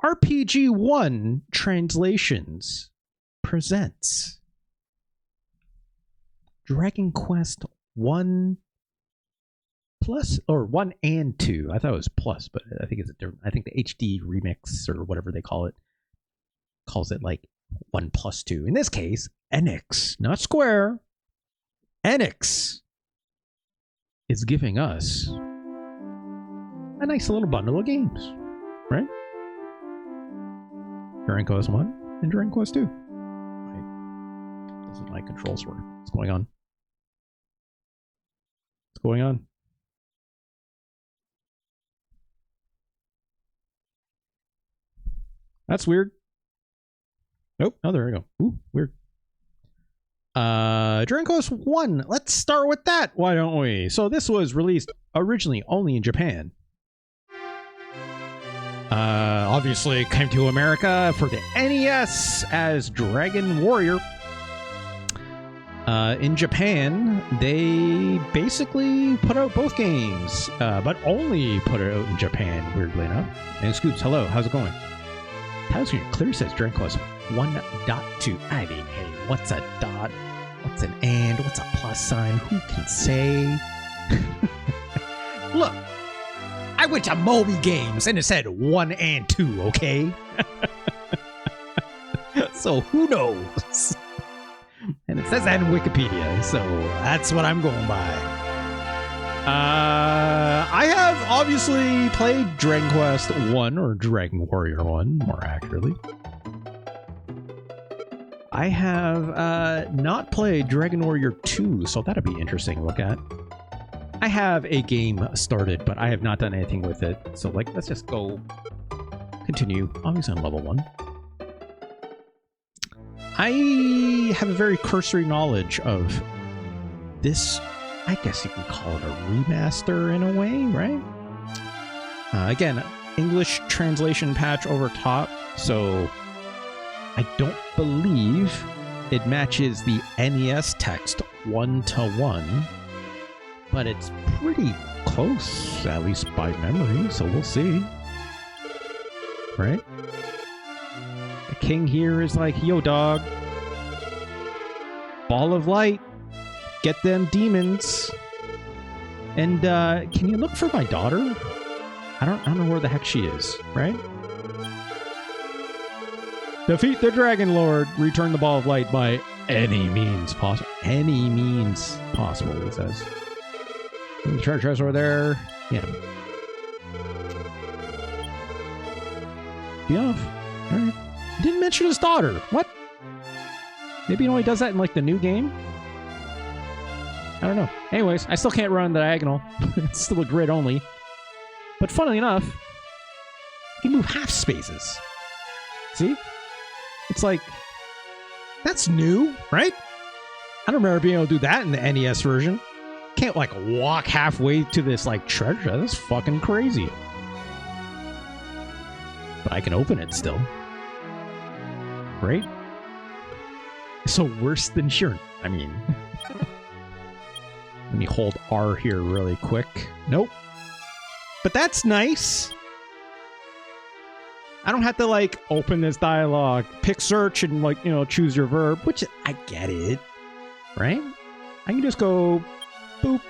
RPG1 Translations presents Dragon Quest 1 Plus, or 1 and 2. I thought it was Plus, but I think it's a different. I think the HD Remix or whatever they call it calls it like 1 plus 2. In this case, Enix, not Square. Enix is giving us a nice little bundle of games, right? Dragon Quest 1 and Dragon Quest 2. Wait, doesn't my controls work? What's going on? What's going on? That's weird. Nope. Oh, there we go. Ooh, weird. Dragon Quest 1. Let's start with that, why don't we? So this was released originally only in Japan. Obviously came to America for the NES as Dragon Warrior. In Japan, they basically put out both games, but only put it out in Japan, weirdly enough. And Scoops, hello, how's it going? Townsend clearly says Dragon Quest 1.2. I mean, hey, what's a dot? What's an and? What's a plus sign? Who can say? Look, I went to Moby Games and it said 1 and 2, okay? So who knows? And it says that in Wikipedia, so that's what I'm going by. I have obviously played Dragon Quest 1, or Dragon Warrior 1, more accurately. I have not played Dragon Warrior 2, so that'll be interesting to look at. I have a game started, but I have not done anything with it. So, like, let's just go continue. Obviously on level 1. I have a very cursory knowledge of this. I guess you can call it a remaster in a way, right? Again, English translation patch over top, so I don't believe it matches the NES text 1-to-1, but it's pretty close, at least by memory, so we'll see. Right? The king here is like, yo dog, ball of light. Get them demons. And can you look for my daughter? I don't know where the heck she is, right? Defeat the Dragon Lord. Return the ball of light by any means possible. Any means possible, he says. The treasure's over there. Yeah. Be off. Alright. He didn't mention his daughter. What? Maybe he only does that in like the new game? I don't know. Anyways, I still can't run the diagonal. It's still a grid only. But funnily enough, you can move half spaces. See? It's like, that's new, right? I don't remember being able to do that in the NES version. Can't like walk halfway to this like treasure. That's fucking crazy. But I can open it still. Right? So worse than sure. I mean... Let me hold R here really quick. Nope. But that's nice. I don't have to, like, open this dialogue, pick search, and, like, you know, choose your verb, which I get it. Right? I can just go, boop,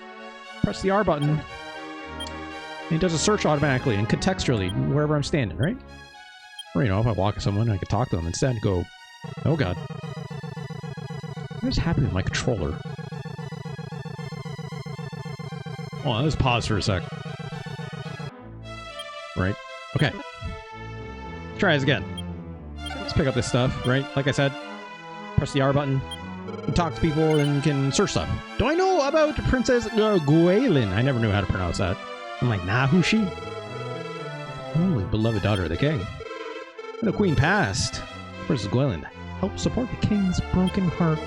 press the R button, and it does a search automatically and contextually wherever I'm standing, right? Or, you know, if I walk to someone, I could talk to them instead and go, oh god. What is happening with my controller? Oh, let's pause for a sec. Right? Okay. Let's try this again. Let's pick up this stuff, right? Like I said, press the R button, and talk to people, and can search stuff. Do I know about Princess Gwalin? I never knew how to pronounce that. I'm like, nah, who's she? Only beloved daughter of the king. When the queen passed, Princess Gwalin helped support the king's broken heart.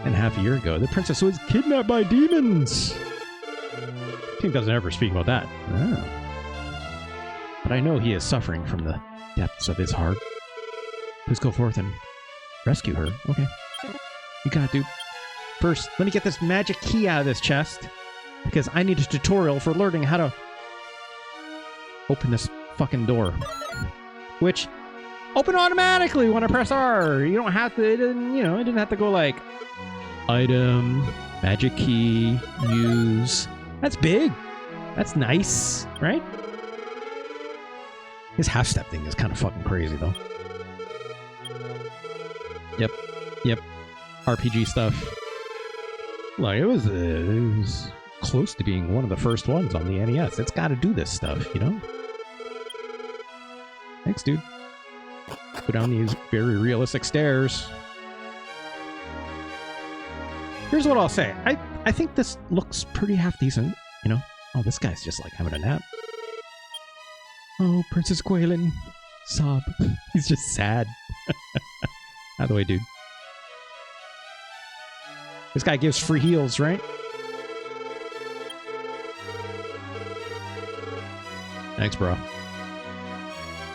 And half a year ago, the princess was kidnapped by demons. King doesn't ever speak about that. Oh. But I know he is suffering from the depths of his heart. Please go forth and rescue her. Okay. You got it, dude. First, let me get this magic key out of this chest, because I need a tutorial for learning how to open this fucking door. which open automatically when I press R. You don't have to, it didn't have to go like item, magic key, use. That's big. That's nice, right? His half-step thing is kind of fucking crazy, though. Yep. RPG stuff. Like, it was close to being one of the first ones on the NES. It's got to do this stuff, you know? Thanks, dude. Go down these very realistic stairs. Here's what I'll say. I think this looks pretty half-decent, you know? Oh, this guy's just, like, having a nap. Oh, Princess Quaylin. Sob. He's just sad. Out of the way, dude. This guy gives free heals, right? Thanks, bro.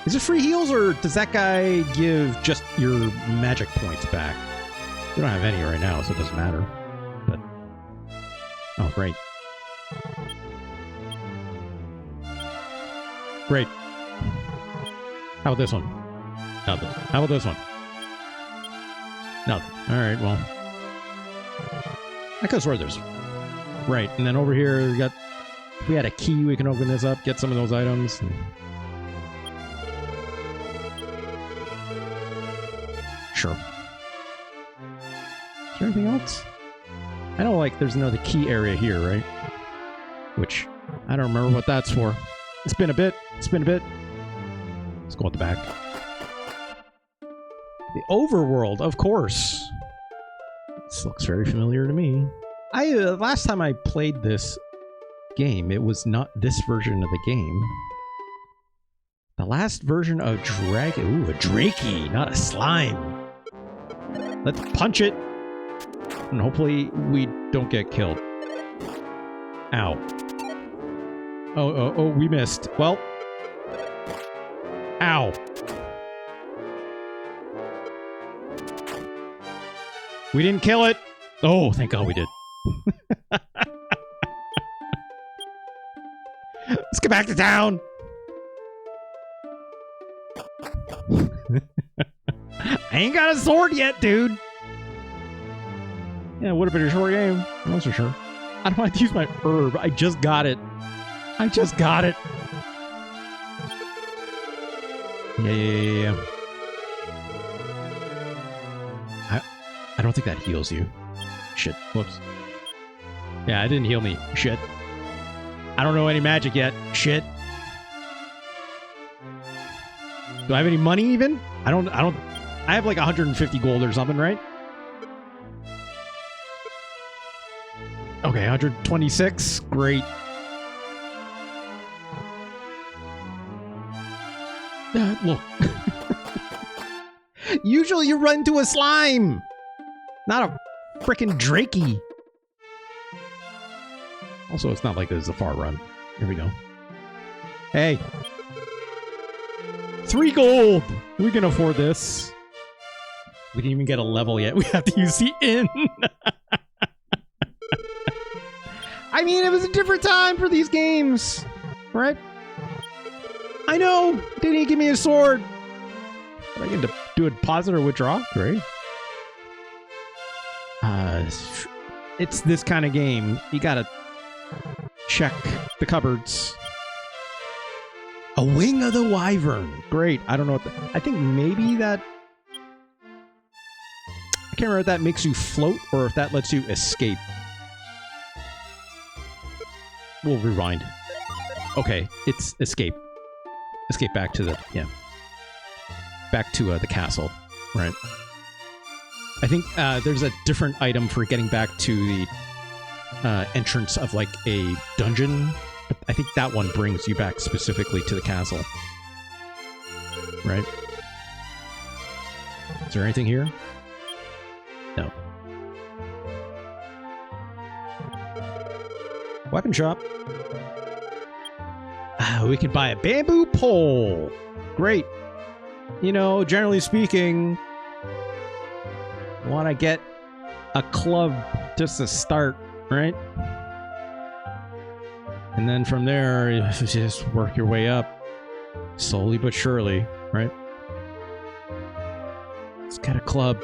Is it free heals, or does that guy give just your magic points back? We don't have any right now, so it doesn't matter. But... oh, great. Great. How about this one? Nothing. How about this one? Nothing. Alright, well... I could have sworn there's... right, and then over here, we got... if we had a key, we can open this up, get some of those items. And... sure. Is there anything else? I know, like, there's another key area here, right? Which, I don't remember what that's for. It's been a bit. It's been a bit. Let's go at the back. The overworld, of course. This looks very familiar to me. Last time I played this game, it was not this version of the game. The last version of Dragon... ooh, a Drakey, not a slime. Let's punch it. And hopefully we don't get killed. Ow. Oh, we missed. Well. Ow. We didn't kill it. Oh, thank God we did. Let's get back to town. I ain't got a sword yet, dude. Yeah, it would have been a short game. That's for sure. I don't want to use my herb. I just got it. I just got it. Yeah. I don't think that heals you. Shit. Whoops. Yeah, it didn't heal me. Shit. I don't know any magic yet. Shit. Do I have any money even? I have like 150 gold or something, right? Okay, 126. Great. Look. Usually you run to a slime. Not a frickin' Drakey. Also, it's not like this is a far run. Here we go. Hey. 3 gold! We can afford this. We didn't even get a level yet. We have to use the inn. I mean, it was a different time for these games. Right? I know! Didn't even give me a sword. But I can do a deposit or withdraw. Great. It's this kind of game. You gotta check the cupboards. A wing of the wyvern. Great. I don't know what I think maybe that... I can't remember if that makes you float or if that lets you escape. We'll rewind. Okay, it's escape. Escape back to the... yeah. Back to the castle. Right. I think there's a different item for getting back to the entrance of like a dungeon. But I think that one brings you back specifically to the castle. Right? Is there anything here? No. Weapon shop. We can buy a bamboo pole. Great. You know, generally speaking, want to get a club just to start, right? And then from there, you just work your way up. Slowly but surely, right? Let's get a club.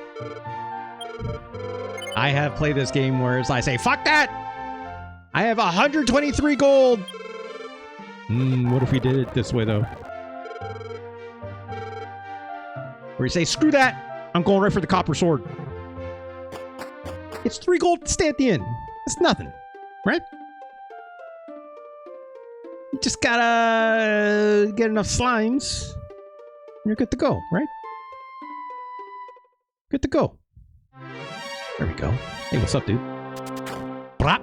I have played this game whereas I say, fuck that! I have 123 gold! What if we did it this way, though? Where you say, screw that! I'm going right for the copper sword. It's 3 gold to stay at the end. It's nothing, right? You just gotta get enough slimes. And you're good to go, right? Good to go. There we go. Hey, what's up, dude? Blah.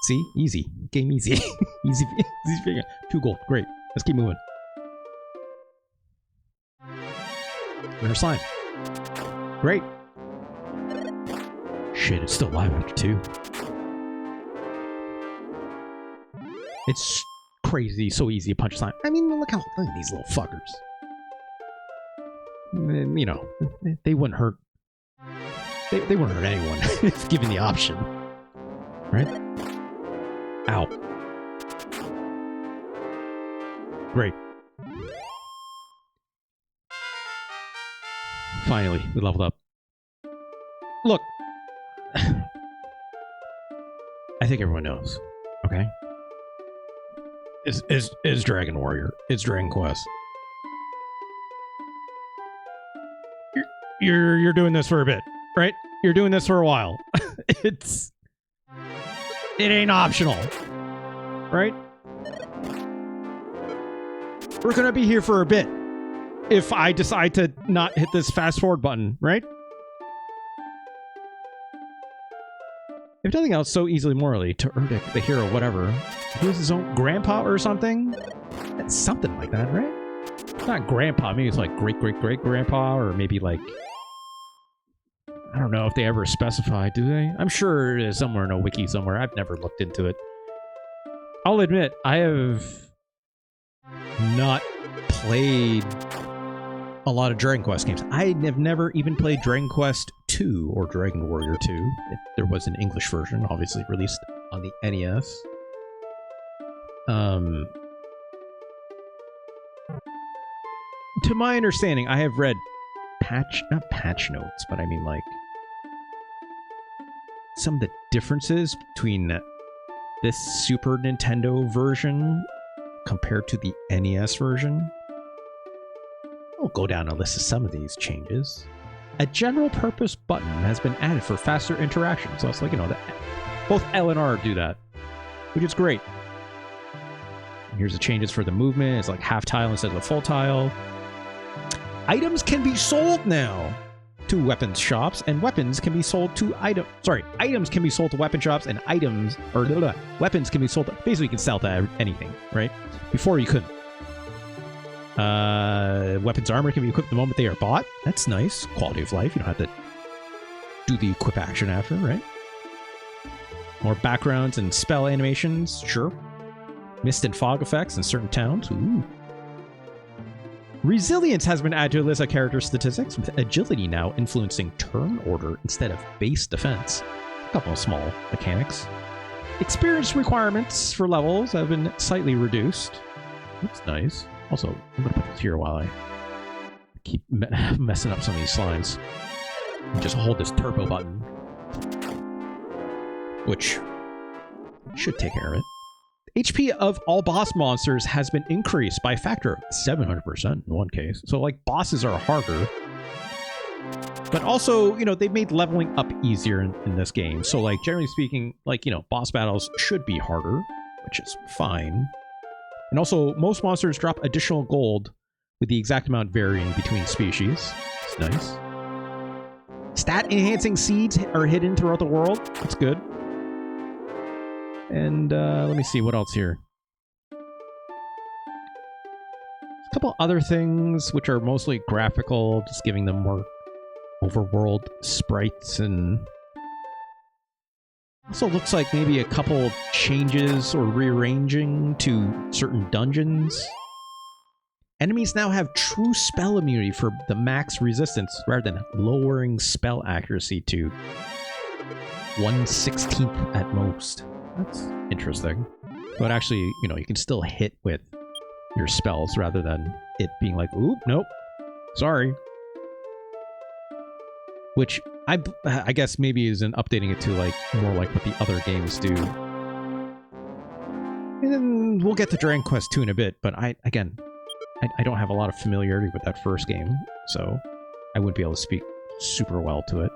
See? Easy. Game easy. easy figure. 2 gold. Great. Let's keep moving. Winter slime. Great. Shit, it's still alive after 2. It's crazy. So easy to punch slime. I mean, look at these little fuckers. You know, they wouldn't hurt. They wouldn't hurt anyone if given the option. Right? Ow. Great. Finally, we leveled up. Look. I think everyone knows. Okay? It's Dragon Warrior. It's Dragon Quest. You're doing this for a bit, right? You're doing this for a while. It ain't optional, right? We're gonna be here for a bit if I decide to not hit this fast forward button, right? If nothing else, so easily morally, to Urdik, the hero, whatever, he was his own grandpa or something? It's something like that, right? It's not grandpa, maybe it's like great-great-great-grandpa, or maybe like... I don't know if they ever specify, do they? I'm sure it is somewhere in a wiki somewhere. I've never looked into it. I'll admit, I have not played a lot of Dragon Quest games. I have never even played Dragon Quest 2 or Dragon Warrior 2. There was an English version, obviously released on the NES. To my understanding, I have read not patch notes, but I mean like some of the differences between this Super Nintendo version compared to the NES version. We'll go down a list of some of these changes. A general purpose button has been added for faster interaction. So it's like, you know, both L and R do that, which is great. And here's the changes for the movement. It's like half tile instead of a full tile. Items can be sold now to weapons shops, and weapons can be sold to items can be sold to weapon shops, and weapons can be sold to, basically you can sell to anything, right? Before you couldn't. Weapons armor can be equipped the moment they are bought. That's nice. Quality of life. You don't have to do the equip action after, right? More backgrounds and spell animations. Sure. Mist and fog effects in certain towns. Ooh. Resilience has been added to a list of character statistics, with agility now influencing turn order instead of base defense. A couple of small mechanics. Experience requirements for levels have been slightly reduced. That's nice. Also, I'm going to put this here while I keep messing up some of these slides. And just hold this turbo button, which should take care of it. HP of all boss monsters has been increased by a factor of 700% in one case. So, like, bosses are harder. But also, you know, they've made leveling up easier in this game. So, like, generally speaking, like, you know, boss battles should be harder, which is fine. And also, most monsters drop additional gold with the exact amount varying between species. It's nice. Stat-enhancing seeds are hidden throughout the world. That's good. And let me see what else here. A couple other things which are mostly graphical, just giving them more overworld sprites, and also looks like maybe a couple changes or rearranging to certain dungeons. Enemies now have true spell immunity for the max resistance rather than lowering spell accuracy to 1/16 at most. That's interesting. But actually, you know, you can still hit with your spells rather than it being like, oop, nope, sorry. Which I guess maybe isn't updating it to like more like what the other games do. And then we'll get to Dragon Quest 2 in a bit, but I don't have a lot of familiarity with that first game, so I wouldn't be able to speak super well to it.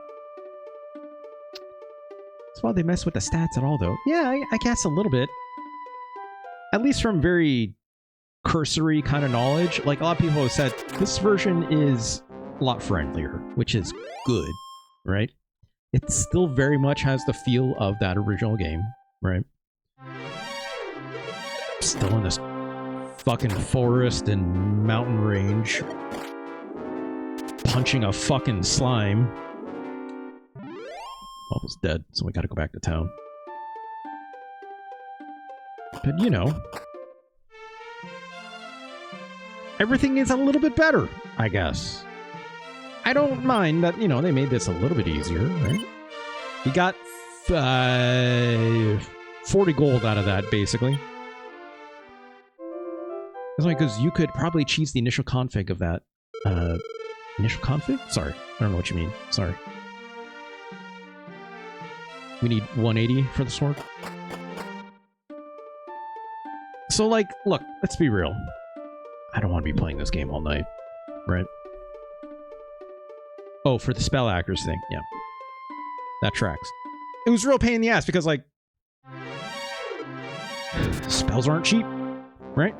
That's why they mess with the stats at all, though. Yeah, I guess a little bit. At least from very cursory kind of knowledge. Like, a lot of people have said, this version is a lot friendlier, which is good, right? It still very much has the feel of that original game, right? Still in this fucking forest and mountain range. Punching a fucking slime. Almost dead, so we gotta go back to town. But, you know, everything is a little bit better, I guess. I don't mind that, you know, they made this a little bit easier, right? We got 40 gold out of that, basically. That's only because you could probably cheese the initial config of that. Initial config? Sorry, I don't know what you mean. Sorry. We need 180 for the sword. So, like, look, let's be real. I don't want to be playing this game all night, right? Oh, for the spell actors thing, yeah. That tracks. It was a real pain in the ass because, like, spells aren't cheap, right?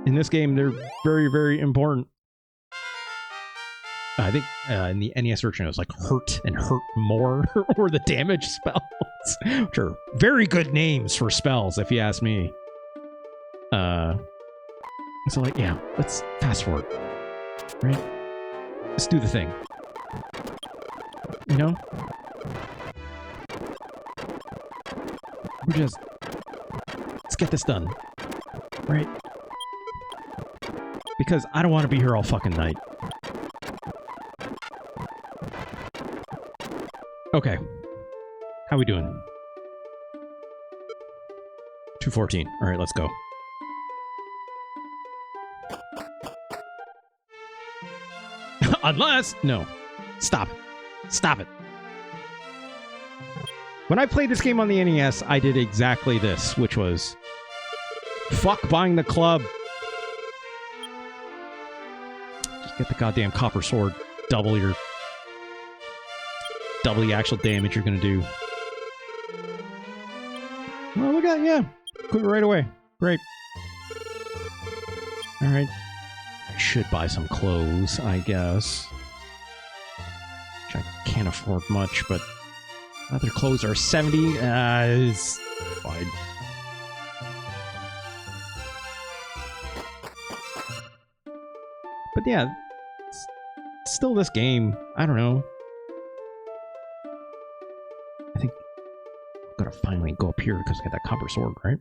In this game, they're very, very important. I think in the NES version, it was like hurt and hurt more, or the damage spells, which are very good names for spells, if you ask me. So like, yeah, let's fast forward, right? Let's do the thing. You know? Let's get this done, right? Because I don't want to be here all fucking night. Okay. How we doing? 214. Alright, let's go. Unless... No. Stop it. Stop it. When I played this game on the NES, I did exactly this, which was... Fuck buying the club. Just get the goddamn copper sword. Double the actual damage you're gonna do. Well, look at, yeah. Quit right away. Great. Alright. I should buy some clothes, I guess. Which I can't afford much, but other clothes are 70. It's fine. But yeah, it's still this game. I don't know. I think I'm gonna finally go up here because I got that copper sword, right?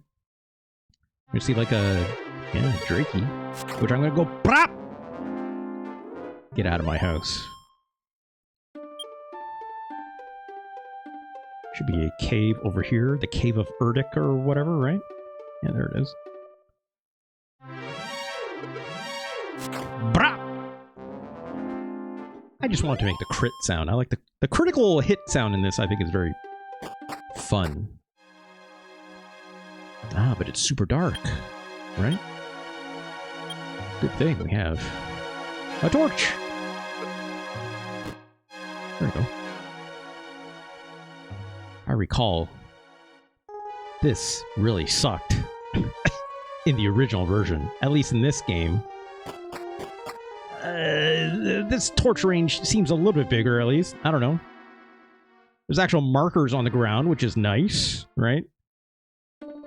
We see like a Drakey, which I'm gonna go brap! Get out of my house. Should be a cave over here, the Cave of Erdic or whatever, right? Yeah, there it is. Brap! I just want to make the crit sound. I like the critical hit sound in this. I think is very fun. Ah, but it's super dark, right? Good thing we have a torch. There we go. I recall this really sucked in the original version, at least in this game. This torch range seems a little bit bigger, at least. I don't know. There's actual markers on the ground, which is nice, right?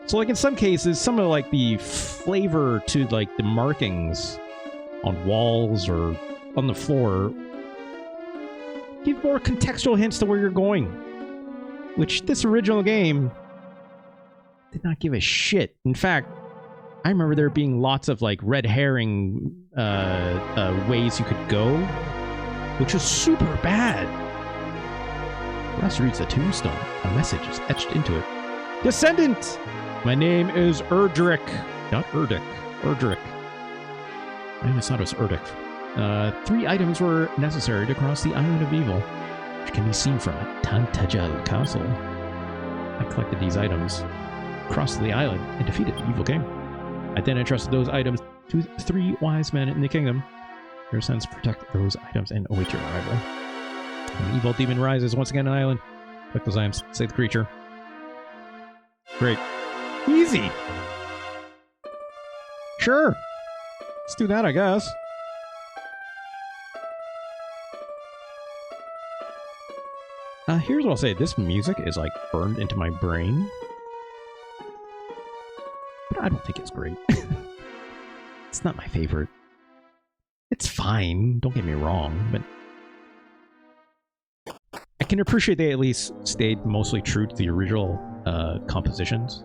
So, like, in some cases, some of, like, the flavor to, like, the markings on walls or on the floor give more contextual hints to where you're going. Which this original game did not give a shit. In fact, I remember there being lots of, like, red herring ways you could go, which was super bad. Russ reads a tombstone. A message is etched into it. Descendant! My name is Erdrick. Not Erdic. Erdrick. I always thought it was Erdic. 3 items were necessary to cross the Island of Evil, which can be seen from Tantajal Castle. I collected these items, crossed the island, and defeated the evil king. I then entrusted those items to 3 wise men in the kingdom. Your sons protect those items and await your arrival. When the evil demon rises once again on the island, collect those items, save the creature. Great. Easy! Sure! Let's do that, I guess. Here's what I'll say. This music is, like, burned into my brain. But I don't think it's great. It's not my favorite. It's fine, don't get me wrong, but I can appreciate they at least stayed mostly true to the original compositions.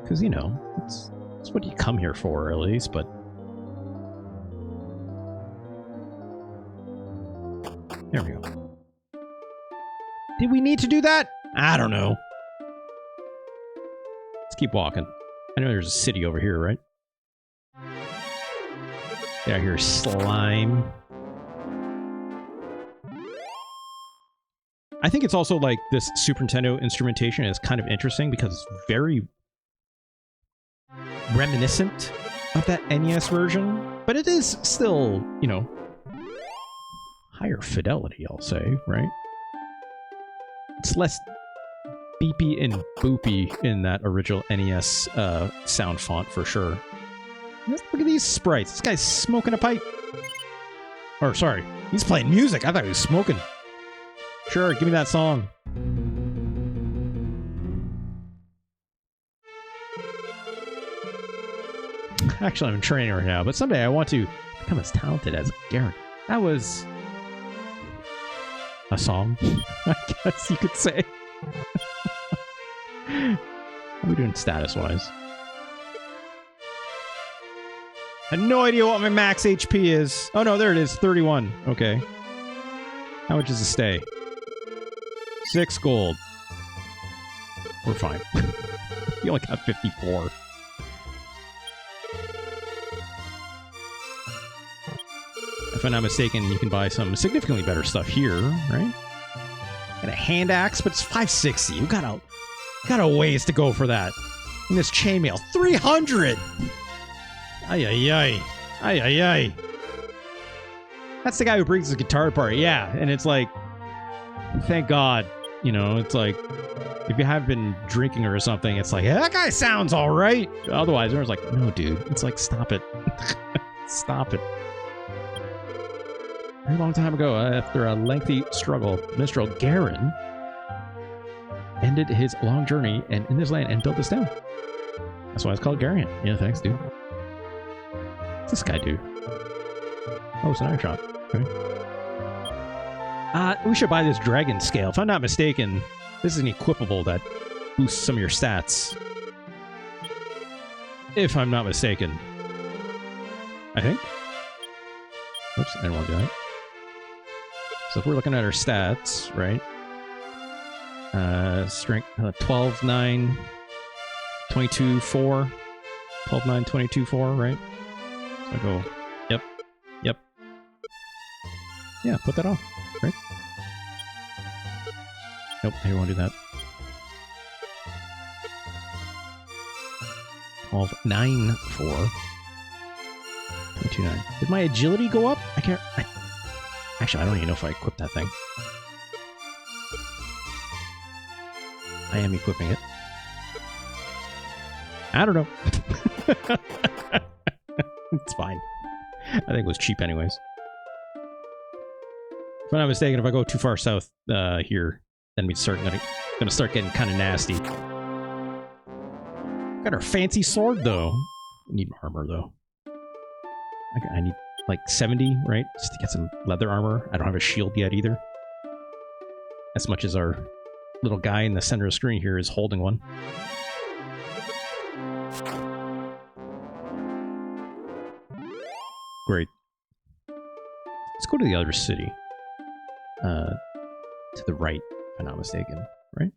Because, you know, it's what you come here for, at least, but... There we go. Did we need to do that? I don't know. Let's keep walking. I know there's a city over here, right? Yeah, I hear slime. I think it's also like this Super Nintendo instrumentation is kind of interesting because it's very reminiscent of that NES version, but it is still, you know, higher fidelity, I'll say, right? It's less beepy and boopy in that original NES sound font for sure. Look at these sprites. This guy's smoking a pipe. Or, sorry, he's playing music. I thought he was smoking. Sure, give me that song. Actually, I'm in training right now, but someday I want to become as talented as Garen. That was... a song, I guess you could say. How are we doing status-wise? I had no idea what my max HP is. Oh no, there it is, 31. Okay. How much does it stay? 6 gold. We're fine. You only got 54. If I'm not mistaken, you can buy some significantly better stuff here, right? Got a hand axe, but it's 560. You got a ways to go for that. And this chainmail, 300. Ay ay ay, ay ay ay. That's the guy who brings his guitar apart. Yeah, and it's like, thank God, you know. It's like if you have been drinking or something, it's like that guy sounds all right. Otherwise, everyone's like, no, dude. It's like, stop it, stop it. A long time ago, after a lengthy struggle, Minstrel Garen ended his long journey in this land and built this town. That's why it's called Garion. Yeah, thanks, dude. What's this guy do? Oh, it's an iron shop. Okay. We should buy this dragon scale. If I'm not mistaken, this is an equipable that boosts some of your stats. If I'm not mistaken. I think. Oops, I didn't want to do that. So if we're looking at our stats, right? Strength 12, 9, 22, 4. 12, 9, 22, 4, right? So I go, yep, yep. Yeah, put that on, right? Nope, I don't want to do that. 12, 9, 4. 22, 9. Did my agility go up? I can't... Actually, I don't even know if I equipped that thing. I am equipping it. I don't know. It's fine. I think it was cheap anyways. If I'm not mistaken, if I go too far south here, then we gonna start getting kind of nasty. Got our fancy sword though. We need armor though. I need like 70, right? Just to get some leather armor. I don't have a shield yet either. As much as our little guy in the center of the screen here is holding one. Great. Let's go to the other city. To the right, if I'm not mistaken, right?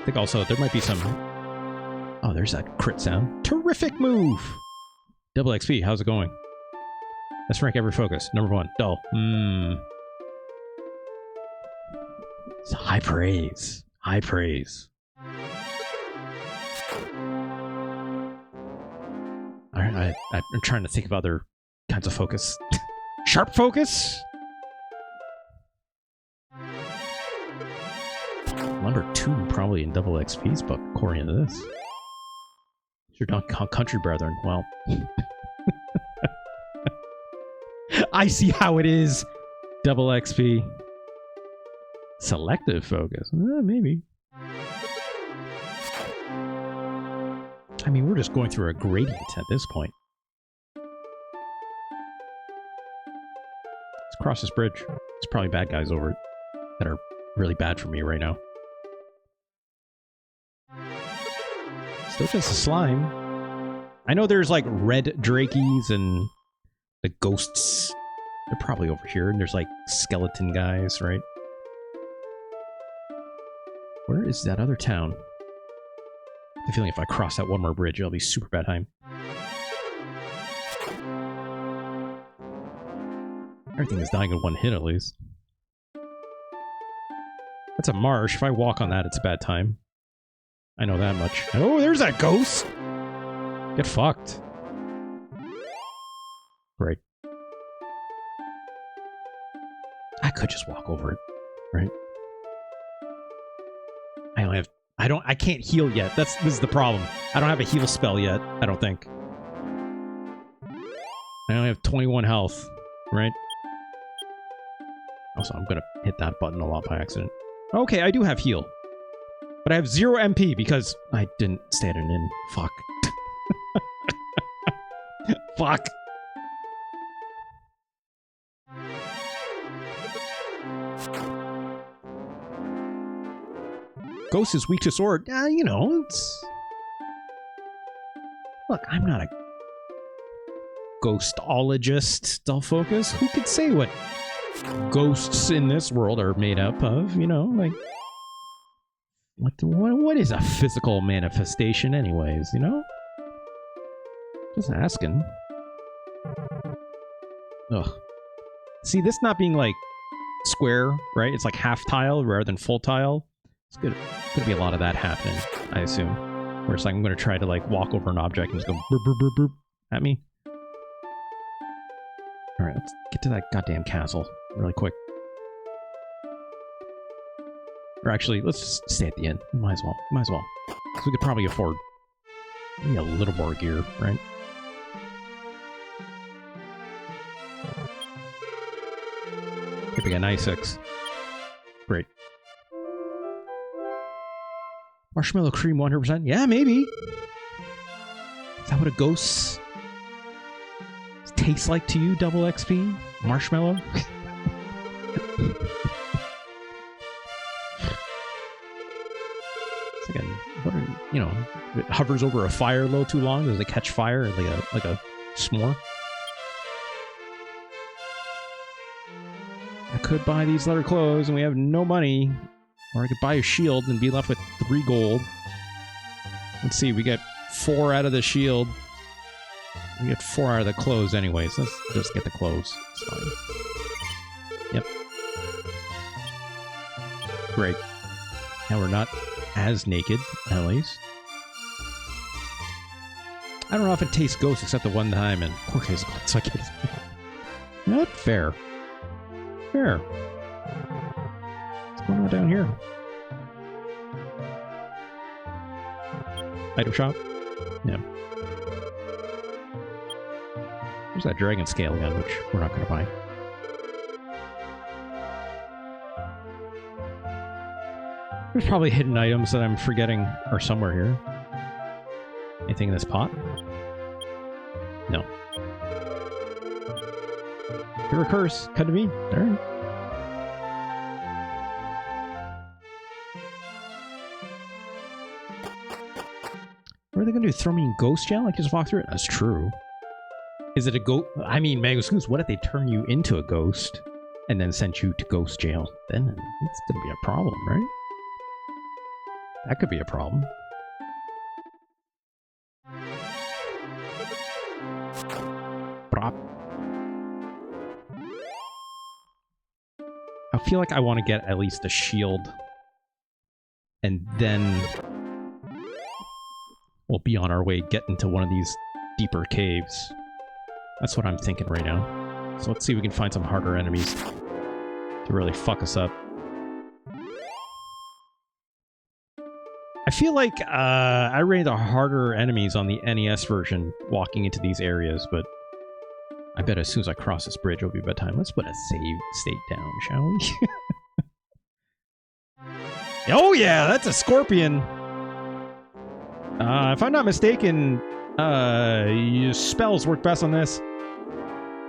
think also there might be some... Oh, there's that crit sound. Terrific move! Double XP, how's it going? Let's rank every focus. Number 1, dull. It's high praise. High praise. Alright, I'm trying to think of other kinds of focus. Sharp focus? Number 2 probably in double XP's book, according to this. Your Donkey Kong Country brethren. Well. I see how it is. Double XP. Selective focus. Maybe. I mean, we're just going through a gradient at this point. Let's cross this bridge. There's probably bad guys over it that are really bad for me right now. Still just a slime. I know there's like red drakies and the ghosts. They're probably over here. And there's like skeleton guys, right? Where is that other town? I have the feeling if I cross that one more bridge, it'll be super bad time. Everything is dying in one hit at least. That's a marsh. If I walk on that, it's a bad time. I know that much. Oh, there's that ghost! Get fucked. Great. I could just walk over it, right? I can't heal yet. This is the problem. I don't have a heal spell yet, I don't think. I only have 21 health, right? Also, I'm gonna hit that button a lot by accident. Okay, I do have heal. But I have 0 MP because I didn't stand it in. Fuck. Fuck. Ghost is weak to sword. You know, it's... Look, I'm not a ghostologist, dull focus. Who could say what ghosts in this world are made up of, you know? Like, what is a physical manifestation anyways, you know? Just asking. Ugh. See, this not being, like, square, right? It's like half tile rather than full tile. It's gonna be a lot of that happening, I assume. Where it's like I'm gonna try to like walk over an object and just go boop boop boop boop at me. Alright, let's get to that goddamn castle really quick. Or actually, let's just stay at the end. Might as well. Might as well. Because we could probably afford maybe a little more gear, right? Could be a nice 6. Great. Marshmallow cream 100%? Yeah, maybe. Is that what a ghost tastes like to you, double XP? Marshmallow? It's like you know, if it hovers over a fire a little too long, does it catch fire like a s'more? I could buy these leather clothes and we have no money. Or I could buy a shield and be left with 3 gold. Let's see, we get 4 out of the shield. We get 4 out of the clothes anyways. Let's just get the clothes. It's fine. Yep. Great. Now we're not as naked, at least. I don't know if it tastes ghost except the one time, and of course it's like it's not fair. Fair. What's going on down here? Item shop? Yeah. There's that dragon scale again, which we're not going to buy. There's probably hidden items that I'm forgetting are somewhere here. Anything in this pot? No. Here a curse. Cut to me. Alright. What are they going to do? Throw me in ghost jail? I can just walk through it? That's true. Is it a ghost? I mean, Magoscoons, what if they turn you into a ghost and then sent you to ghost jail? Then it's going to be a problem, right? That could be a problem. Brop. I feel like I want to get at least a shield. And then we'll be on our way, get into one of these deeper caves. That's what I'm thinking right now. So let's see if we can find some harder enemies to really fuck us up. I feel like I ran into harder enemies on the NES version walking into these areas, but I bet as soon as I cross this bridge, it'll be bedtime. Let's put a save state down, shall we? Oh yeah, that's a scorpion. If I'm not mistaken, spells work best on this,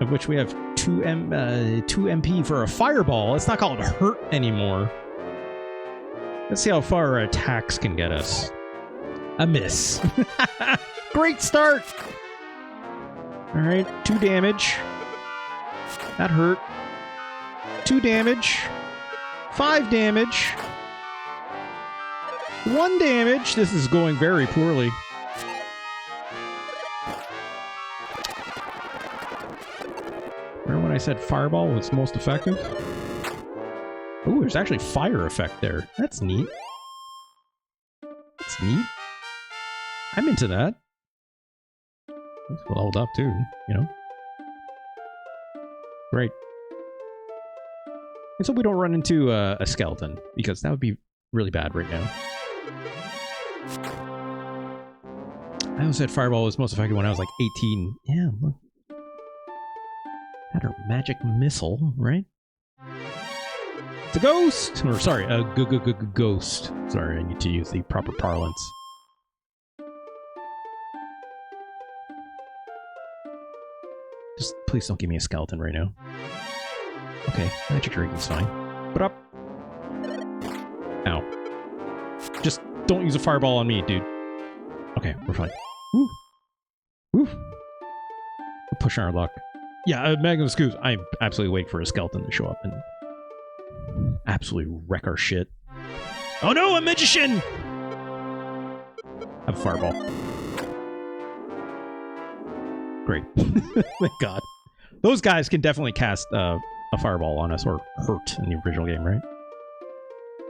of which we have 2 MP for a fireball. It's not called hurt anymore. Let's see how far our attacks can get us. A miss. Great start! Alright, 2 damage. That hurt. 2 damage. 5 damage. 1 damage. This is going very poorly. Remember when I said fireball was most effective? Ooh, there's actually fire effect there. That's neat. That's neat. I'm into that. It's leveled up too, you know? Great. Let's hope we don't run into a skeleton, because that would be really bad right now. I always said fireball was most effective when I was like 18. Yeah, look. Had her magic missile, right? It's a ghost! Or sorry, a ghost. Sorry, I need to use the proper parlance. Just please don't give me a skeleton right now. Okay, magic dragon's fine. But up. Ow. Just don't use a fireball on me, dude. Okay, we're fine. Woo! Woo! We're pushing our luck. Yeah, Magnum Scoops. I'm absolutely waiting for a skeleton to show up and absolutely wreck our shit. Oh no, a magician! Have a fireball. Great. Thank God. Those guys can definitely cast a fireball on us, or hurt in the original game, right?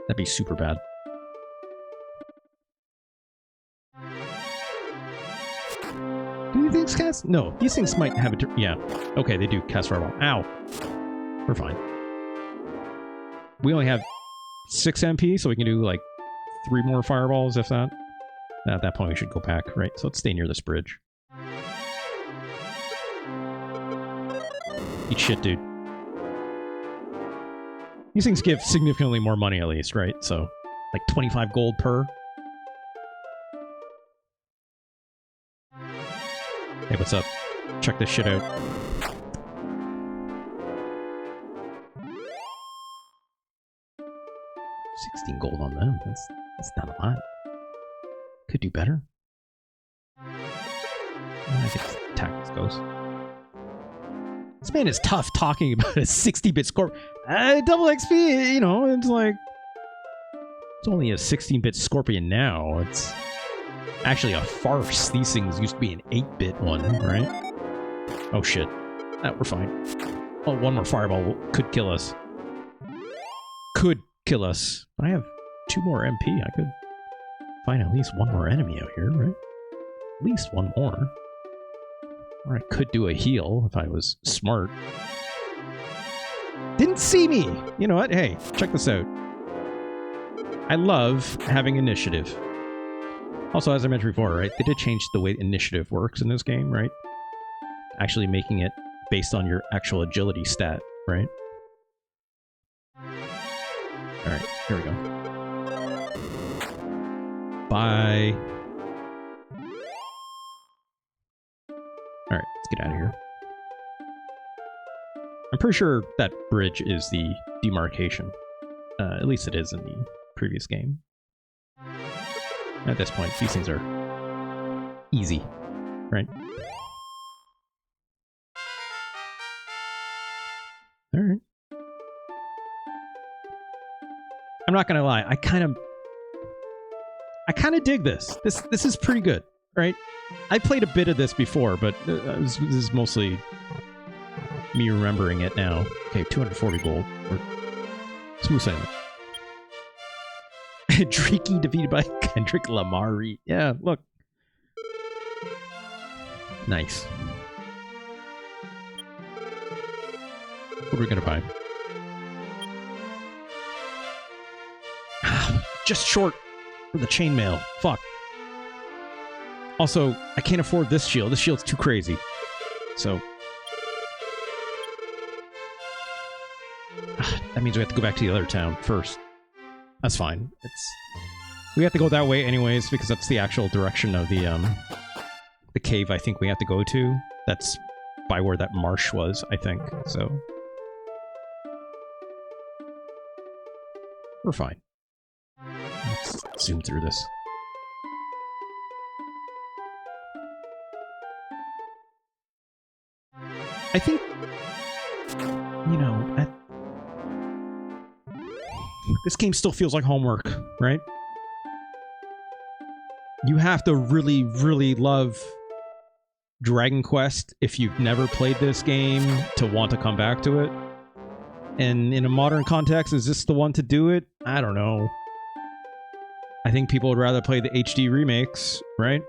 That'd be super bad. Do these things cast? No, these things might have a... Yeah. Okay, they do cast fireball. Ow. We're fine. We only have 6 MP, so we can do, like, 3 more fireballs, if that. At that point, we should go back, right? So let's stay near this bridge. Eat shit, dude. These things give significantly more money, at least, right? So, like 25 gold per. Hey, what's up? Check this shit out. $16 gold on them. That's not a lot. Could do better. I think attack this ghost. This man is tough talking about a 60-bit score. Double XP, you know, it's like... It's only a 16-bit Scorpion now. It's actually a farce. These things used to be an 8-bit one, right? Oh shit. We're fine. Oh, one more fireball could kill us. Could kill us. I have 2 more MP. I could find at least 1 more enemy out here, right? At least 1 more. Or I could do a heal if I was smart. Didn't see me! You know what? Hey, check this out. I love having initiative. Also, as I mentioned before, right? They did change the way initiative works in this game, right? Actually making it based on your actual agility stat, right? Alright, here we go. Bye. Alright, let's get out of here. I'm pretty sure that bridge is the demarcation. At least it is in the previous game. At this point, these things are easy, right? Alright. I'm not gonna lie, I kind of... I kind of dig this. This is pretty good, right? I played a bit of this before, but this is mostly me remembering it now. Okay, 240 gold. Or smooth sailing. Dreaky defeated by Kendrick Lamari. Yeah, look. Nice. What are we gonna buy? Just short for the chainmail. Fuck. Also, I can't afford this shield. This shield's too crazy. So... that means we have to go back to the other town first. That's fine. We have to go that way anyways, because that's the actual direction of the cave I think we have to go to. That's by where that marsh was, I think. So... we're fine. Let's zoom through this. I think, you know, this game still feels like homework, right? You have to really, really love Dragon Quest if you've never played this game to want to come back to it. And in a modern context, is this the one to do it? I don't know. I think people would rather play the HD remakes, right?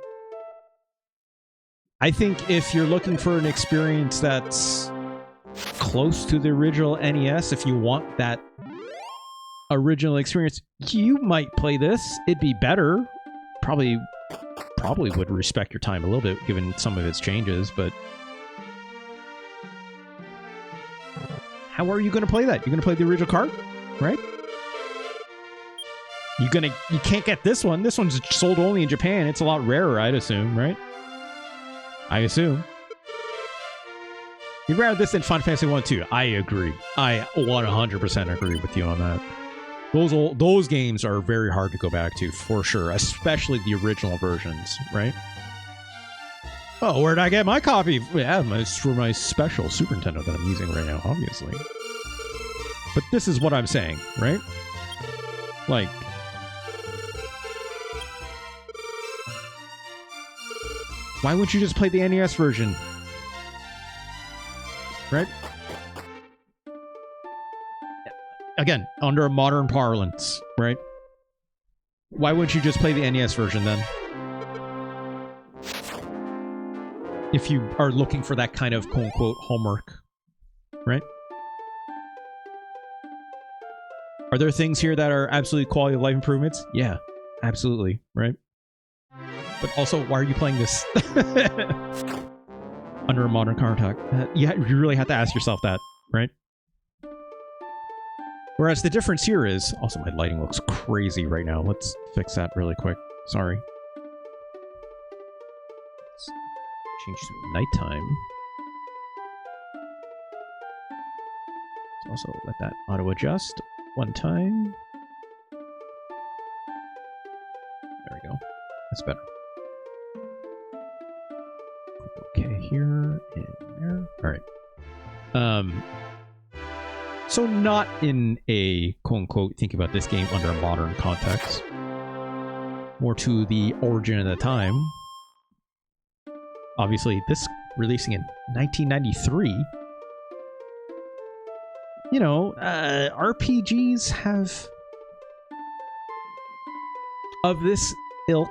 I think if you're looking for an experience that's close to the original NES, if you want that original experience, you might play this. It'd be better. Probably would respect your time a little bit, given some of its changes, but... how are you going to play that? You're going to play the original card, right? You can't get this one. This one's sold only in Japan. It's a lot rarer, I'd assume, right? I assume. You'd rather this than Final Fantasy 1 too. I agree. I 100% agree with you on that. Those games are very hard to go back to, for sure. Especially the original versions, right? Oh, where'd I get my copy? Yeah, it's for my special Super Nintendo that I'm using right now, obviously. But this is what I'm saying, right? Like... why wouldn't you just play the NES version? Right? Again, under a modern parlance, right? Why wouldn't you just play the NES version then? If you are looking for that kind of quote-unquote homework, right? Are there things here that are absolutely quality of life improvements? Yeah, absolutely, right? But also, why are you playing this under a modern contact? You really have to ask yourself that, right? Whereas the difference here is... also, my lighting looks crazy right now. Let's fix that really quick. Sorry. Let's change to nighttime. Let's also let that auto-adjust one time. There we go. That's better. Okay, here and there. Alright. So not in a quote-unquote think about this game under a modern context. More to the origin of the time. Obviously, this releasing in 1993. You know, RPGs have... of this ilk...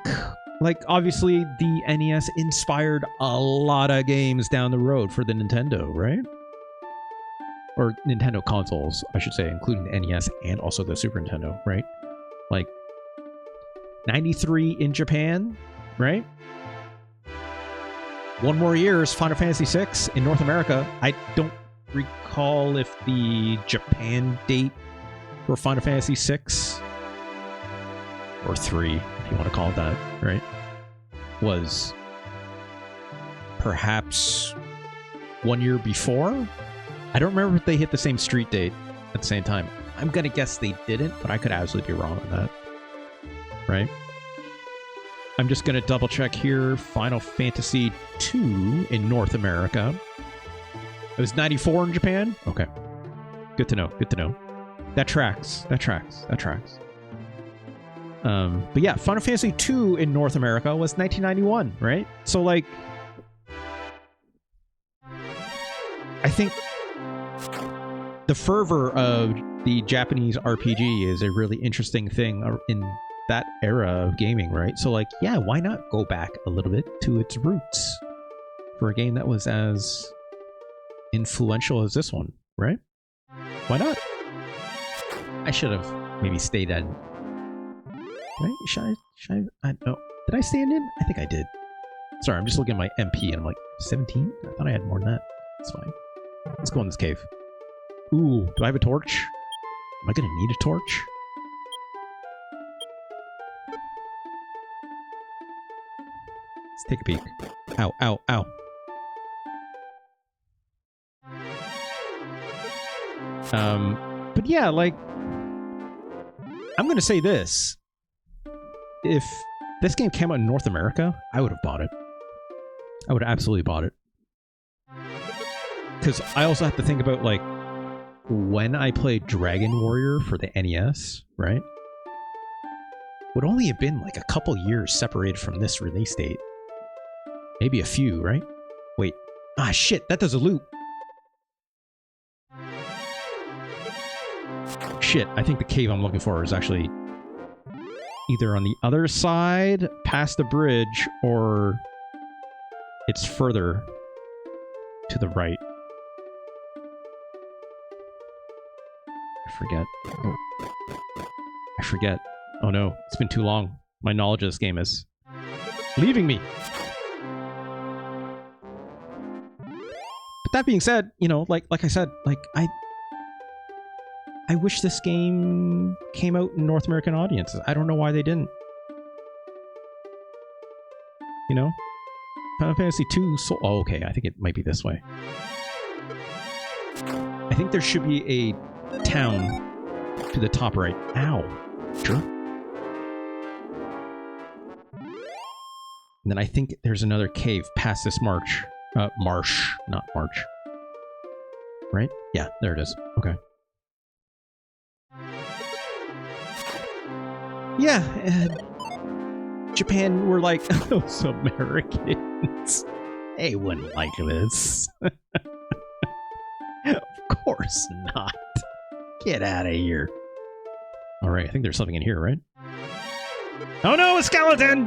like, obviously, the NES inspired a lot of games down the road for the Nintendo, right? Or Nintendo consoles, I should say, including the NES and also the Super Nintendo, right? Like, 93 in Japan, right? One more year is Final Fantasy VI in North America. I don't recall if the Japan date for Final Fantasy VI... or 3, if you want to call it that, right? Was perhaps 1 year before? I don't remember if they hit the same street date at the same time. I'm gonna guess they didn't, but I could absolutely be wrong on that. Right? I'm just gonna double check here. Final Fantasy II in North America. It was 94 in Japan? Okay. Good to know. Good to know. That tracks. That tracks. That tracks. But yeah, Final Fantasy II in North America was 1991, right? So like, I think the fervor of the Japanese RPG is a really interesting thing in that era of gaming, right? So like, yeah, why not go back a little bit to its roots for a game that was as influential as this one, right? Why not? I should have maybe stayed at... Should I... No. Did I stand in? I think I did. Sorry, I'm just looking at my MP and I'm like, 17? I thought I had more than that. It's fine. Let's go in this cave. Ooh, do I have a torch? Am I gonna need a torch? Let's take a peek. Ow, ow, ow. But yeah, like, I'm gonna say this. If this game came out in North America, I would have bought it. I would have absolutely bought it. Because I also have to think about, like, when I played Dragon Warrior for the NES, right? Would only have been, like, a couple years separated from this release date. Maybe a few, right? Wait. Ah, shit, that does a loop. Shit, I think the cave I'm looking for is actually either on the other side, past the bridge, or it's further to the right. I forget. Oh. I forget. Oh no, it's been too long. My knowledge of this game is leaving me. But that being said, you know, like I said, like I wish this game came out in North American audiences. I don't know why they didn't. You know? Final Fantasy II... Oh, okay. I think it might be this way. I think there should be a town to the top right. Ow. Sure. And then I think there's another cave past this marsh, not march. Right? Yeah, there it is. Okay. Yeah, Japan were like, those Americans, they wouldn't like this. Of course not. Get out of here. All right, I think there's something in here, right? Oh no, a skeleton!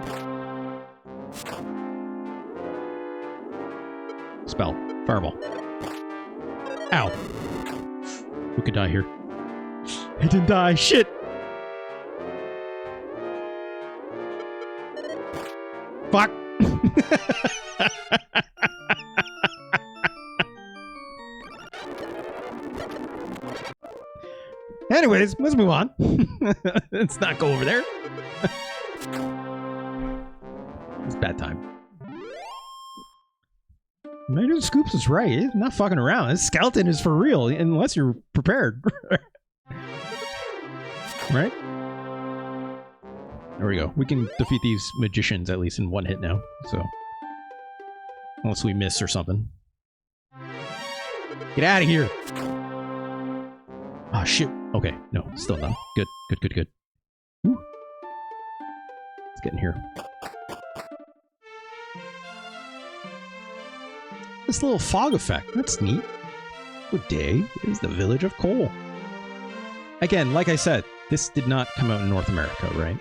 Spell. Fireball. Ow. Who could die here? I didn't die. Shit! Fuck! Anyways, let's move on. Let's not go over there. It's bad time. Major Scoops is right. He's not fucking around. This skeleton is for real, unless you're prepared. Right? There we go. We can defeat these magicians at least in one hit now. So, unless we miss or something. Get out of here! Oh shit. Okay, no, still not. Good, good, good, good. Woo. Let's get in here. This little fog effect, that's neat. Good day, it is the village of Cole. Again, like I said, this did not come out in North America, right?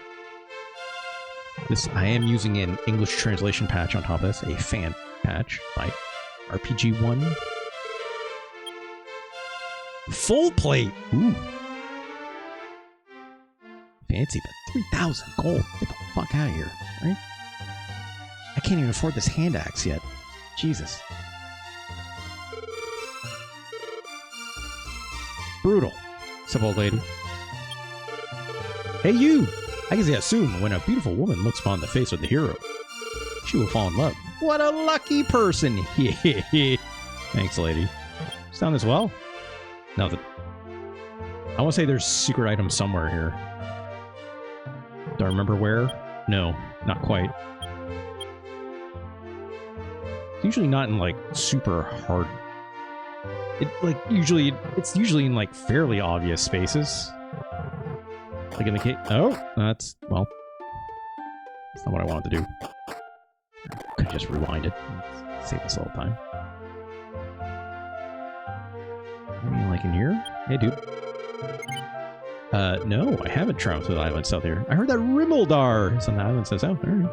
This, I am using an English translation patch on top of this, a fan patch by RPG1. Full plate! Ooh. Fancy, but 3,000 gold. Get the fuck out of here, right? I can't even afford this hand axe yet. Jesus. Brutal. What's up, old lady? Hey, you! I can see that soon when a beautiful woman looks upon the face of the hero. She will fall in love. What a lucky person! Thanks, lady. Sound as well? Nothing. I want to say there's secret items somewhere here. Do I remember where? No, not quite. It's usually not in, like, super hard... It's usually in, like, fairly obvious spaces. Like in the case. Oh, that's, well, that's not what I wanted to do. Could just rewind it. Let's save us all the time. Maybe like in here? Hey, dude. No, I haven't traveled to the island south here. I heard that Rimmildar is on the island south. Alright.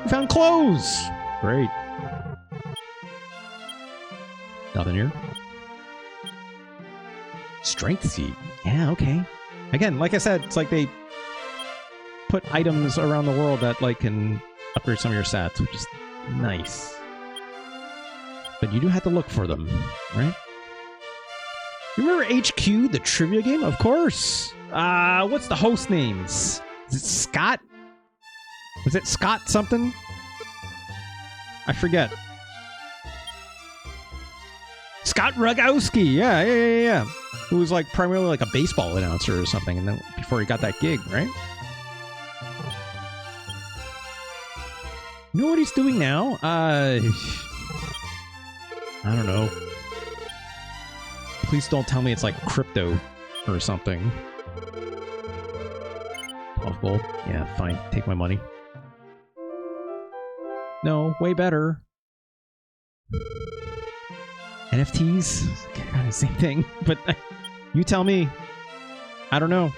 We found clothes! Great. Nothing here. Strength seed. Yeah, okay. Again, like I said, it's like they put items around the world that like can upgrade some of your stats, which is nice. But you do have to look for them, right? You remember HQ, the trivia game? Of course. What's the host names? Is it Scott? Was it Scott something? I forget. Scott Rogowski. Yeah. Who was like primarily like a baseball announcer or something, and then before he got that gig, right? You know what he's doing now? I don't know. Please don't tell me it's like crypto or something. 12 gold? Yeah, fine. Take my money. No, way better. NFTs? Kind of same thing, but you tell me. I don't know.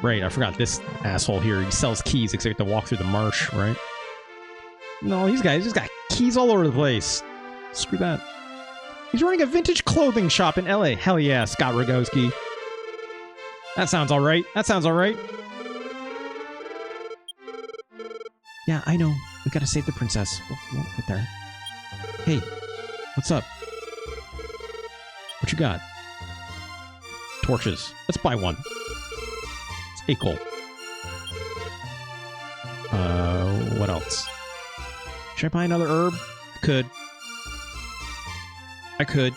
Right, I forgot this asshole here. He sells keys, except you have to walk through the marsh, right? No, these guys just got keys all over the place. Screw that. He's running a vintage clothing shop in LA. Hell yeah, Scott Rogowski. That sounds alright. That sounds alright. Yeah, I know. We gotta save the princess. We'll get there. Hey, what's up? What you got? Torches. Let's buy one. It's 8 gold. What else? Should I buy another herb? Could. I could.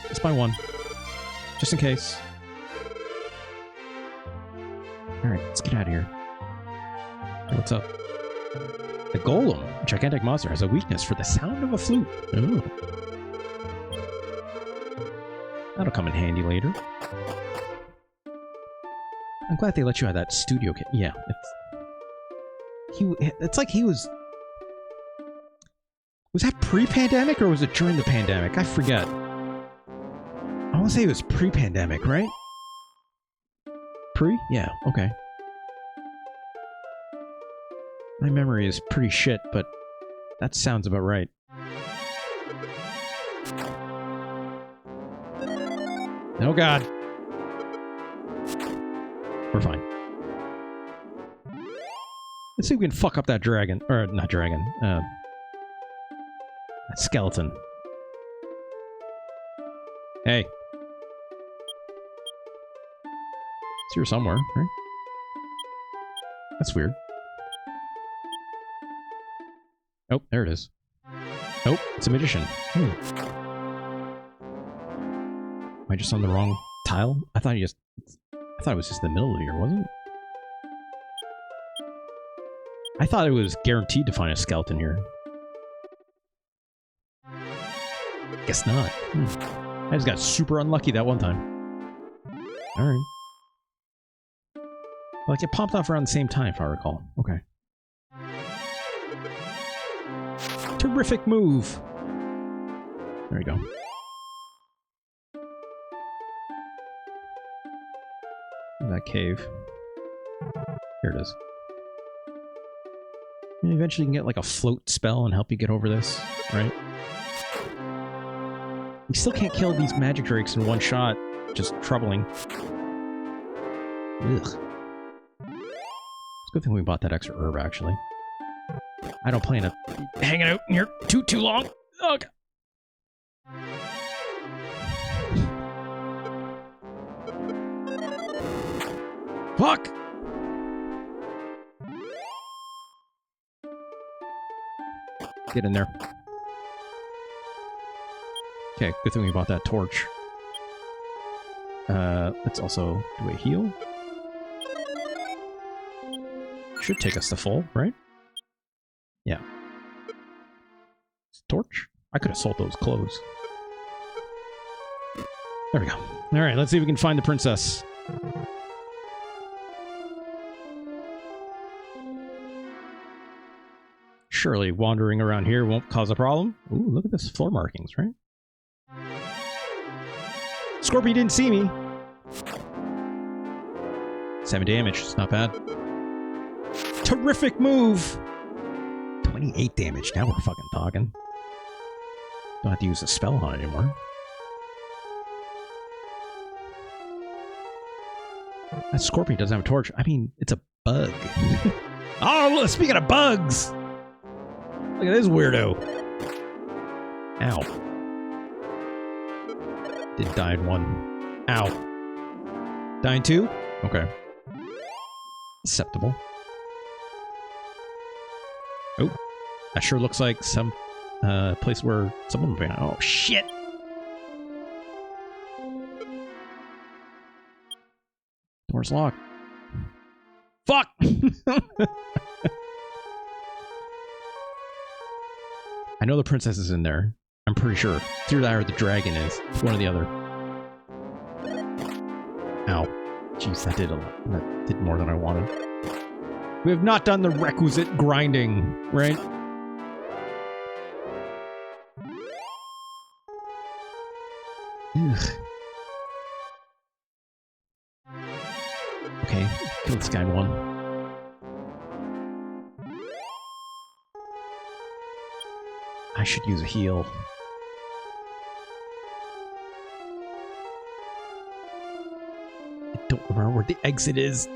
Let's buy one. Just in case. Alright, let's get out of here. Hey, what's up? The golem, a gigantic monster, has a weakness for the sound of a flute. Ooh. That'll come in handy later. I'm glad they let you have that studio kit. Yeah, it's like he was... Was that pre-pandemic or was it during the pandemic? I forget. I want to say it was pre-pandemic, right? Pre? Yeah, okay. My memory is pretty shit, but that sounds about right. Oh god. We're fine. Let's see if we can fuck up that dragon. Or, not dragon. That skeleton. Hey. It's here somewhere, right? That's weird. Oh, there it is. Oh, it's a magician. Am I just on the wrong tile? I thought it was just the middle of here, wasn't it? I thought it was guaranteed to find a skeleton here. Guess not. I just got super unlucky that one time. Alright. Like, it popped off around the same time, if I recall. Okay. Terrific move! There we go. That cave. Here it is. And eventually you can get like a float spell and help you get over this, right? You still can't kill these magic drakes in one shot. Just troubling. Ugh. It's a good thing we bought that extra herb, actually. I don't plan on hanging out in here too long. Ugh. Fuck! Get in there. Okay, good thing we bought that torch. Let's also do a heal. Should take us to full, right? Yeah. Torch? I could have sold those clothes. There we go. All right, let's see if we can find the princess. Surely wandering around here won't cause a problem. Ooh, look at this floor markings, right? Scorpion didn't see me. 7 damage, it's not bad. Terrific move! 28 damage, now we're fucking talking. Don't have to use a spell on it anymore. That scorpion doesn't have a torch. I mean, it's a bug. Oh, speaking of bugs! Look at this weirdo. Ow. Did die in one. Ow. Die in two? Okay. Acceptable. Oh. That sure looks like some place where someone would be. Oh, shit! Door's locked. Fuck! I know the princess is in there. I'm pretty sure. It's either that or the dragon is. It's one or the other. Ow. Jeez, that did a lot. That did more than I wanted. We have not done the requisite grinding, right? Ugh. Okay, kill this guy in one. I should use a heal. I don't remember where the exit is.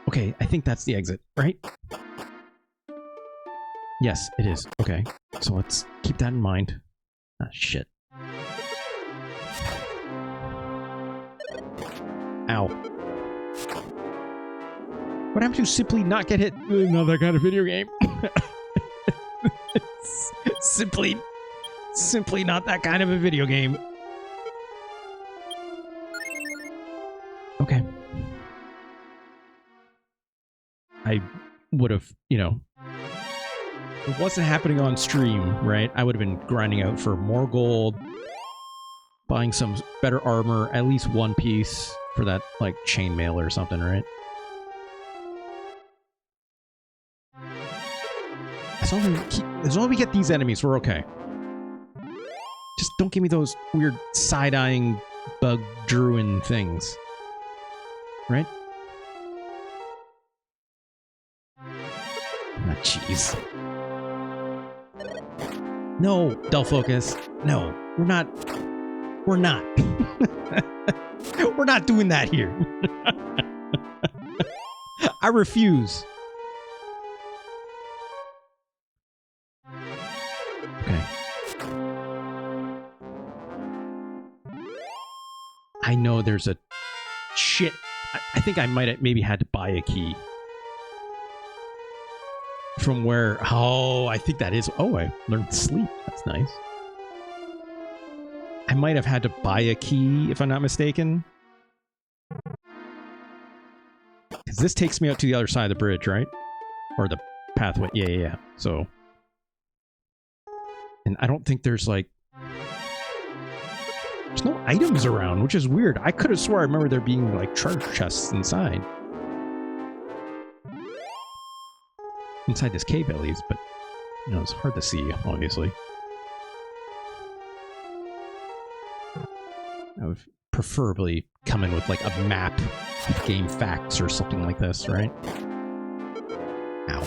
Okay, I think that's the exit, right? Yes, it is. Okay, so let's keep that in mind. Ah, shit. Ow. What happened to simply not get hit? Not that kind of video game. Simply not that kind of a video game. Okay. I would have, you know, if it wasn't happening on stream, right? I would have been grinding out for more gold, buying some better armor, at least one piece for that, like, chainmail or something, right? As long as we get these enemies, we're okay. Just don't give me those weird side-eyeing bug druid things. Right? Ah, jeez. No, dull focus. No, we're not. We're not. We're not doing that here. I refuse. Okay. I know there's a shit. I think I might have maybe had to buy a key. From where... Oh, I think that is... Oh, I learned to sleep. That's nice. I might have had to buy a key, if I'm not mistaken. Because this takes me out to the other side of the bridge, right? Or the pathway. Yeah. So... And I don't think there's, like... There's no items around, which is weird. I could have swore I remember there being, like, treasure chests inside. Inside this cave, at least, but, you know, it's hard to see, obviously. I would preferably come in with, like, a map of game facts or something like this, right? Ow.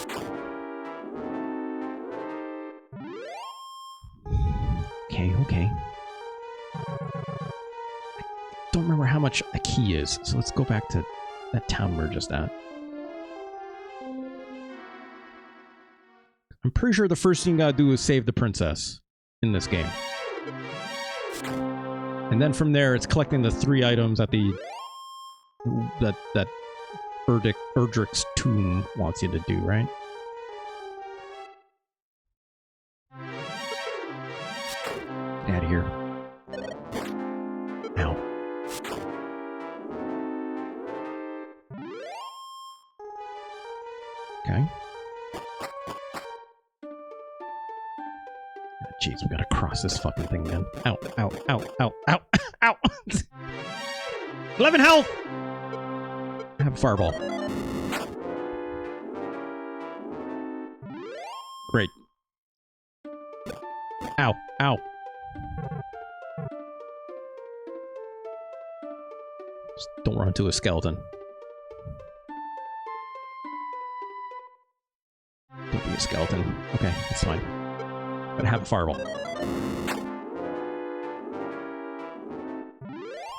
Okay. I don't remember how much a key is, so let's go back to that town we're just at. I'm pretty sure the first thing you gotta do is save the princess in this game. And then from there, it's collecting the 3 items at the... that Erdrick's tomb wants you to do, right? Get out of here. Ow. Okay. Jeez, we gotta cross this fucking thing again. Ow, ow, ow, ow, ow, ow! 11 health! I have a fireball. Great. Ow. Ow. Just don't run into a skeleton. Don't be a skeleton. Okay, that's fine. But I have a fireball.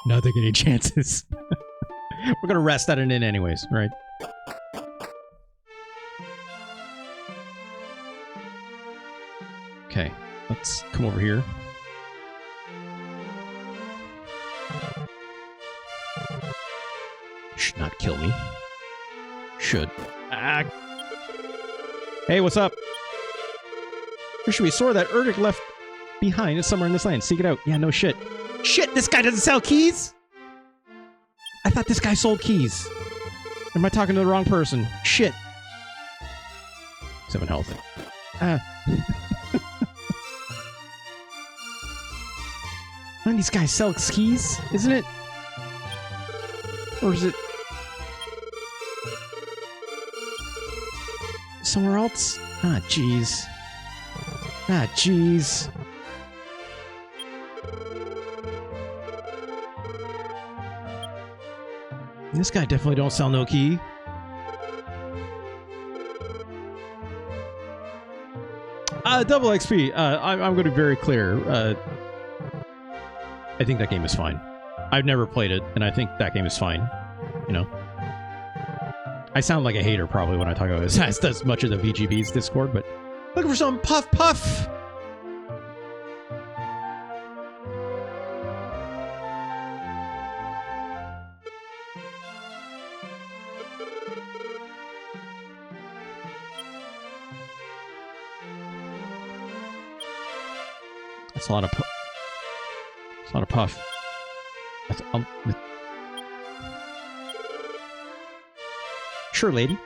Not taking any chances. We're gonna rest at an inn anyways, right? Okay, let's come over here. Should not kill me. Should. Ah. Hey, what's up? Where should we store that Erdic left behind? It's somewhere in this land. Seek it out. Yeah, no shit. Shit, this guy doesn't sell keys? I thought this guy sold keys. Or am I talking to the wrong person? Shit. 7 health. Ah. One of these guys sells keys, isn't it? Or is it somewhere else? Ah, jeez. Ah, jeez. This guy definitely don't sell no key. Double XP. I'm going to be very clear. I think that game is fine. I've never played it, and I think that game is fine. You know? I sound like a hater probably when I talk about this. That's much of the VGB's Discord, but looking for some puff puff! That's a lot of puff. That's a lot of puff. That's, sure, lady.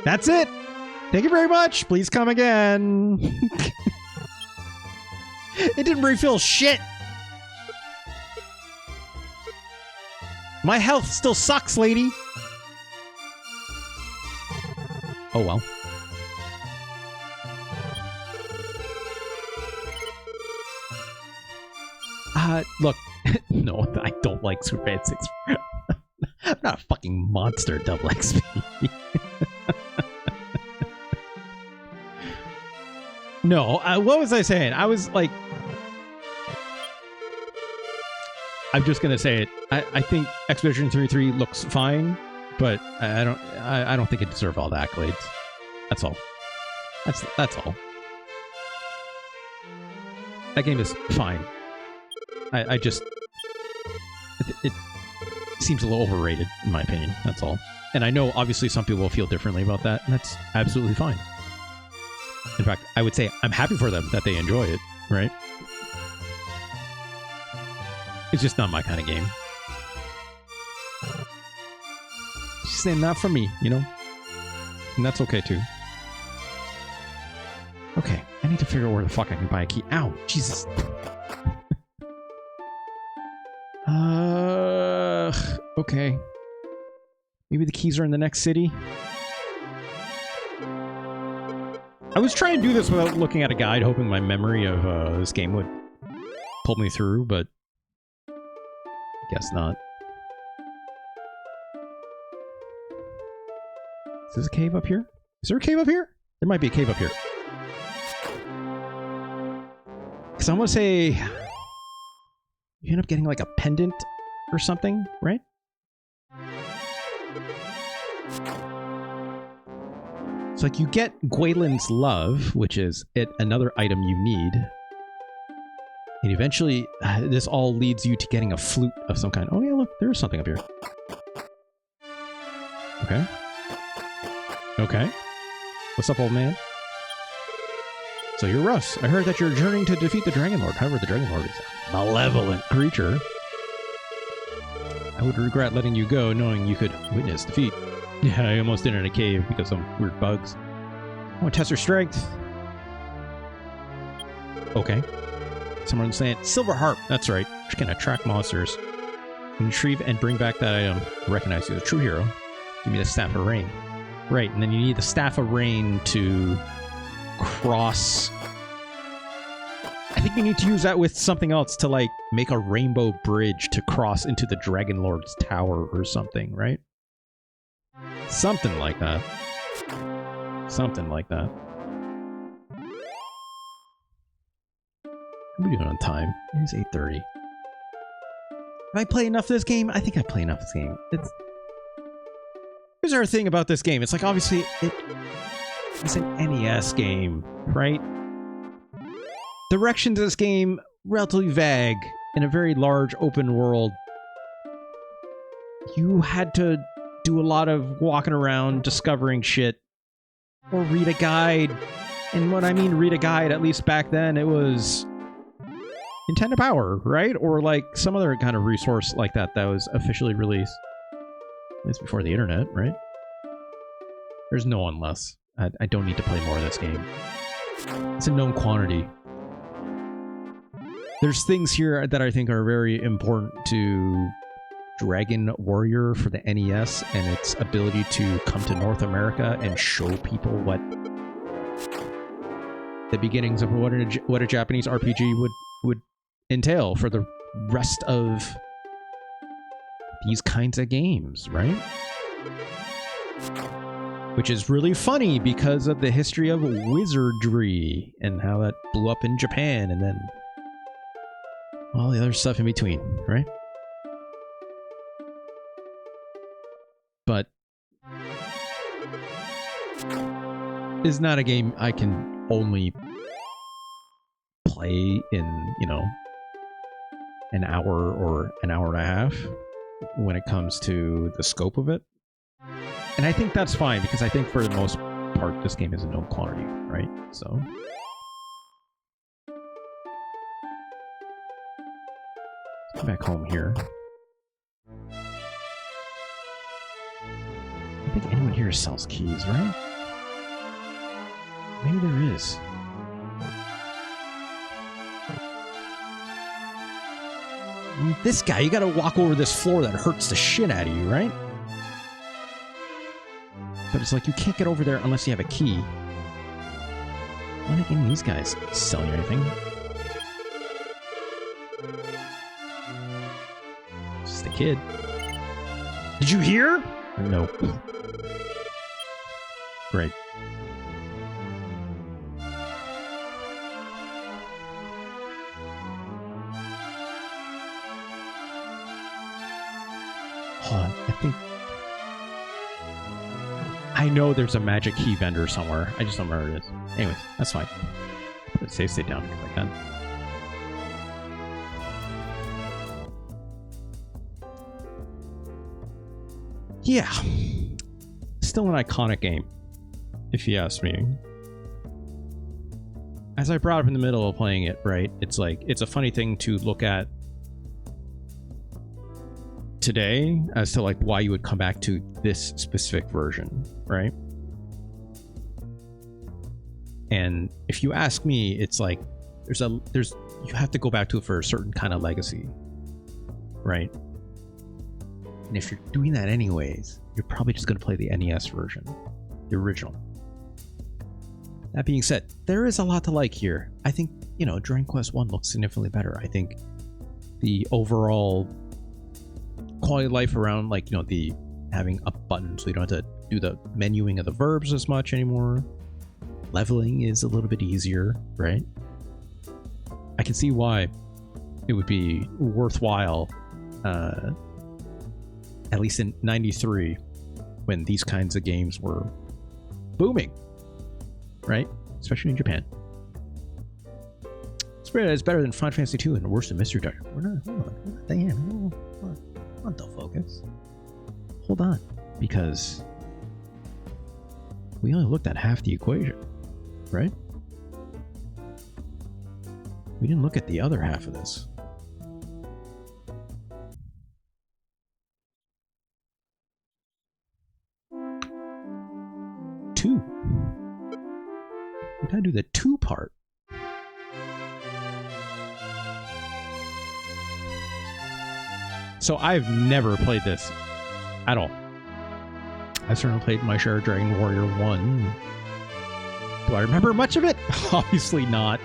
That's it. Thank you very much. Please come again. It didn't refill shit. My health still sucks, lady. Oh well. Look, no, I don't like Super Famicom. I'm not a fucking monster, double XP. No, what was I saying? I was like... I'm just gonna say it. I think Expedition 33 looks fine, but I don't think it deserves all the accolades. That's all. That's all. That game is fine. I just... It seems a little overrated, in my opinion. That's all. And I know, obviously, some people will feel differently about that, and that's absolutely fine. In fact, I would say I'm happy for them that they enjoy it, right? It's just not my kind of game. It's just saying not for me, you know? And that's okay, too. Okay, I need to figure out where the fuck I can buy a key. Ow! Jesus! Okay. Maybe the keys are in the next city? I was trying to do this without looking at a guide, hoping my memory of this game would pull me through, but... guess not. Is this a cave up here? Is there a cave up here? There might be a cave up here. Because I want to say... you end up getting like a pendant or something, right? It's like you get Gwaelin's Love, which is another item you need. And eventually, this all leads you to getting a flute of some kind. Oh yeah, look, there's something up here. Okay. Okay. What's up, old man? So you're Russ. I heard that you're journeying to defeat the Dragon Lord. However, the Dragon Lord is a malevolent creature. I would regret letting you go, knowing you could witness defeat. Yeah, I almost did it in a cave because of some weird bugs. I want to test her strength. Okay. Someone's saying, Silver Harp. That's right. Which can attract monsters. Retrieve and bring back that item. Recognize you as a true hero. Give me the Staff of Rain. Right, and then you need the Staff of Rain to cross... I think you need to use that with something else to, like, make a rainbow bridge to cross into the Dragon Lord's Tower or something, right? Something like that. Something like that. How are we doing on time? It is 8:30. Have I played enough of this game? I think I play enough of this game. Here's our thing about this game. It's like, obviously, it's an NES game, right? Direction to this game, relatively vague, in a very large open world. You had to do a lot of walking around, discovering shit, or read a guide. And what I mean read a guide, at least back then, it was Nintendo Power, right? Or like some other kind of resource like that that was officially released. At least before the internet, right? There's no unless. I don't need to play more of this game. It's a known quantity. There's things here that I think are very important to Dragon Warrior for the NES and its ability to come to North America and show people what the beginnings of what a Japanese RPG would entail for the rest of these kinds of games, right? Which is really funny because of the history of wizardry and how that blew up in Japan and then all the other stuff in between, right? But it's not a game I can only play in, you know, an hour or an hour and a half when it comes to the scope of it. And I think that's fine because I think for the most part this game is a known quantity, right? So let's come back home here. I think anyone here sells keys, right? Maybe there is. This guy, you gotta walk over this floor that hurts the shit out of you, right? But it's like you can't get over there unless you have a key. I don't think any of these guys sell you anything. Just a kid. Did you hear? Nope. Great. Hold on, I think... I know there's a magic key vendor somewhere. I just don't remember where it is. Anyways, that's fine. Put save state down if I can. Yeah. Still an iconic game, if you ask me. As I brought up in the middle of playing it, right? It's like, it's a funny thing to look at today as to like why you would come back to this specific version, right? And if you ask me, it's like there's you have to go back to it for a certain kind of legacy, right? And if you're doing that anyways, you're probably just going to play the NES version, the original. That being said, there is a lot to like here. I think, you know, Dragon Quest 1 looks significantly better. I think the overall quality of life around, like, you know, the having up buttons so you don't have to do the menuing of the verbs as much anymore. Leveling is a little bit easier, right? I can see why it would be worthwhile, at least in '93, when these kinds of games were booming, right? Especially in Japan. It's better than Final Fantasy 2 and worse than Mystery Dungeon. We're not, hold on, damn, hold on, don't focus. Hold on, because we only looked at half the equation, right? We didn't look at the other half of this. Two. We gotta do the two part. So I've never played this at all. I certainly played my share of Dragon Warrior 1. Do I remember much of it? Obviously not.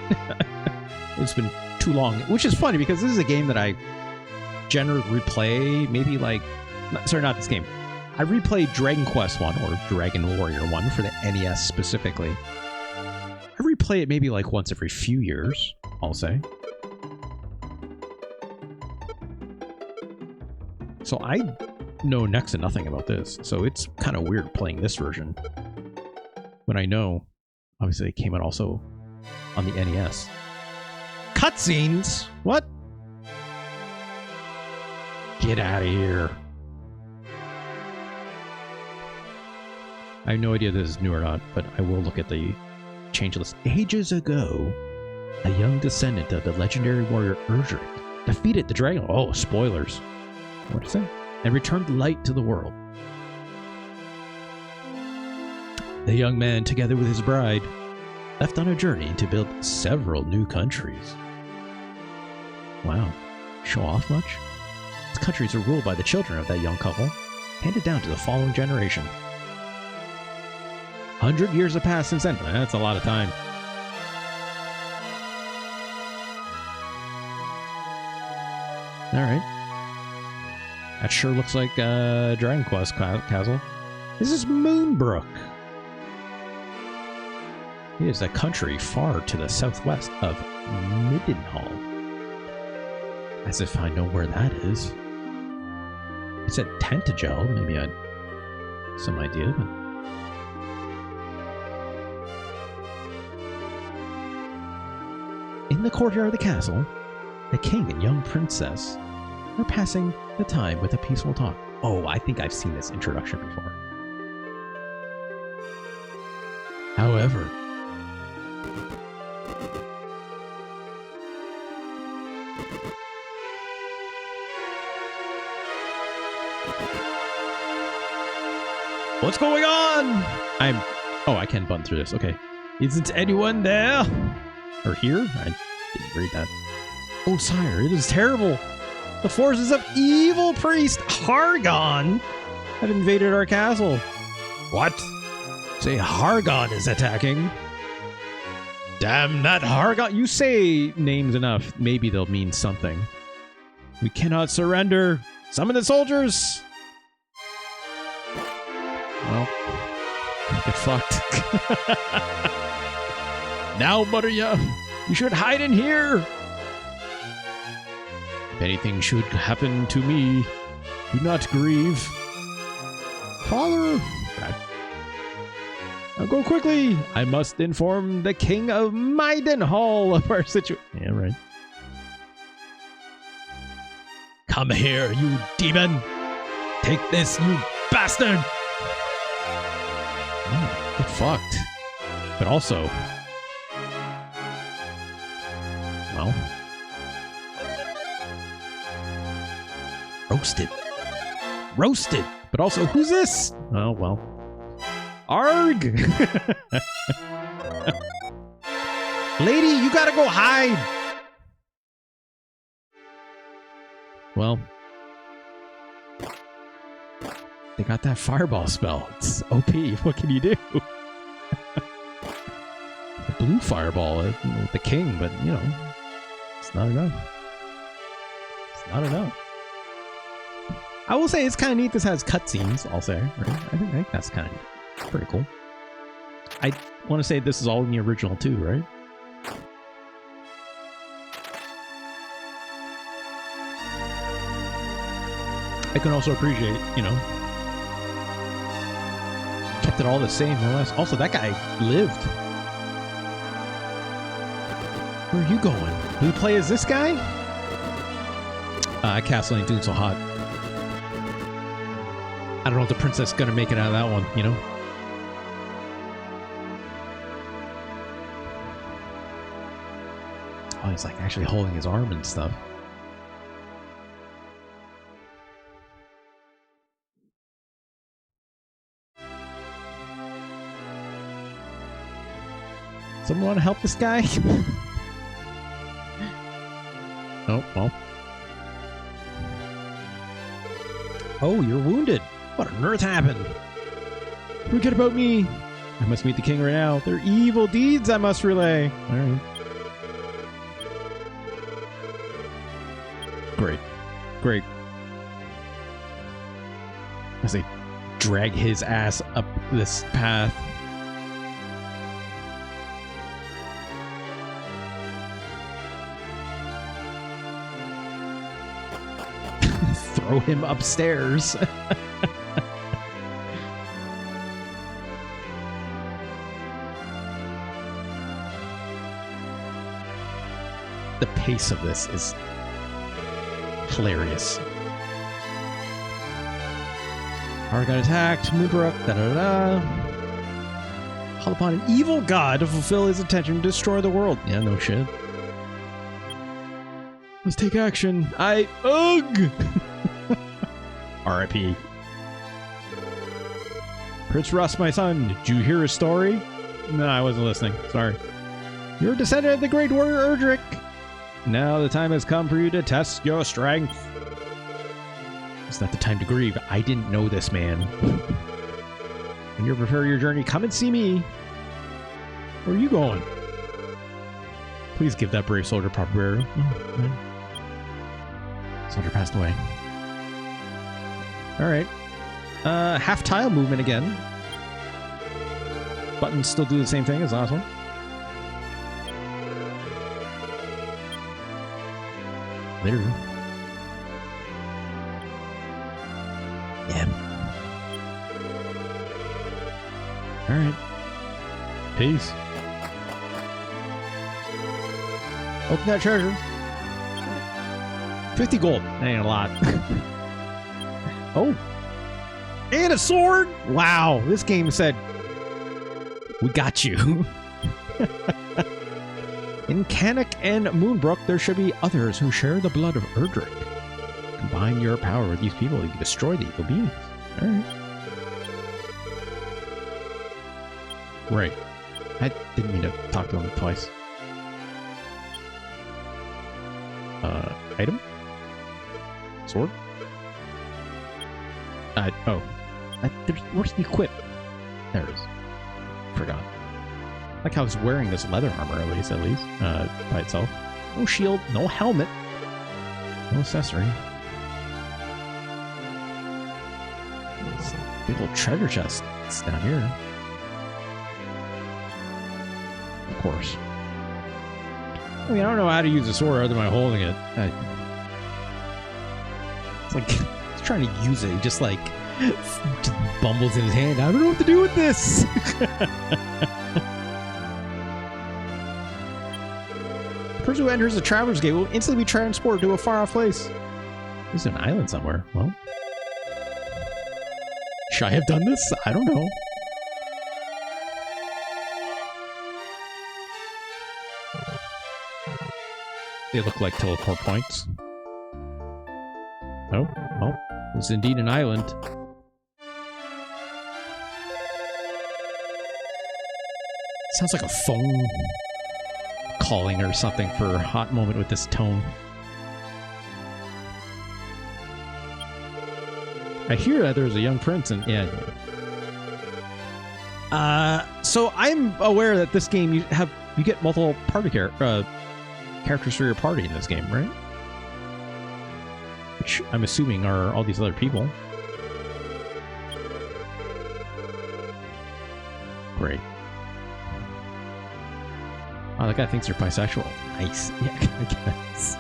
It's been too long, which is funny because this is a game that I generally replay, maybe like... Sorry, not this game. I replayed Dragon Quest 1 or Dragon Warrior 1 for the NES specifically. I replay it maybe like once every few years, I'll say. So I know next to nothing about this, so it's kind of weird playing this version when I know, obviously, it came out also on the NES. Cutscenes? What? Get out of here. I have no idea if this is new or not, but I will look at the change list. Ages ago, a young descendant of the legendary warrior Erdrick defeated the dragon. Oh, spoilers. What is it? And returned light to the world. The young man, together with his bride, left on a journey to build several new countries. Wow. Show off much? These countries are ruled by the children of that young couple, handed down to the following generation. 100 years have passed since then. That's a lot of time. Alright. That sure looks like Dragon Quest Castle. This is Moonbrook. It is a country far to the southwest of Midenhall. As if I know where that is. It said Tantagel. Maybe I had some idea, but... In the courtyard of the castle, the king and young princess are passing the time with a peaceful talk. Oh, I think I've seen this introduction before. However, what's going on? Oh, I can button through this. Okay. Isn't anyone there? Or here? I didn't read that. Oh, sire, it is terrible. The forces of evil priest Hargon have invaded our castle. What? Say Hargon is attacking. Damn that Hargon. You say names enough, maybe they'll mean something. We cannot surrender. Summon the soldiers. Well, get fucked. Now, Maria, you should hide in here. If anything should happen to me, do not grieve. Father! Now go quickly! I must inform the king of Midenhall of our situation. Yeah, right. Come here, you demon! Take this, you bastard! Oh, get fucked. But also... Well... Roasted. Roasted! But also, who's this? Oh, well. Arg! Lady, you gotta go hide! Well... They got that fireball spell. It's OP. What can you do? The blue fireball with the king, but, you know, it's not enough. It's not enough. I will say it's kind of neat this has cutscenes, I'll say. Right? I think that's kind of pretty cool. I want to say this is all in the original too, right? I can also appreciate, you know, kept it all the same, more or less. Also, that guy lived. Where are you going? Will you play as this guy? Castle ain't doing so hot. I don't know if the princess is gonna make it out of that one, you know? Oh, he's like actually holding his arm and stuff. Someone want to help this guy? Oh, well. Oh, you're wounded. What on earth happened? Forget about me. I must meet the king right now. They're evil deeds I must relay. All right. Great. Great. As they drag his ass up this path. Throw him upstairs. The pace of this is hilarious. Alright, got attacked. Moonbrook. Call upon an evil god to fulfill his intention to destroy the world. Yeah, no shit. Let's take action. Ugh! R.I.P. Prince Russ, my son, did you hear his story? No, I wasn't listening. Sorry. You're a descendant of the great warrior Erdrick. Now the time has come for you to test your strength. It's not the time to grieve. I didn't know this man. When you prepare your journey, come and see me. Where are you going? Please give that brave soldier proper burial. Soldier passed away. Alright. Half tile movement again. Buttons still do the same thing as last one. There. Yeah. Alright. Peace. Open that treasure. 50 gold. That ain't a lot. Oh. And a sword? Wow. This game said, we got you. In Canuck and Moonbrook, there should be others who share the blood of Erdrick. Combine your power with these people, you can destroy the evil beings. Alright. Right. I didn't mean to talk to him twice. Item? Sword? Where's the equip? There it is. Forgot. I like how he's wearing this leather armor, at least, by itself. No shield, no helmet, no accessory. This big old treasure chest down here. Of course. I mean, I don't know how to use a sword other than by holding it. It's like he's trying to use it, he just bumbles in his hand. I don't know what to do with this. The person who enters the Traveler's Gate will instantly be transported to a far-off place. There's an island somewhere. Well, should I have done this? I don't know. They look like teleport points. Oh, well, it's indeed an island. Sounds like a phone calling or something for a hot moment with this tone. I hear that there's a young prince and yeah. So I'm aware that this game you get multiple party characters for your party in this game, right? Which I'm assuming are all these other people. Great. Oh, that guy thinks they're bisexual. Nice. Yeah, I guess.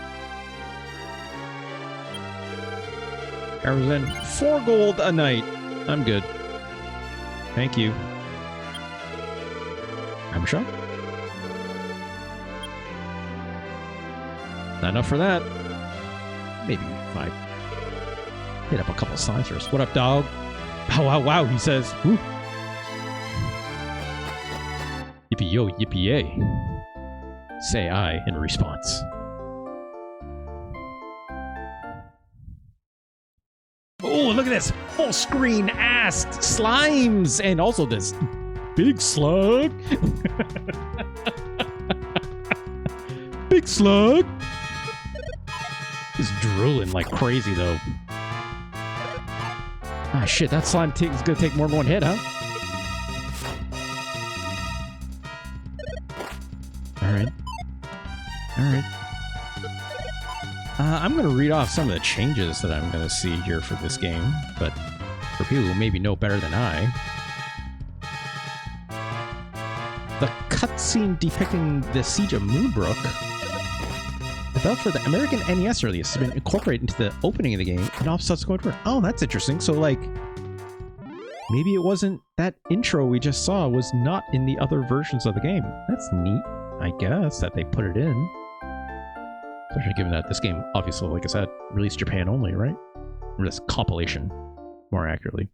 I was in 4 gold a night. I'm good. Thank you. I'm sure. Not enough for that. Maybe if I hit up a couple of signers. What up, dog? Wow, wow, wow, he says. Woo. Yippee yo, yippee yay. Say I in response. Oh, look at this! Full screen ass slimes! And also this big slug! Big slug! He's drooling like crazy though. Ah, shit, that slime is gonna take more than one hit, huh? Alright. Alright. I'm gonna read off some of the changes that I'm gonna see here for this game, but for people who maybe know better than I. The cutscene depicting the Siege of Moonbrook, developed for the American NES release, has been incorporated into the opening of the game and all subsequent work. Oh, that's interesting. So, like, maybe it wasn't that intro we just saw was not in the other versions of the game. That's neat, I guess, that they put it in. Especially given that this game, obviously, like I said, released Japan only, right? Or this compilation, more accurately.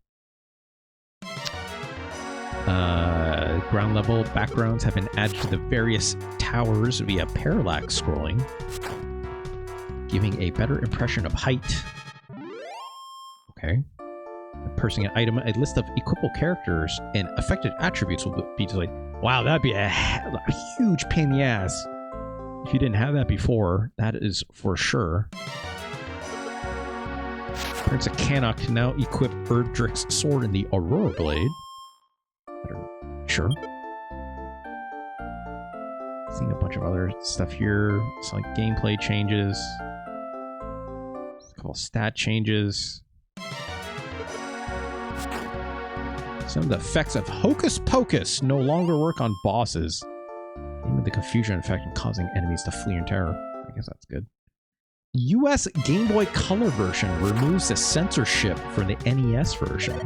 Ground level backgrounds have been added to the various towers via parallax scrolling, giving a better impression of height. Okay. Pursing an item, a list of equipable characters and affected attributes will be displayed. Wow, that'd be a huge pain in the ass if you didn't have that before. That is for sure. Prince of Cannock can now equip Erdrick's sword in the Aurora Blade. Sure. Seeing a bunch of other stuff here. It's like gameplay changes. A couple stat changes. Some of the effects of Hocus Pocus no longer work on bosses, aiming the confusion effect and causing enemies to flee in terror. I guess that's good. US Game Boy Color version removes the censorship for the NES version.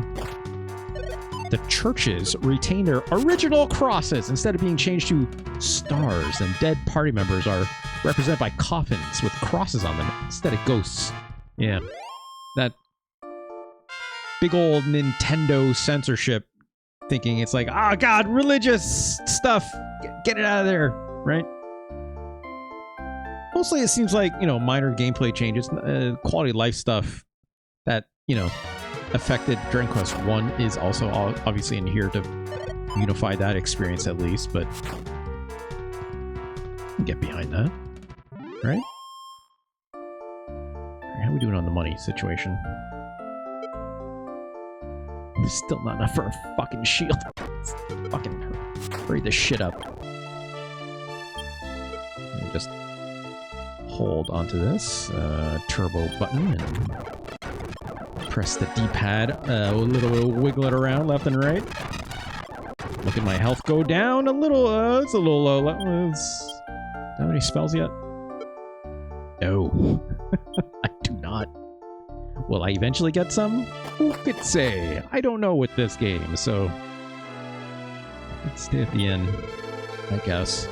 The churches retain their original crosses instead of being changed to stars, and dead party members are represented by coffins with crosses on them instead of ghosts. Yeah. That big old Nintendo censorship thinking it's like, oh god, religious stuff, get it out of there, right? Mostly it seems like, you know, minor gameplay changes, quality of life stuff that, you know, affected Dragon Quest 1 is also obviously in here to unify that experience at least, but I can get behind that, right? How are we doing on the money situation? Still not enough for a fucking shield. Fucking hurry this shit up. And just hold onto this turbo button and press the D-pad, a little wiggle it around left and right. Look at my health go down a little. It's a little low. Do I have any spells yet? No. I do not. Will I eventually get some? Who could say? I don't know with this game, so let's stay at the end, I guess.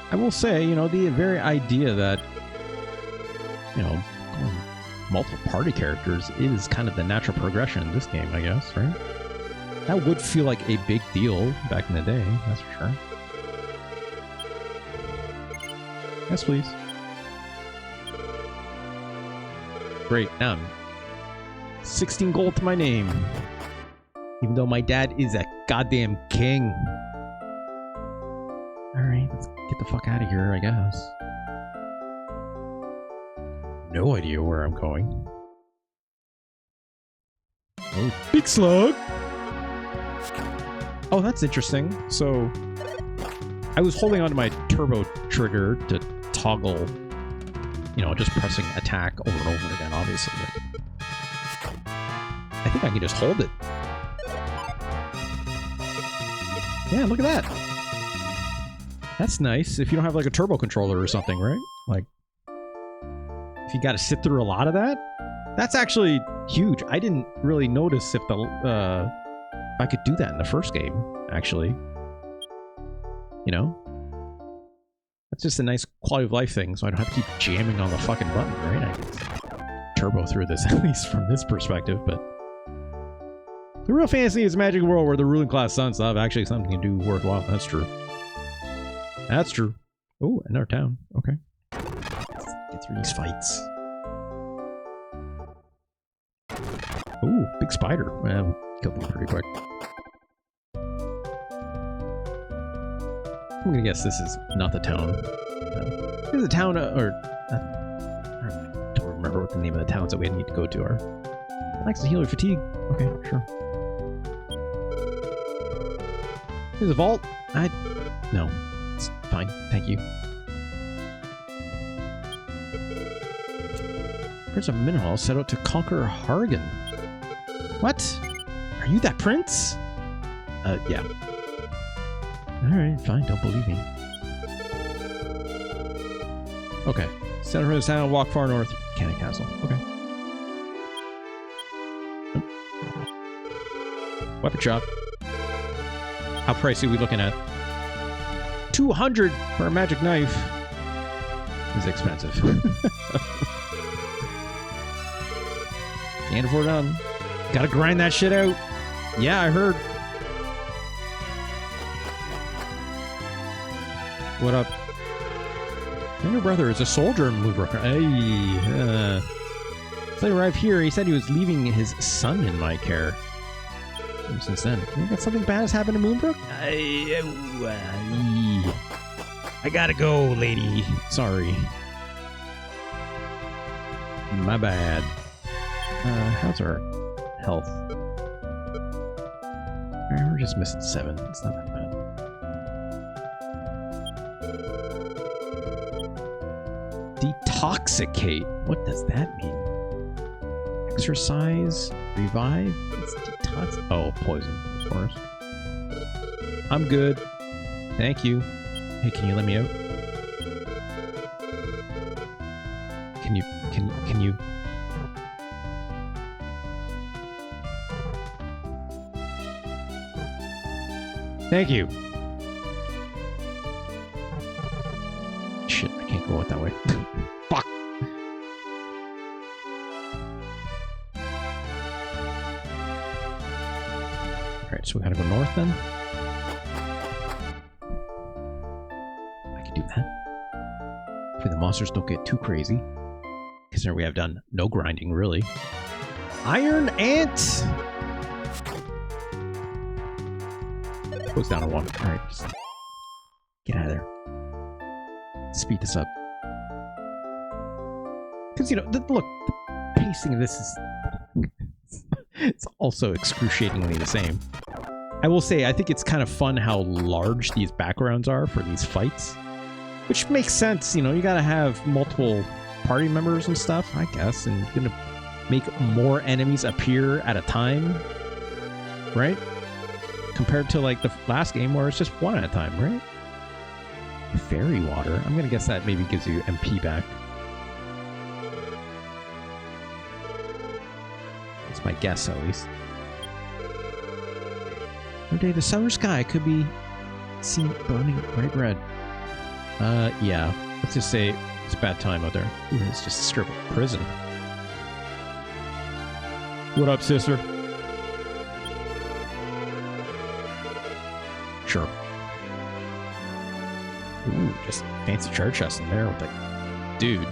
I will say, you know, the very idea that, you know, multiple party characters is kind of the natural progression in this game, I guess, right? That would feel like a big deal back in the day, that's for sure. Yes, please. Great, now I'm 16 gold to my name. Even though my dad is a goddamn king. Alright, let's get the fuck out of here, I guess. No idea where I'm going. Oh, big slug! Oh, that's interesting. So, I was holding onto my turbo trigger to toggle, you know, just pressing attack over and over again, obviously. I think I can just hold it. Yeah, look at that. That's nice if you don't have like a turbo controller or something, right? Like, if you got to sit through a lot of that, that's actually huge. I didn't really notice if I could do that in the first game, actually. You know? That's just a nice quality of life thing, so I don't have to keep jamming on the fucking button, right? I can turbo through this, at least from this perspective, but the real fantasy is a magic world where the ruling class sons have actually something to do worthwhile. That's true. That's true. Oh, another town. Okay. Let's get through these fights. Ooh, big spider. Well, killed them pretty quick. I'm gonna guess this is not the town. There's a town, I don't remember what the name of the towns that we need to go to are. Likes to heal your fatigue. Okay, sure. There's a vault. No, it's fine. Thank you. Prince of Minhall set out to conquer Hargan. What? Are you that prince? Yeah. Alright, fine. Don't believe me. Okay. Center from the town, walk far north. Cannon Castle. Okay. Weapon shop. How pricey are we looking at? 200 for a magic knife. This is expensive. Can't afford them. Gotta grind that shit out. Yeah, I heard. What up? Your brother is a soldier in Moonbrook. Hey, so he arrived here. He said he was leaving his son in my care. And since then, you think something bad has happened to Moonbrook? I gotta go, lady. Sorry. My bad. How's our health? We're just missing 7. It's not that bad. Detoxicate. What does that mean? Exercise? Revive? It's detox. Oh, poison, of course. I'm good. Thank you. Hey, can you let me out? Can you? Thank you. Shit, I can't go out that way. Fuck. Alright, so we gotta go north then? I can do that. Hopefully the monsters don't get too crazy. Considering we have done no grinding, really. Iron Ant! Goes down to 1. Alright, just get out of there. Speed this up. Because, you know, look, the pacing of this is... it's also excruciatingly the same. I will say, I think it's kind of fun how large these backgrounds are for these fights. Which makes sense, you know, you gotta have multiple party members and stuff, I guess, and you're gonna make more enemies appear at a time, right? Compared to, like, the last game where it's just one at a time, right? Fairy water. I'm gonna guess that maybe gives you MP back. That's my guess, at least. One day the summer sky could be seen burning bright red. Yeah. Let's just say it's a bad time out there. Ooh, it's just a strip of prison. What up, sister? Sure. Ooh, just fancy treasure chest in there with like, dude.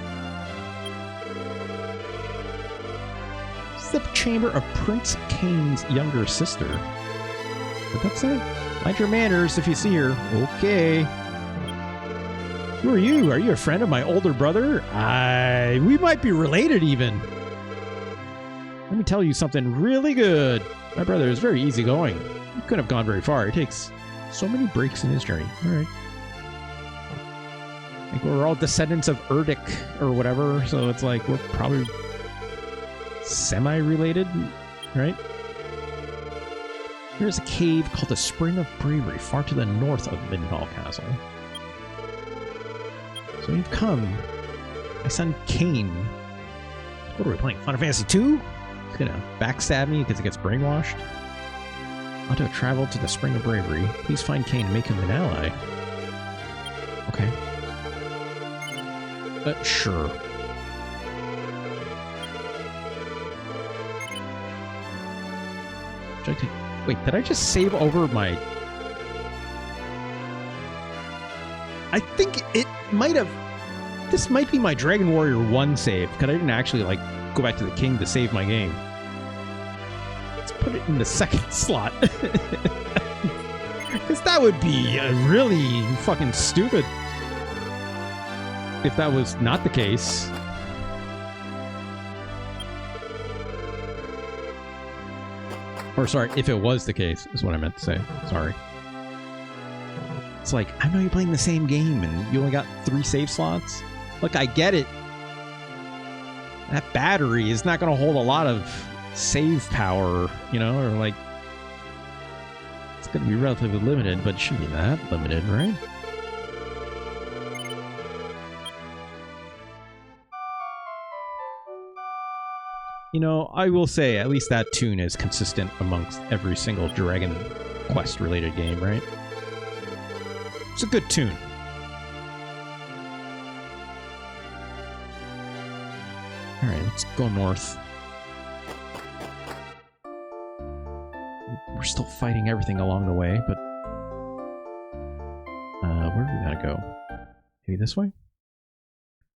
This is the chamber of Prince Kane's younger sister. What'd that say? Mind your manners if you see her. Okay. Who are you? Are you a friend of my older brother? We might be related even. Let me tell you something really good. My brother is very easygoing. He couldn't have gone very far. He takes so many breaks in his journey. Alright. I think we're all descendants of Erdic or whatever, so it's like we're probably semi-related, right? There's a cave called the Spring of Bravery, far to the north of Middenhall Castle. So you've come. My son Kane. What are we playing? Final Fantasy II? He's gonna backstab me because he gets brainwashed. Ought to have traveled to the Spring of Bravery. Please find Kane and make him an ally. Okay. Sure. Wait, did I just save over my... I think it might have... This might be my Dragon Warrior 1 save, because I didn't actually, like, go back to the king to save my game. Let's put it in the second slot. Because that would be really fucking stupid. if that was not the case... Or sorry, if it was the case, is what I meant to say. Sorry. It's like, I know you're playing the same game and you only got 3 save slots. Look, I get it. That battery is not going to hold a lot of save power, you know, or like... It's going to be relatively limited, but it shouldn't be that limited, right? You know, I will say, at least that tune is consistent amongst every single Dragon Quest related game, right? It's a good tune. Alright, let's go north. We're still fighting everything along the way, but... where do we gotta go? Maybe this way?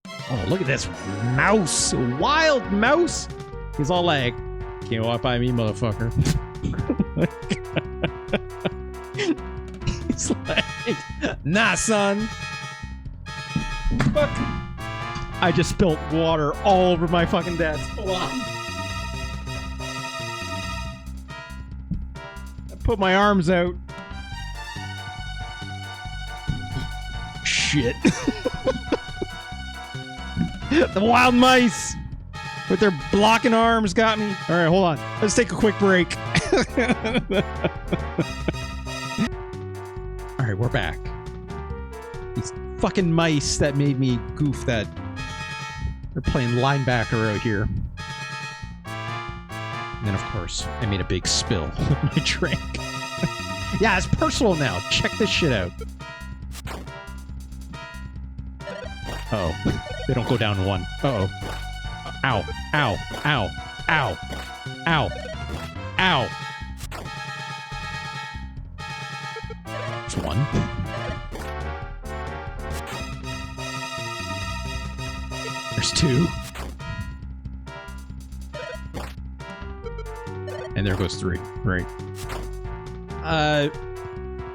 Oh, look at this mouse! Wild mouse! He's all like, can't walk by me, motherfucker. He's like, nah, son. Fuck. I just spilled water all over my fucking desk. Hold on. I put my arms out. Shit. The wild mice with their blocking arms got me. All right, hold on. Let's take a quick break. All right, we're back. These fucking mice that made me goof that they're playing linebacker out here. And then, of course, I made a big spill with my drink. Yeah, it's personal now. Check this shit out. Uh-oh. They don't go down in one. Uh-oh. Ow. Ow. Ow. Ow. Ow. Ow. There's one. There's 2. And there goes 3. Right.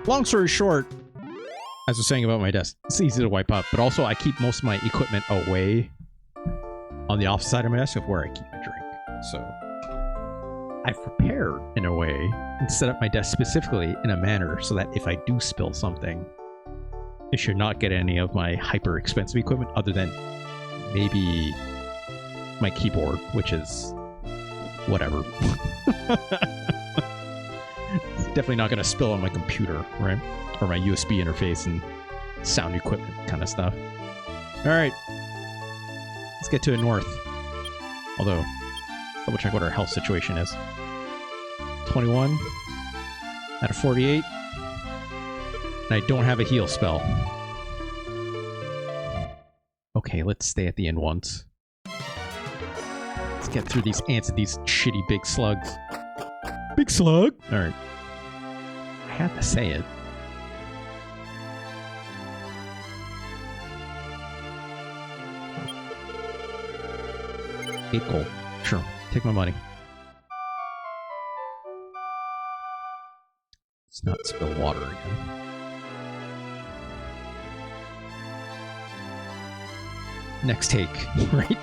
Long story short, as I was saying about my desk, it's easy to wipe up, but also I keep most of my equipment away on the opposite side of my desk of where I keep my drink. So I've prepared in a way and set up my desk specifically in a manner so that if I do spill something, it should not get any of my hyper expensive equipment other than maybe my keyboard, which is whatever. It's definitely not going to spill on my computer, right? Or my USB interface and sound equipment kind of stuff. All right. Let's get to the north. Although, double check what our health situation is. 21 out of 48. And I don't have a heal spell. Okay, let's stay at the end once. Let's get through these ants and these shitty big slugs. Big slug! Alright. I have to say it. Eight gold. Sure. Take my money. Let's not spill water again. Next take, right?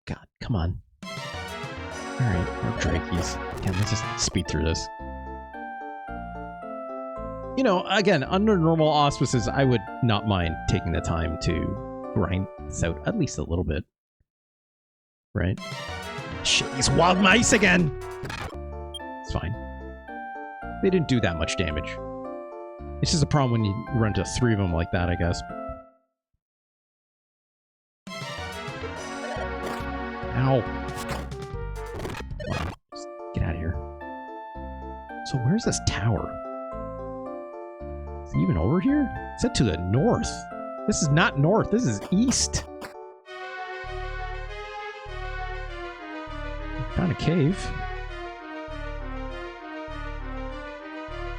God, come on. Alright, more Drakies. Again, let's just speed through this. You know, again, under normal auspices, I would not mind taking the time to grind this out at least a little bit. Right? Shit, these wild mice again! It's fine. They didn't do that much damage. It's just a problem when you run into 3 of them like that, I guess. Ow. Come on, just get out of here. So where's this tower? Is it even over here? It's set to the north. This is not north, this is east. Found a cave.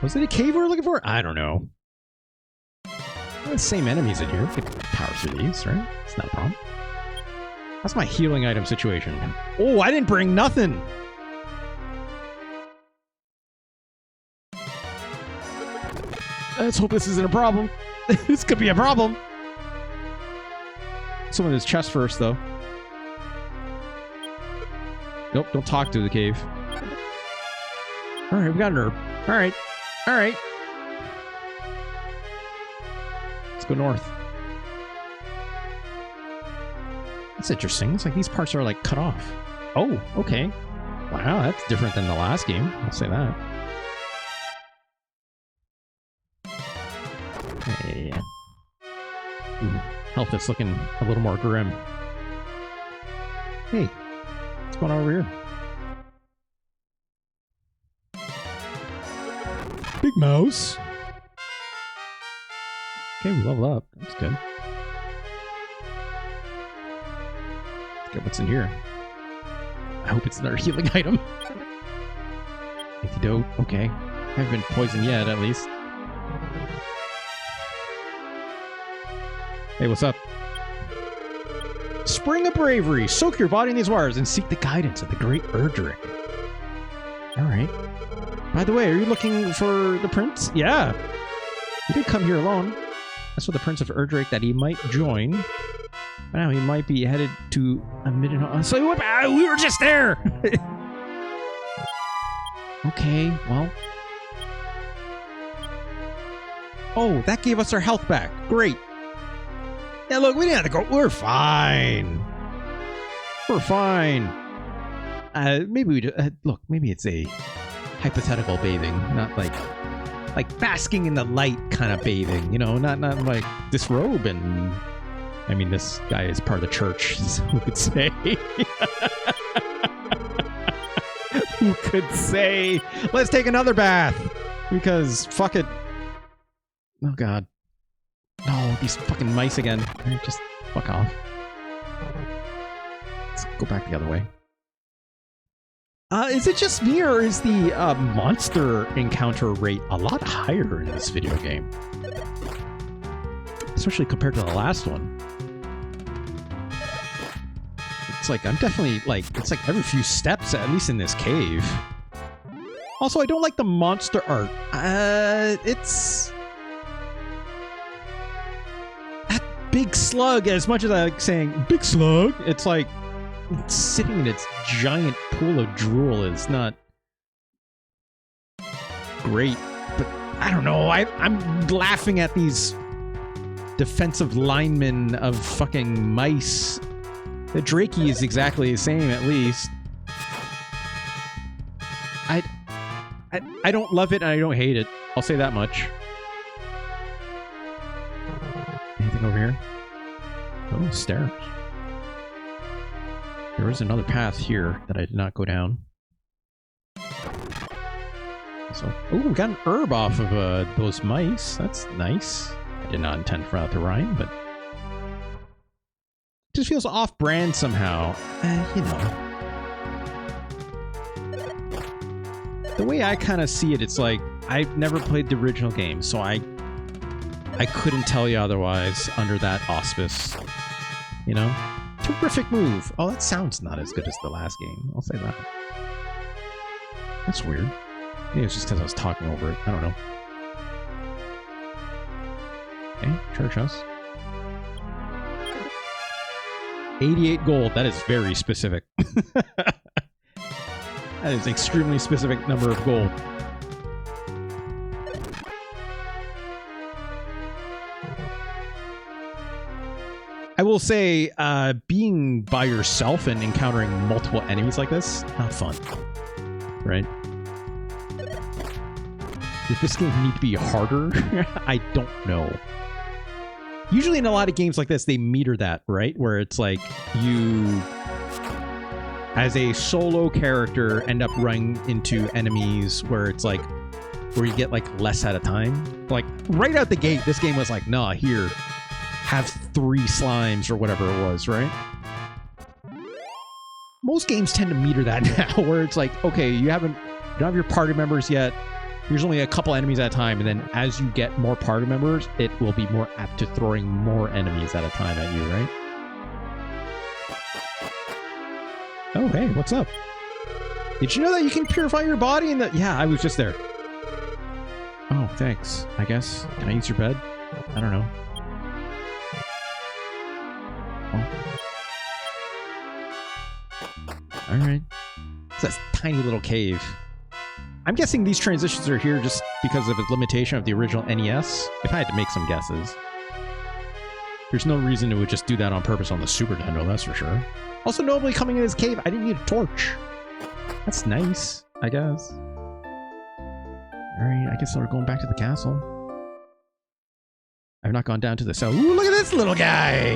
Was it a cave we were looking for? I don't know. The same enemies in here. We can power through these, right? It's not a problem. How's my healing item situation? Oh, I didn't bring nothing! Let's hope this isn't a problem. This could be a problem. Someone in his chest first, though. Nope, don't talk to the cave. Alright, we got an herb. Alright. Alright. Let's go north. That's interesting. It's like these parts are like cut off. Oh, okay. Wow, that's different than the last game. I'll say that. Hey. Ooh, health is looking a little more grim. Hey, what's going on over here? Big mouse. Okay, we level up. That's good. Let's get what's in here. I hope it's another healing item. Antidote. Okay. Haven't been poisoned yet, at least. Hey, what's up? Spring of Bravery. Soak your body in these waters and seek the guidance of the great Erdrick. Alright. By the way, are you looking for the prince? Yeah. He did come here alone. That's for the Prince of Erdrick that he might join. But now he might be headed to a midden... So we were just there! Okay, well... Oh, that gave us our health back. Great. Yeah, look, we didn't have to go. We're fine. We're fine. Maybe we look. Maybe it's a hypothetical bathing, not like basking in the light kind of bathing. You know, not like disrobe and. I mean, this guy is part of the church. So who could say? Who could say? Let's take another bath because fuck it. Oh God. No, these fucking mice again. Just fuck off. Let's go back the other way. Is it just me, or is the monster encounter rate a lot higher in this video game? Especially compared to the last one. It's like, I'm definitely, like, it's like every few steps, at least in this cave. Also, I don't like the monster art. It's... Big slug, as much as I like saying big slug, it's like it's sitting in its giant pool of drool is not great. But I don't know, I'm laughing at these defensive linemen of fucking mice. The Drakey is exactly the same, at least. I don't love it and I don't hate it. I'll say that much. Anything over here? Oh, stairs. There is another path here that I did not go down. So, oh, we got an herb off of those mice. That's nice. I did not intend for that to rhyme, but it just feels off-brand somehow. You know. The way I kind of see it, it's like I've never played the original game, so I couldn't tell you otherwise under that auspice. You know? Terrific move. Oh, that sounds not as good as the last game. I'll say that. That's weird. Maybe it's just because I was talking over it. I don't know. Okay, church house. 88 gold. That is very specific. That is an extremely specific number of gold. I will say, being by yourself and encountering multiple enemies like this, not fun. Right? Does this game need to be harder? I don't know. Usually in a lot of games like this, they meter that, right? Where it's like, you, as a solo character, end up running into enemies where it's like, where you get like less at a time. Like, right out the gate, this game was like, nah, here. Have 3 slimes or whatever it was, right? Most games tend to meter that now, where it's like, okay, you don't have your party members yet. There's only a couple enemies at a time, and then as you get more party members, it will be more apt to throwing more enemies at a time at you, right? Oh, hey, what's up? Did you know that you can purify your body? Yeah, I was just there. Oh, thanks. I guess. Can I use your bed? I don't know. Oh. Alright. It's a tiny little cave. I'm guessing these transitions are here just because of its limitation of the original NES, if I had to make some guesses. There's no reason it would just do that on purpose on the Super Nintendo, that's for sure. Also, nobody coming in this cave, I didn't need a torch. That's nice, I guess. Alright, I guess we're going back to the castle. I've not gone down to the south. Ooh, look at this little guy!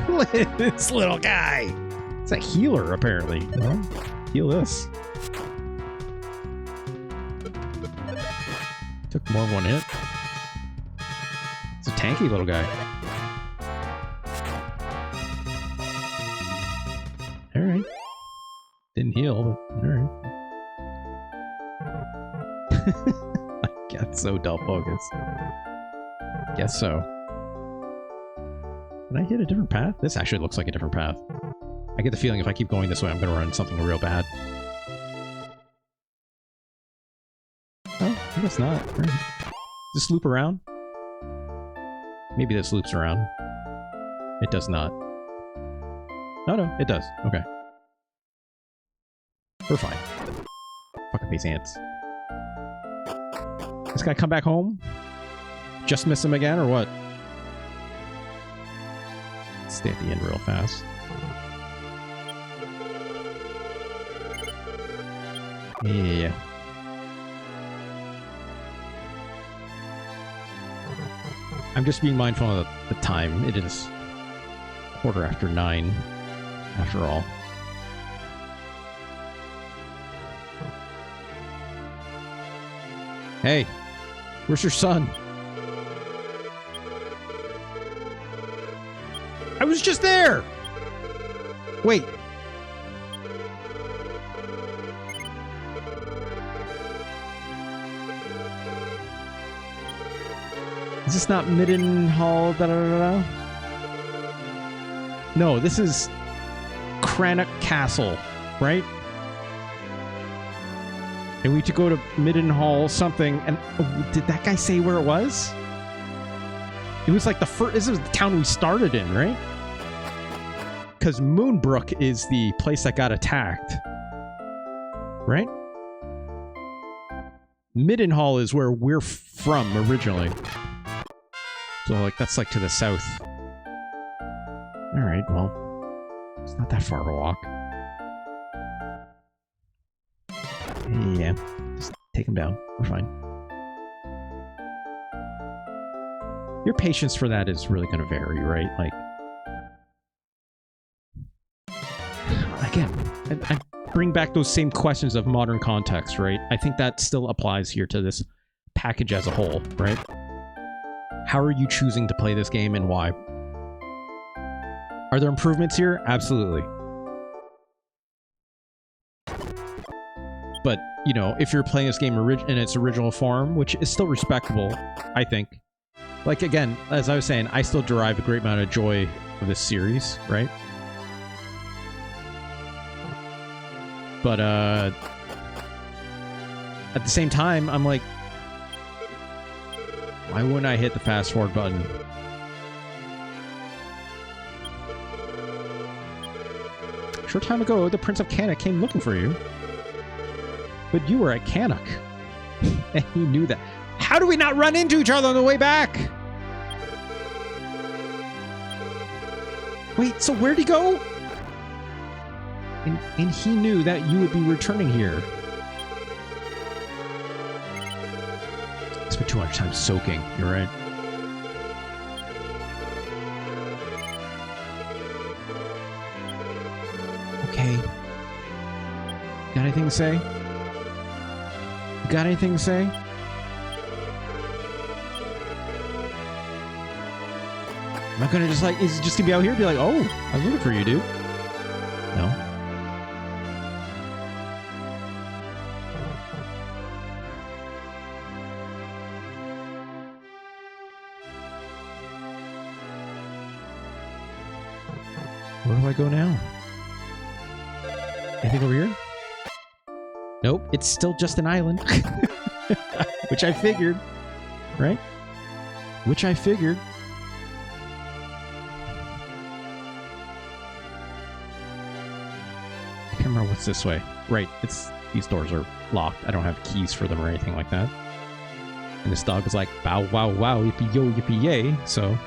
Look at this little guy! It's a healer, apparently. Well, heal this. Took more than one hit. It's a tanky little guy. Alright. Didn't heal, but alright. I guess so, dull focus. Guess so. Did I hit a different path? This actually looks like a different path. I get the feeling if I keep going this way, I'm going to run something real bad. Oh, I guess not. Right. Does this loop around? Maybe this loops around. It does not. Oh no, it does. Okay. We're fine. Fucking these ants. This guy come back home? Just miss him again, or what? Stay at the end real fast. Yeah. I'm just being mindful of the time. It is 9:15 after all. Hey, where's your son? I was just there! Wait. Is this not Midden Hall? Da, da, da, da? No, this is Crannock Castle, right? And we had to go to Midden Hall something, and oh, did that guy say where it was? It was like the first, this was the town we started in, right? Because Moonbrook is the place that got attacked. Right? Midden Hall is where we're from originally. So, like, that's, like, to the south. Alright, well. It's not that far of a walk. Yeah. Just take him down. We're fine. Your patience for that is really going to vary, right? Like... Again, I bring back those same questions of modern context, right? I think that still applies here to this package as a whole, right? How are you choosing to play this game and why? Are there improvements here? Absolutely. But, you know, if you're playing this game in its original form, which is still respectable, I think. Like, again, as I was saying, I still derive a great amount of joy of this series, right? But, at the same time, I'm like, why wouldn't I hit the fast forward button? A short time ago, the Prince of Canac came looking for you. But you were at Canac. And he knew that. How do we not run into each other on the way back? Wait, so where'd he go? And he knew that you would be returning here. Spent too much time soaking, you're right. Okay. Got anything to say? Got anything to say? I'm not gonna just like, is it just gonna be out here and be like, oh, I was looking for you, dude. No. Where do I go now? Anything over here? Nope, it's still just an island. Which I figured. right? Which I figured. I can't remember what's this way. Right, these doors are locked. I don't have keys for them or anything like that. And this dog is like, bow, wow, wow, yippee, yo, yippee, yay. So...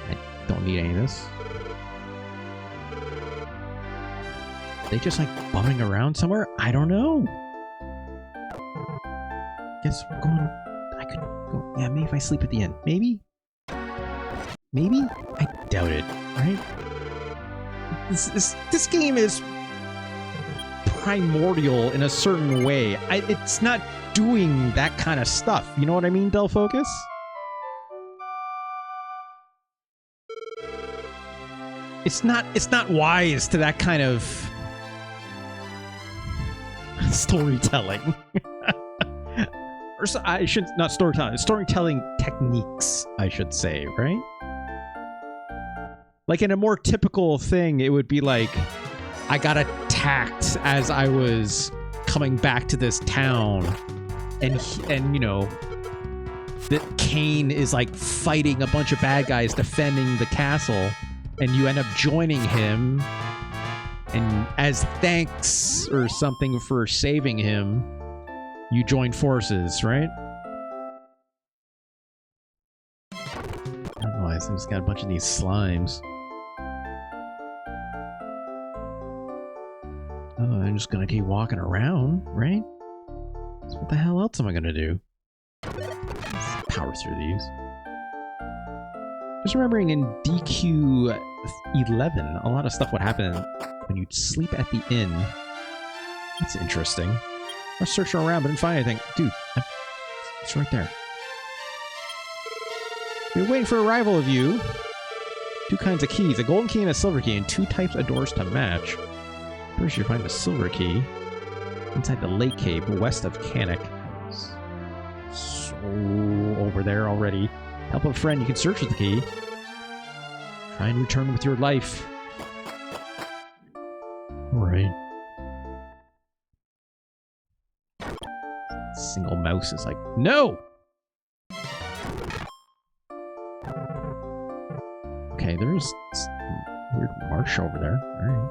I don't need any of this. Are they just like bumming around somewhere? I don't know. Guess we're going... I could go... Yeah, maybe if I sleep at the inn. Maybe? Maybe? I doubt it, right? This game is primordial in a certain way. It's not doing that kind of stuff. You know what I mean, Del Focus? It's not wise to that kind of storytelling. Or so, I should not storytelling techniques, I should say, right? Like in a more typical thing, it would be like, I got attacked as I was coming back to this town, and you know, that Kane is like fighting a bunch of bad guys defending the castle, and you end up joining him, and as thanks or something for saving him, you join forces, right? I don't know why it's got a bunch of these slimes. Oh, I'm just gonna keep walking around, right? So what the hell else am I gonna do? Let's power through these. Just remembering in DQ 11, a lot of stuff would happen when you'd sleep at the inn. That's interesting. I was searching around, but didn't find anything. Dude, it's right there. We're waiting for arrival of you. 2 kinds of keys, a golden key and a silver key, and 2 types of doors to match. First, you find the silver key inside the lake cave west of Canik. So over there already. Help a friend, you can search for the key. Try and return with your life. Alright. Single mouse is like, no! Okay, there's some weird marsh over there. Alright.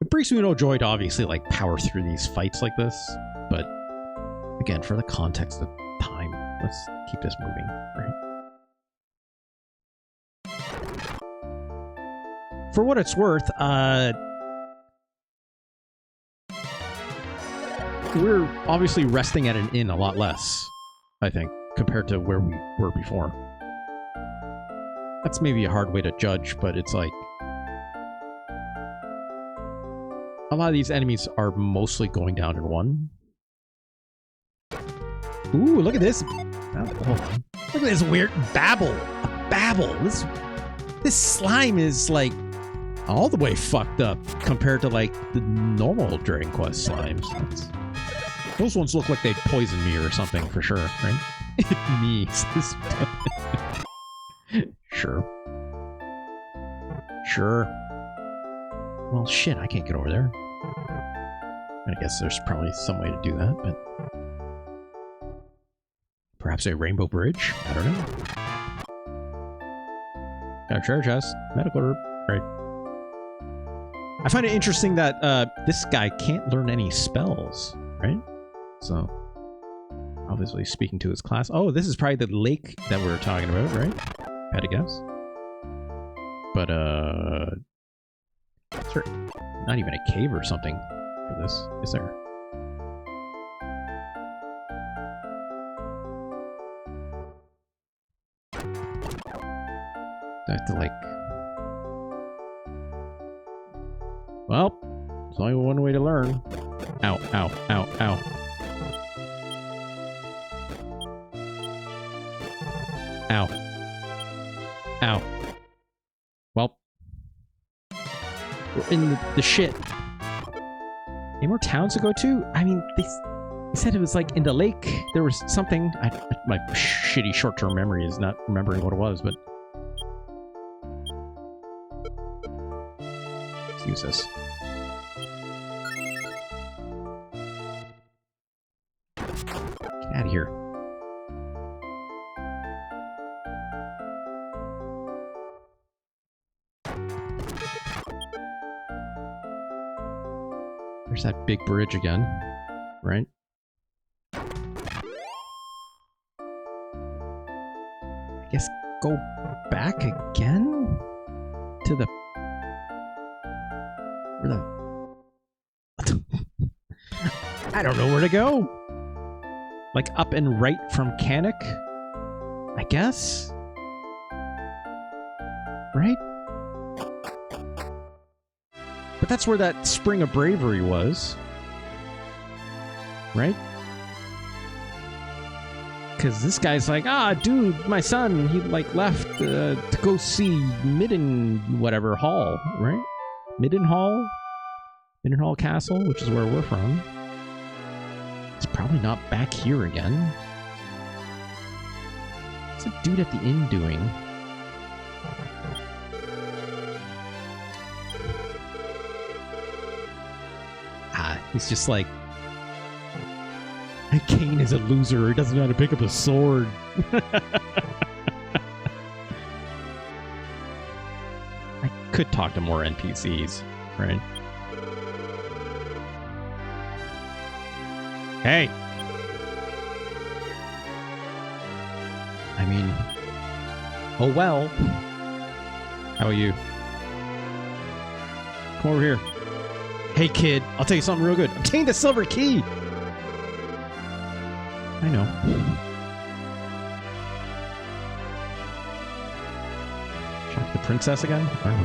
It brings me no joy to obviously like power through these fights like this, but again, for the context of time, let's keep this moving, right? For what it's worth, we're obviously resting at an inn a lot less, I think, compared to where we were before. That's maybe a hard way to judge, but it's like a lot of these enemies are mostly going down in one. Ooh, look at this. Oh, hold on. Look at this weird babble. A babble. This slime is like all the way fucked up compared to like the normal Dragon Quest slimes. Those ones look like they'd poison me or something for sure, right? Me. Sure. Sure. Well, shit, I can't get over there. I guess there's probably some way to do that, but... Perhaps a rainbow bridge? I don't know. Got a treasure chest. Medical herb. Right. I find it interesting that this guy can't learn any spells, right? So, obviously speaking to his class. Oh, this is probably the lake that we were talking about, right? Had to guess. But, is there not even a cave or something for this, is there? I have to, like... Well, there's only one way to learn. Ow, ow, ow, ow. Ow. Ow. Well. We're in the shit. Any more towns to go to? I mean, they said it was like in the lake. There was something. My shitty short-term memory is not remembering what it was, but Let's use this. Get out of here. There's that big bridge again, right? I guess go back again to the... Where the... I don't know where to go. Like up and right from Canik? I guess? Right? But that's where that Spring of Bravery was. Right? Because this guy's like, ah, dude, my son, he like left to go see whatever Hall, right? Middenhall Castle, which is where we're from. It's probably not back here again. What's the dude at the inn doing? He's just like, Kane is a loser. He doesn't know how to pick up a sword. I could talk to more NPCs, right? Hey! I mean, oh well. How are you? Come over here. Hey kid, I'll tell you something real good. Obtain the silver key! I know. Shock the princess again? I don't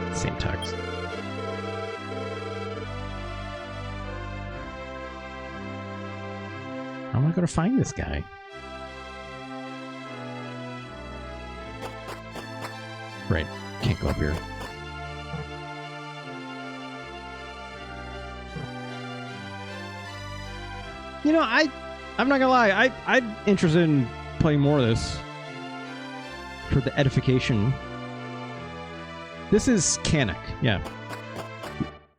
know. Same text. How am I going to find this guy? Right. Can't go up here. You know, I'm not gonna lie, I'm interested in playing more of this. For the edification. This is Canik, yeah.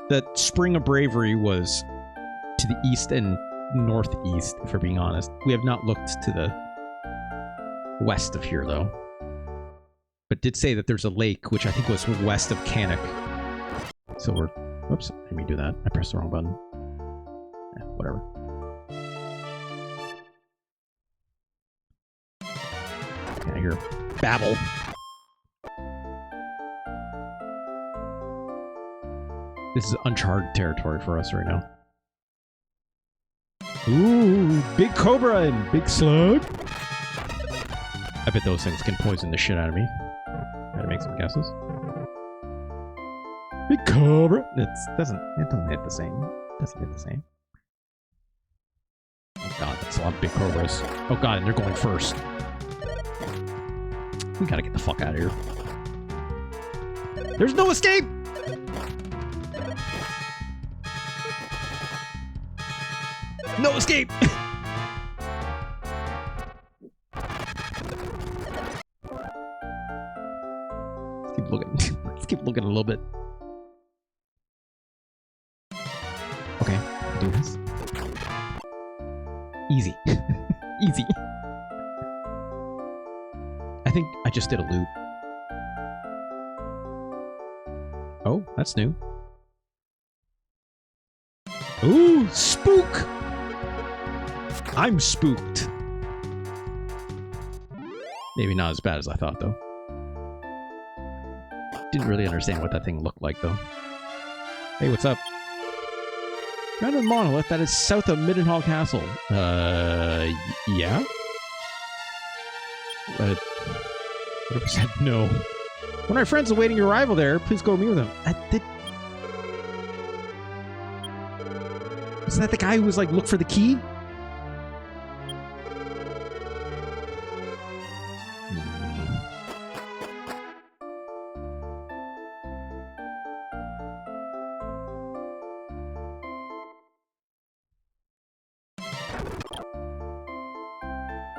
The Spring of Bravery was to the east and northeast, if we're being honest. We have not looked to the west of here, though. But did say that there's a lake, which I think was west of Canik. So we're... Whoops, let me do that. I pressed the wrong button. Yeah, whatever. Yeah, here. Babble. This is uncharted territory for us right now. Ooh, big cobra and big slug. I bet those things can poison the shit out of me. Gotta make some guesses. Big cobra. It doesn't hit the same. It doesn't hit the same. Oh god, that's a lot of big cobras. Oh god, and they're going first. We gotta get the fuck out of here. There's no escape! No escape! Let's keep looking. Let's keep looking a little bit. Okay, do this. Easy. Easy. I think I just did a loop. Oh, that's new. Ooh, spook! I'm spooked. Maybe not as bad as I thought, though. Didn't really understand what that thing looked like, though. Hey, what's up? Found a monolith that is south of Middenhall Castle. Yeah? Whatever said no. When our friends awaiting your arrival there, please go meet with them. Isn't that the guy who was like, look for the key?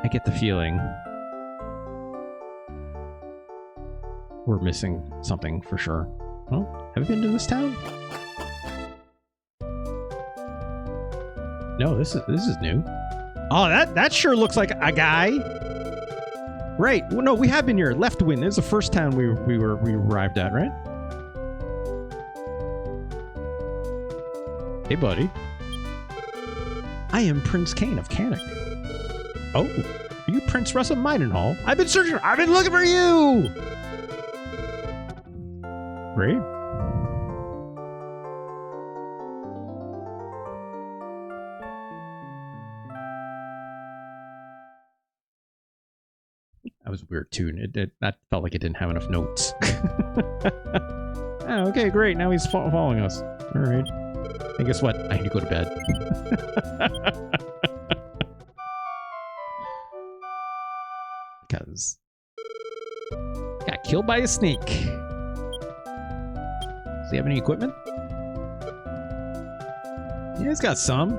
I get the feeling we're missing something for sure. Oh, have you been to this town? No, this is new. Oh, that sure looks like a guy. Right. Well, no, we have been here. Left Wind. This is the first town we arrived at, right? Hey, buddy. I am Prince Kane of Cannock. Oh, are you Prince Russ of Maidenhall? I've been searching. I've been looking for you. Great. That was weird too. That felt like it didn't have enough notes. Oh, okay, great. Now he's following us. All right. And guess what? I need to go to bed. Because got killed by a snake. Does he have any equipment? Yeah, he's got some.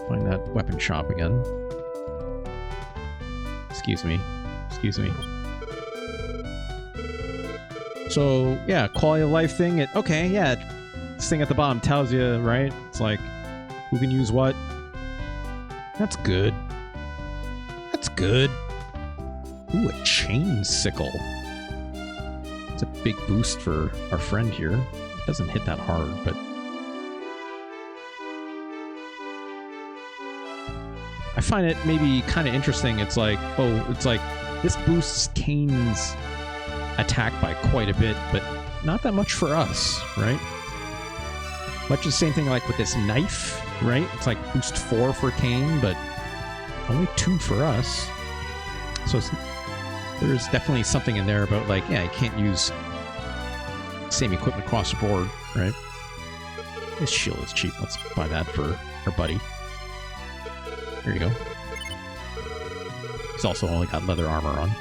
Find that weapon shop again. Excuse me. Excuse me. So, yeah, quality of life thing. Okay, yeah. This thing at the bottom tells you, right? It's like, who can use what. That's good. That's good. Ooh, a chain sickle. It's a big boost for our friend here. It doesn't hit that hard, but... I find it maybe kind of interesting. It's like, oh, it's like this boosts Kane's attack by quite a bit, but not that much for us, right? Much the same thing like with this knife, right? It's like boost 4 for Kane, but only 2 for us. So there's definitely something in there about like, yeah, you can't use same equipment across the board, right? This shield is cheap. Let's buy that for our buddy. Here you go. He's also only got leather armor on.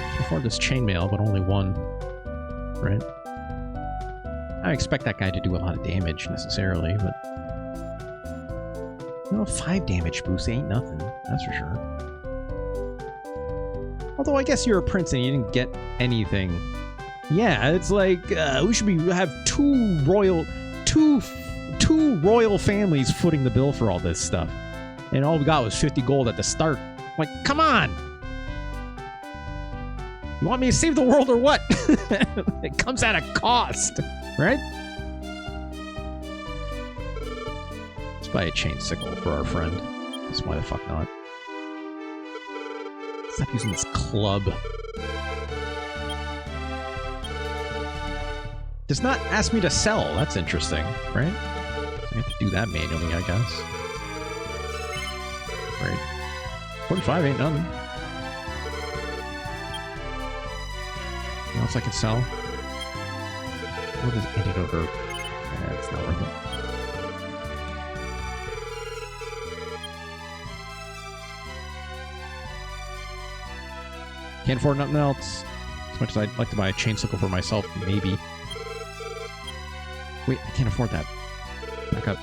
Can't afford this chainmail, but only 1. Right? I don't expect that guy to do a lot of damage necessarily, but... No, 5 damage boost ain't nothing. That's for sure. Although I guess you're a prince and you didn't get anything. Yeah, it's like we should have two royal families footing the bill for all this stuff, and all we got was 50 gold at the start. Like, come on! You want me to save the world or what? It comes at a cost, right? Let's buy a chain sickle for our friend. That's why the fuck not. Stop using this club. Does not ask me to sell. That's interesting, right? So I have to do that manually, I guess. Right. 45 ain't nothing. Anything else I can sell? What is antidote herb? Yeah, it's not worth it. Can't afford nothing else. As much as I'd like to buy a chain sickle for myself, maybe. Wait, I can't afford that. Back up.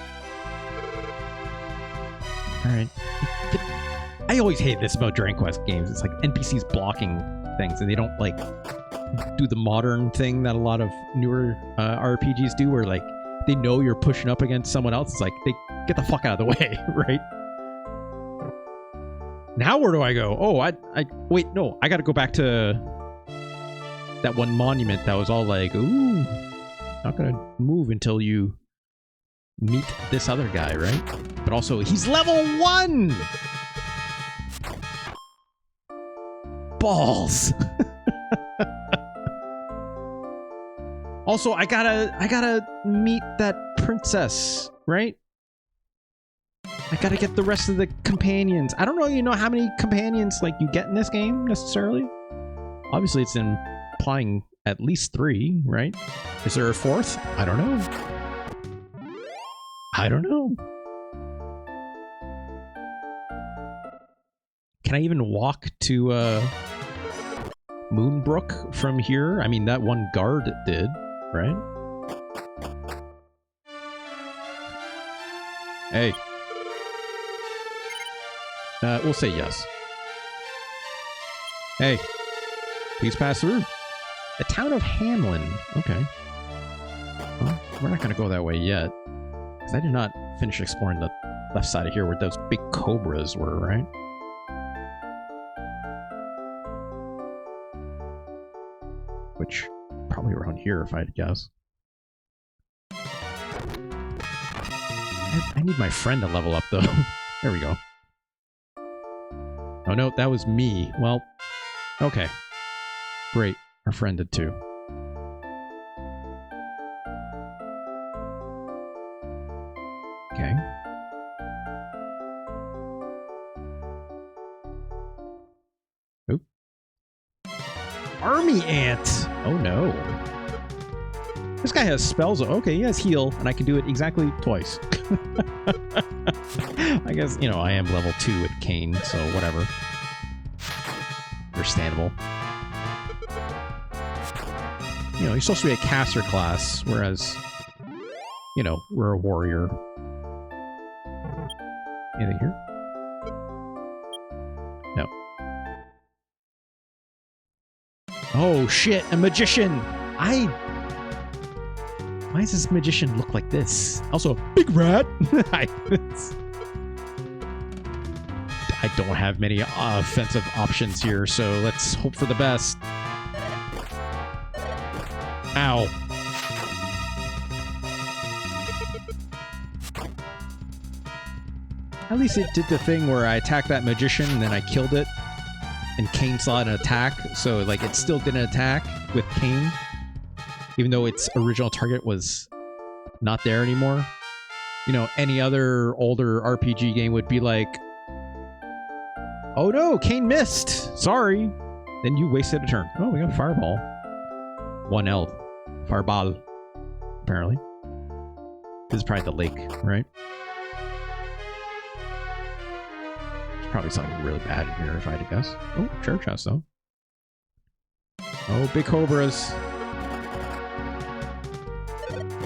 Alright. I always hate this about Dragon Quest games. It's like NPCs blocking things, and they don't, like, do the modern thing that a lot of newer RPGs do, where, like, they know you're pushing up against someone else. It's like, they get the fuck out of the way, right? Now where do I go? Oh, wait, no. I gotta go back to that one monument that was all like, ooh... Not gonna move until you meet this other guy, right? But also, he's level 1! Balls! Also, I gotta meet that princess, right? I gotta get the rest of the companions. I don't know, you know how many companions, like, you get in this game, necessarily? Obviously, it's implying at least 3, right? Is there a 4th? I don't know. I don't know. Can I even walk to Moonbrook from here? I mean, that one guard did, right? Hey. We'll say yes. Hey. Please pass through. The town of Hamlin. Okay. Well, we're not going to go that way yet. Because I did not finish exploring the left side of here where those big cobras were, right? Which, probably around here if I had to guess. I need my friend to level up, though. There we go. Oh, no, that was me. Well, okay. Great. Our friend did, too. Okay. Oop. Army ant! Oh, no. This guy has spells. Okay, he has heal, and I can do it exactly twice. I guess, you know, I am level 2 at Kane, so whatever. Understandable. You know, he's supposed to be a caster class, whereas, you know, we're a warrior. Anything here? No. Oh, shit! A magician! Why does this magician look like this? Also, big rat! I don't have many offensive options here, so let's hope for the best. Ow. At least it did the thing where I attacked that magician and then I killed it. And Kane saw an attack, so like it still did an attack with Kane. Even though its original target was not there anymore. You know, any other older RPG game would be like, oh no, Kane missed! Sorry! Then you wasted a turn. Oh, we got Fireball. 1 L. Fireball. Apparently. This is probably the lake, right? There's probably something really bad in here if I had to guess. Oh, treasure chest though. Oh, big cobras.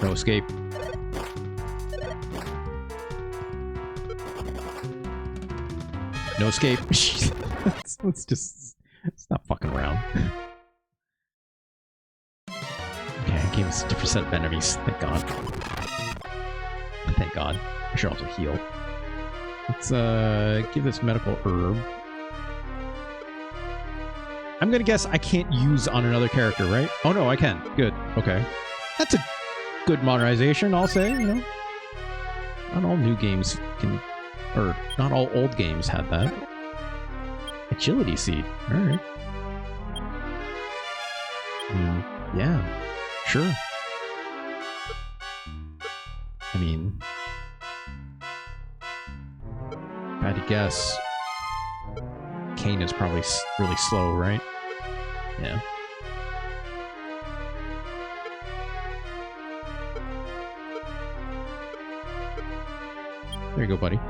No escape. No escape. let's not fucking around. Okay, it gave us a different set of enemies. Thank God. Thank God. I should also heal. Let's give this medical herb. I'm gonna guess I can't use on another character, right? Oh no, I can. Good. Okay. That's a good modernization, I'll say, you know. Not all new games can... Or, not all old games had that. Agility seed. Alright. Yeah. Sure. I mean... if I had to guess... Kane is probably really slow, right? Yeah. There you go, buddy.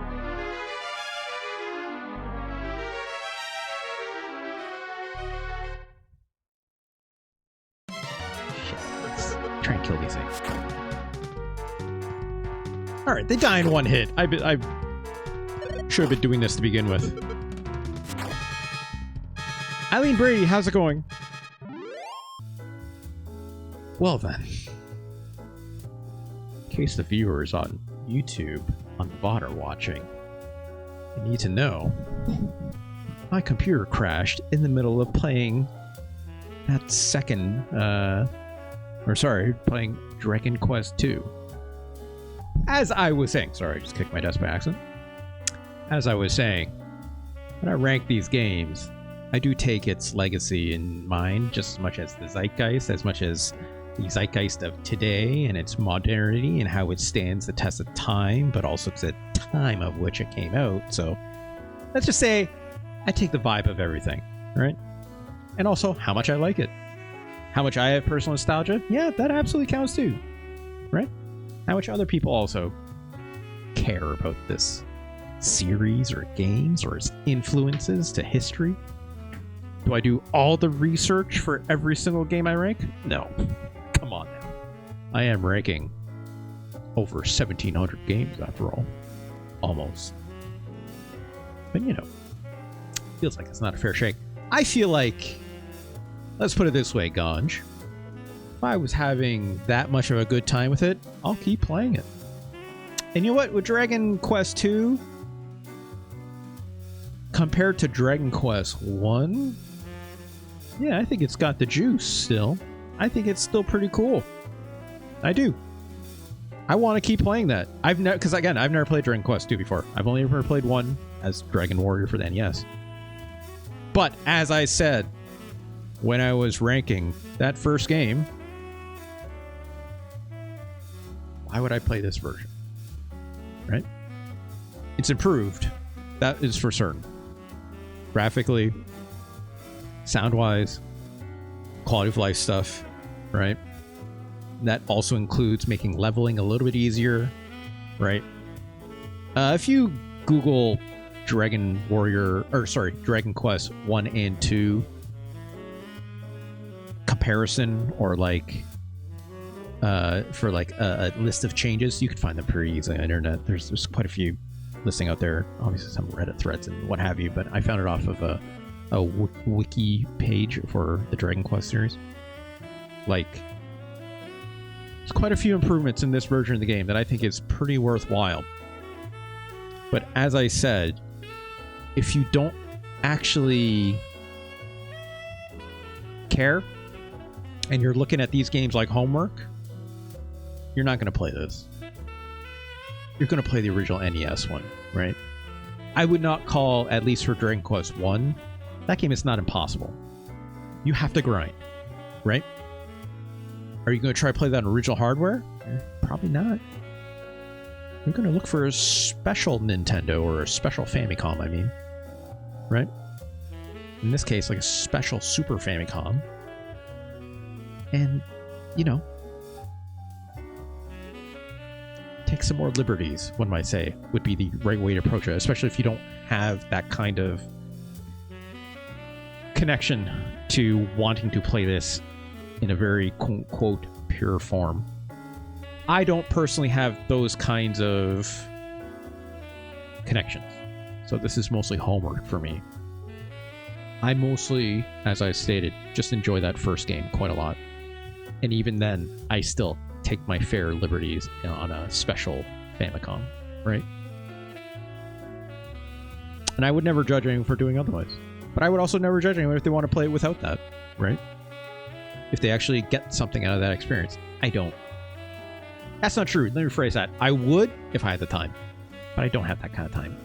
Shit, let's try and kill these things. Alright, they die in one hit. I should have been doing this to begin with. Eileen Brady, how's it going? Well then. In case the viewers on YouTube on the VOD are watching, you need to know my computer crashed in the middle of playing that second, playing Dragon Quest 2. As I was saying, sorry, I just kicked my desk by accident. As I was saying, when I rank these games, I do take its legacy in mind just as much as the zeitgeist, as much as the zeitgeist of today and its modernity and how it stands the test of time, but also the time of which it came out. So let's just say I take the vibe of everything, right? And also how much I like it. How much I have personal nostalgia? Yeah, that absolutely counts too, right? How much other people also care about this series or games or its influences to history. Do I do all the research for every single game I rank? No. Come on now. I am ranking over 1,700 games after all. almost. But you know, feels like it's not a fair shake. I feel like, let's put it this way, Ganj. If I was having that much of a good time with it, I'll keep playing it. And you know what? With Dragon Quest 2, compared to Dragon Quest 1, yeah, I think it's got the juice still. I think it's still pretty cool. I do. I want to keep playing that. Because again, I've never played Dragon Quest 2 before. I've only ever played 1 as Dragon Warrior for the NES. But as I said, when I was ranking that first game, why would I play this version? Right? It's improved. That is for certain. Graphically, sound-wise, quality of life stuff, right? That also includes making leveling a little bit easier, right? If you Google Dragon Quest 1 and 2 comparison, or like for like a list of changes, you can find them pretty easily on the internet. There's quite a few listing out there, obviously some Reddit threads and what have you, but I found it off of a wiki page for the Dragon Quest series. Like, there's quite a few improvements in this version of the game that I think is pretty worthwhile. But as I said, if you don't actually care and you're looking at these games like homework, you're not going to play this. You're going to play the original NES one, right? I would not call, at least for Dragon Quest 1, that game is not impossible. You have to grind, right? Are you going to try to play that on original hardware? Probably not. You're going to look for a special Nintendo or a special Famicom, I mean. Right? In this case, like a special Super Famicom. And, you know, take some more liberties, one might say, would be the right way to approach it, especially if you don't have that kind of connection to wanting to play this in a very quote pure form. I don't personally have those kinds of connections, so this is mostly homework for me. I mostly, as I stated, just enjoy that first game quite a lot, and even then I still take my fair liberties on a special Famicom, right? And I would never judge anyone for doing otherwise, but I would also never judge anyone if they want to play it without that, right? If they actually get something out of that experience. I don't. That's not true. Let me rephrase that. I would if I had the time, but I don't have that kind of time.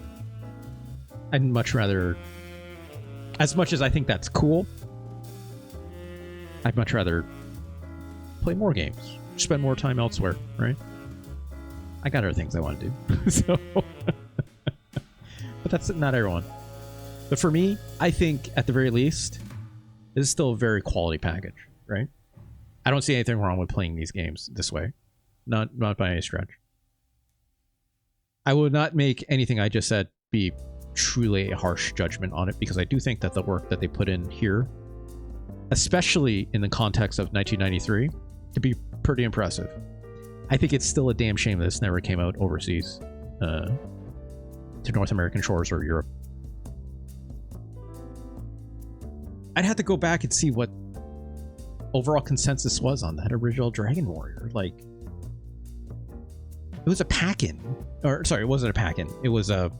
I'd much rather, as much as I think that's cool, I'd much rather play more games, spend more time elsewhere, right? I got other things I want to do. So, but that's not everyone. But for me, I think at the very least, this is still a very quality package, right? I don't see anything wrong with playing these games this way. Not by any stretch. I will not make anything I just said be truly a harsh judgment on it, because I do think that the work that they put in here, especially in the context of 1993, to be pretty impressive. I think it's still a damn shame that this never came out overseas, to North American shores or Europe. I'd have to go back and see what overall consensus was on that original Dragon Warrior. Like, it was a pack-in, or sorry, it wasn't a pack-in. It was a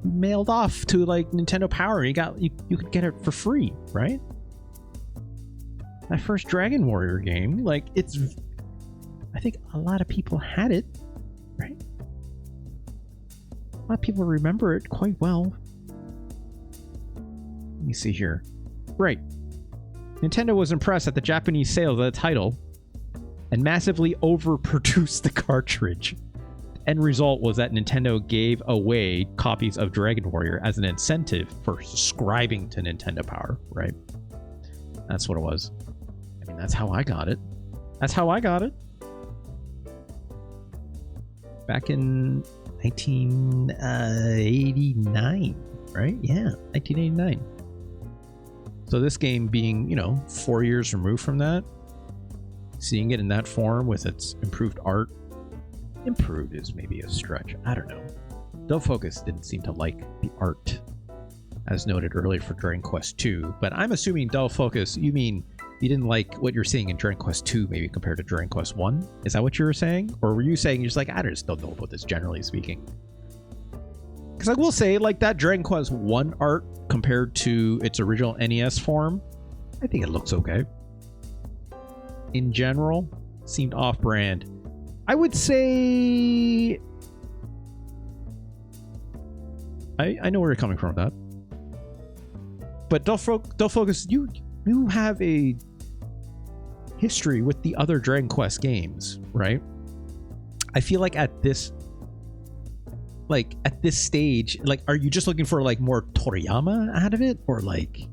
mailed off to like Nintendo Power. You could get it for free, right? That first Dragon Warrior game, like, I think a lot of people had it, right? A lot of people remember it quite well. Let me see here. Right. Nintendo was impressed at the Japanese sales of the title and massively overproduced the cartridge. End result was that Nintendo gave away copies of Dragon Warrior as an incentive for subscribing to Nintendo Power, right? That's what it was. I mean, that's how I got it. That's how I got it. Back in 1989, right? Yeah, 1989. So this game being, 4 years removed from that, seeing it in that form with its improved art, improved is maybe a stretch. I don't know. Dull Focus didn't seem to like the art, as noted earlier for Dragon Quest II, but I'm assuming Dull Focus, you mean you didn't like what you're seeing in Dragon Quest II maybe compared to Dragon Quest 1? Is that what you were saying? Or were you saying you're just like, I just don't know about this generally speaking? Because I will say, like, that Dragon Quest 1 art compared to its original NES form, I think it looks okay. In general, seemed off-brand. I would say... I know where you're coming from with that. But Dull Focus, you have a history with the other Dragon Quest games, right? I feel like at this stage, like, are you just looking for like more Toriyama out of it, or like,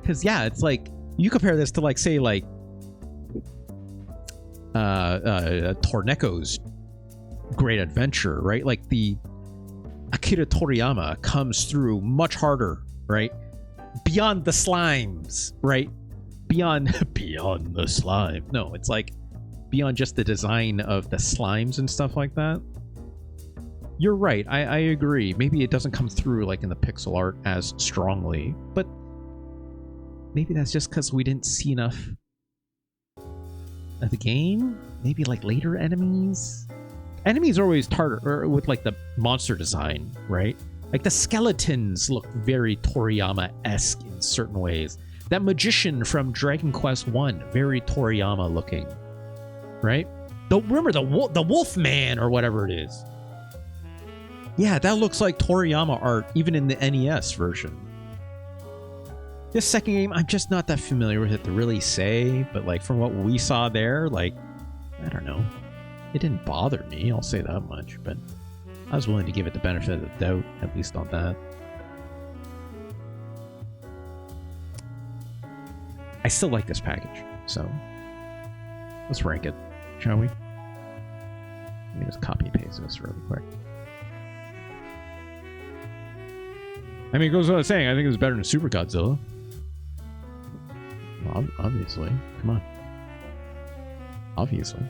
because yeah, it's like you compare this to like, say, like Torneko's Great Adventure, right? Like the Akira Toriyama comes through much harder, right? Beyond the slimes, right? Beyond the slime. No, it's like beyond just the design of the slimes and stuff like that. You're right. I agree. Maybe it doesn't come through like in the pixel art as strongly, but maybe that's just because we didn't see enough of the game. Maybe like later enemies. Enemies are always harder with like the monster design, right? Like the skeletons look very Toriyama-esque in certain ways. That magician from Dragon Quest 1, very Toriyama looking, right? Remember the wolf man or whatever it is. Yeah, that looks like Toriyama art even in the NES version. This second game, I'm just not that familiar with it to really say, but like from what we saw there, like, I don't know. It didn't bother me, I'll say that much, but I was willing to give it the benefit of the doubt, at least on that. I still like this package, so let's rank it, shall we? Let me just copy and paste this really quick. I mean, it goes without saying, I think it was better than Super Godzilla. Well, obviously. Come on. Obviously.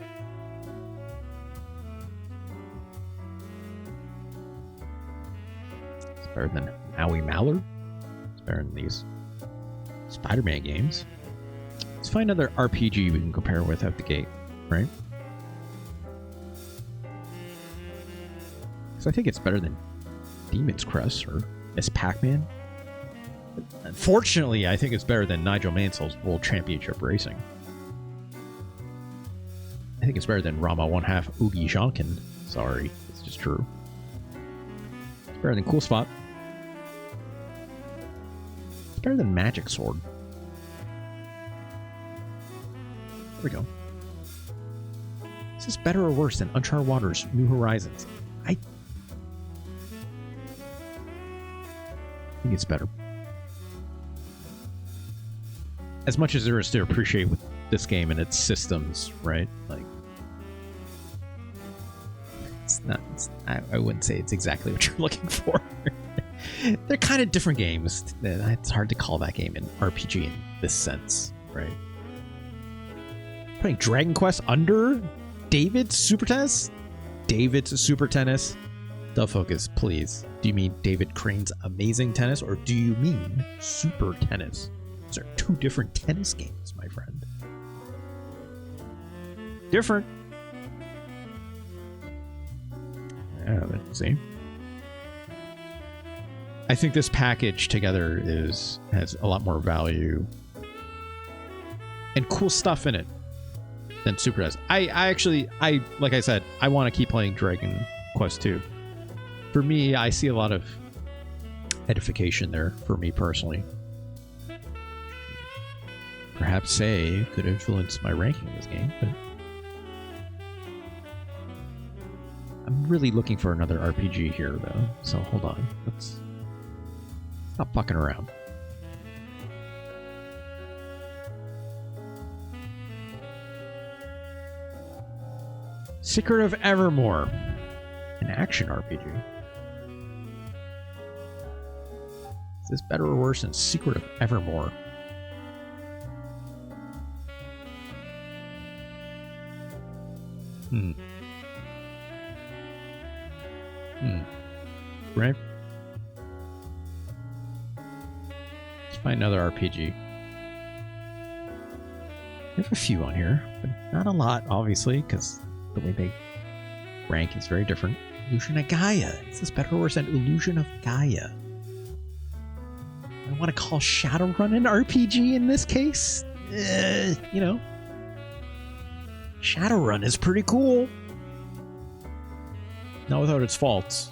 It's better than Maui Mallard. It's better than these Spider-Man games. Let's find another RPG we can compare with out the gate, right? Because I think it's better than Demon's Crest or Miss Pac-Man. Unfortunately, I think it's better than Nigel Mansell's World Championship Racing. I think it's better than Rama 1/2 Oogie Jonkin. Sorry, it's just true. It's better than Cool Spot. It's better than Magic Sword. There we go. Is this better or worse than Uncharted Waters New Horizons? I think it's better. As much as there is to appreciate with this game and its systems, right? Like, it's not. I wouldn't say it's exactly what you're looking for. They're kind of different games. It's hard to call that game an RPG in this sense, right? Putting Dragon Quest under David's Super Tennis? David's Super Tennis? Dull Focus, please. Do you mean David Crane's Amazing Tennis, or do you mean Super Tennis? Those are two different tennis games, my friend. Different. Yeah, let's see. I think this package together has a lot more value and cool stuff in it than Super does. I actually, like I said, I want to keep playing Dragon Quest 2. For me, I see a lot of edification there for me personally. Perhaps say could influence my ranking of this game, but I'm really looking for another RPG here, though. So hold on, let's stop fucking around. Secret of Evermore, an action RPG. Is this better or worse than Secret of Evermore? Right? Let's find another RPG. We have a few on here, but not a lot, obviously, because the way they rank is very different. Illusion of Gaia. Is this better or worse than Illusion of Gaia? I want to call Shadowrun an RPG in this case. You know, Shadowrun is pretty cool. Not without its faults.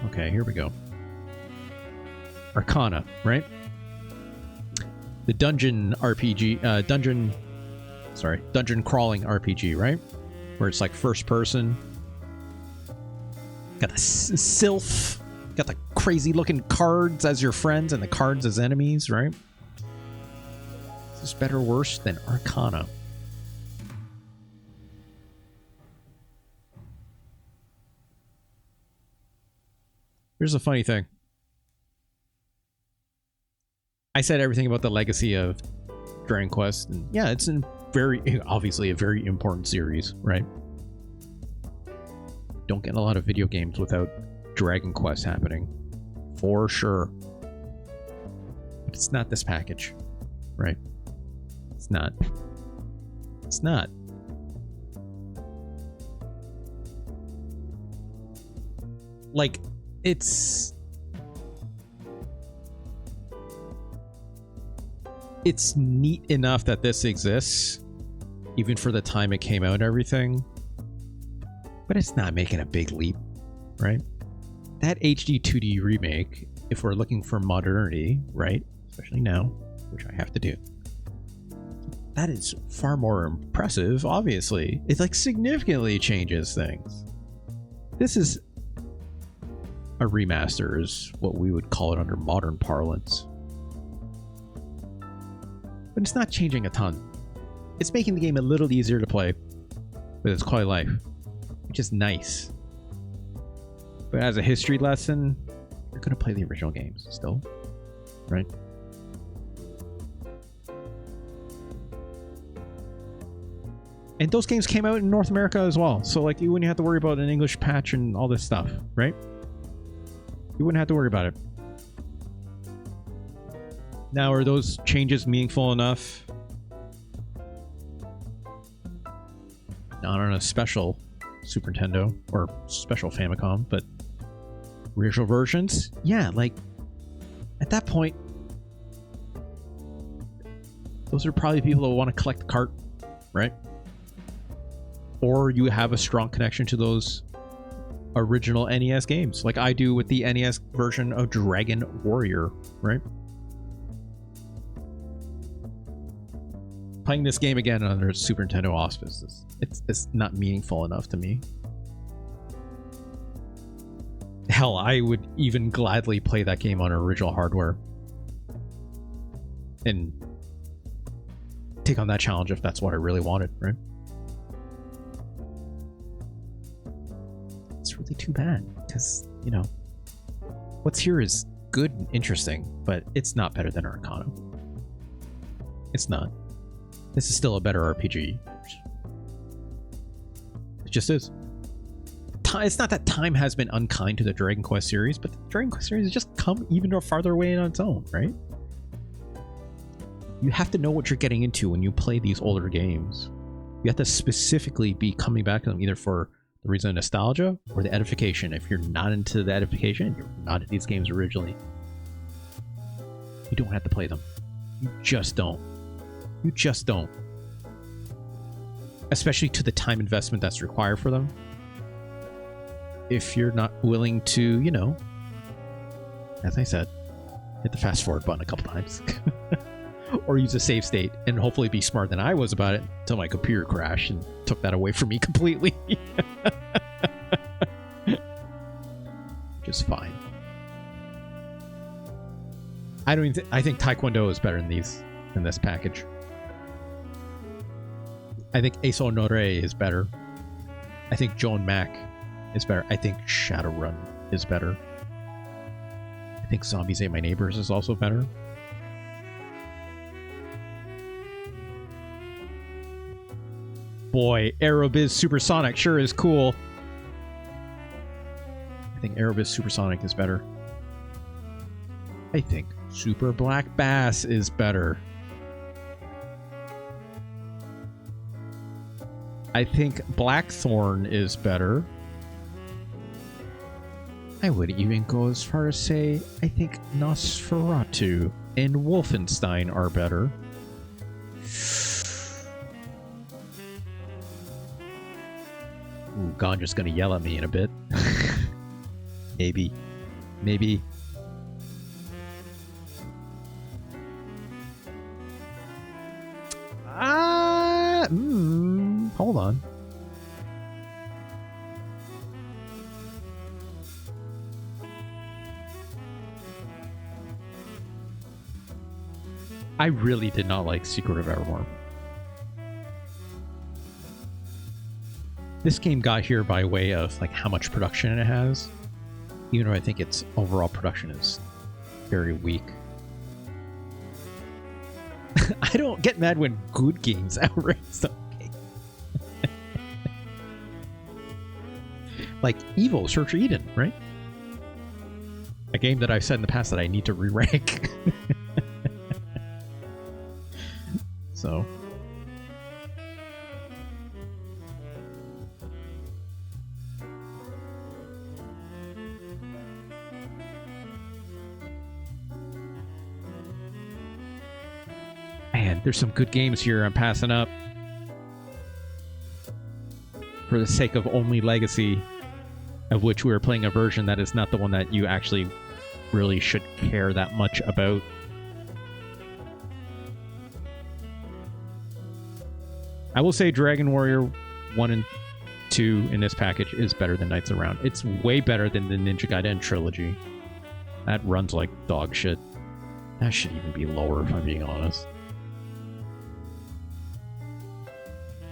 Okay, here we go. Arcana, right? The dungeon RPG, dungeon crawling RPG, right? Where it's like first person. Got the sylph, got the crazy looking cards as your friends and the cards as enemies, right? Is this better or worse than Arcana? Here's a funny thing. I said everything about the legacy of Dragon Quest, and yeah, it's obviously a very important series, right? Don't get a lot of video games without Dragon Quest happening, for sure. But it's not this package, right? It's not. It's not. Like, it's neat enough that this exists, even for the time it came out and everything, but it's not making a big leap, right? That HD 2D remake, if we're looking for modernity, right, especially now, which I have to do, that is far more impressive, obviously. It like significantly changes things. This is a remaster, is what we would call it under modern parlance. But it's not changing a ton. It's making the game a little easier to play with its quality of life, which is nice. But as a history lesson, you're going to play the original games still, right? And those games came out in North America as well, so like you wouldn't have to worry about an English patch and all this stuff, right? You wouldn't have to worry about it. Now, are those changes meaningful enough? Not on a special Super Nintendo or special Famicom, but original versions? Yeah, like, at that point, those are probably people that want to collect the cart, right? Or you have a strong connection to those original NES games, like I do with the NES version of Dragon Warrior, right? Playing this game again under Super Nintendo auspices, it's not meaningful enough to me. Hell, I would even gladly play that game on original hardware and take on that challenge if that's what I really wanted, right? It's really too bad because, you know, what's here is good and interesting, but it's not better than Arcana. It's not. This is still a better RPG. It just is. It's not that time has been unkind to the Dragon Quest series, but the Dragon Quest series has just come even farther away on its own, right? You have to know what you're getting into when you play these older games. You have to specifically be coming back to them either for the reason of nostalgia or the edification. If you're not into the edification, you're not at these games originally, you don't have to play them. You just don't. You just don't. Especially to the time investment that's required for them. If you're not willing to, you know, as I said, hit the fast forward button a couple times. Or use a save state and hopefully be smarter than I was about it until my computer crashed and took that away from me completely. Which is fine. I think Taekwondo is better than this package. I think Ace Honore is better. I think Joan Mac is better. I think Shadowrun is better. I think Zombies Ate My Neighbors is also better. boy, Aerobiz Supersonic sure is cool. I think Aerobiz Supersonic is better. I think Super Black Bass is better. I think Blackthorn is better. I would even go as far as say I think Nosferatu and Wolfenstein are better. Ooh, Ganja's gonna yell at me in a bit. Maybe. Maybe. Hold on. I really did not like Secret of Evermore. This game got here by way of like how much production it has, even though I think its overall production is very weak. I don't get mad when good games outrate some games. Like Evo Search Eden, right? A game that I've said in the past that I need to re-rank. So. Man, there's some good games here I'm passing up. For the sake of only Legacy, of which we are playing a version that is not the one that you actually really should care that much about. I will say Dragon Warrior 1 and 2 in this package is better than Knights of Round. It's way better than the Ninja Gaiden trilogy. That runs like dog shit. That should even be lower if I'm being honest.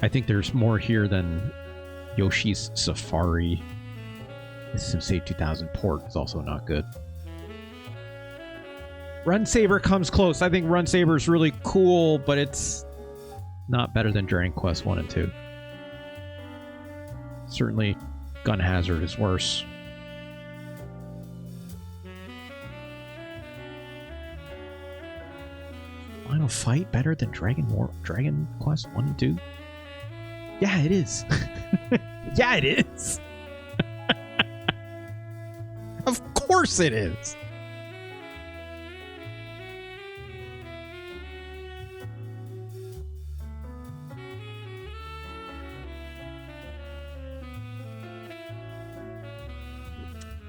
I think there's more here than Yoshi's Safari. The SimSave 2000 port is also not good. Run Saber comes close. I think Run Saber is really cool, but it's not better than Dragon Quest 1 and 2. Certainly, Gun Hazard is worse. Final Fight better than Dragon Quest 1 and 2? Yeah, it is. Yeah, it is. Of course it is.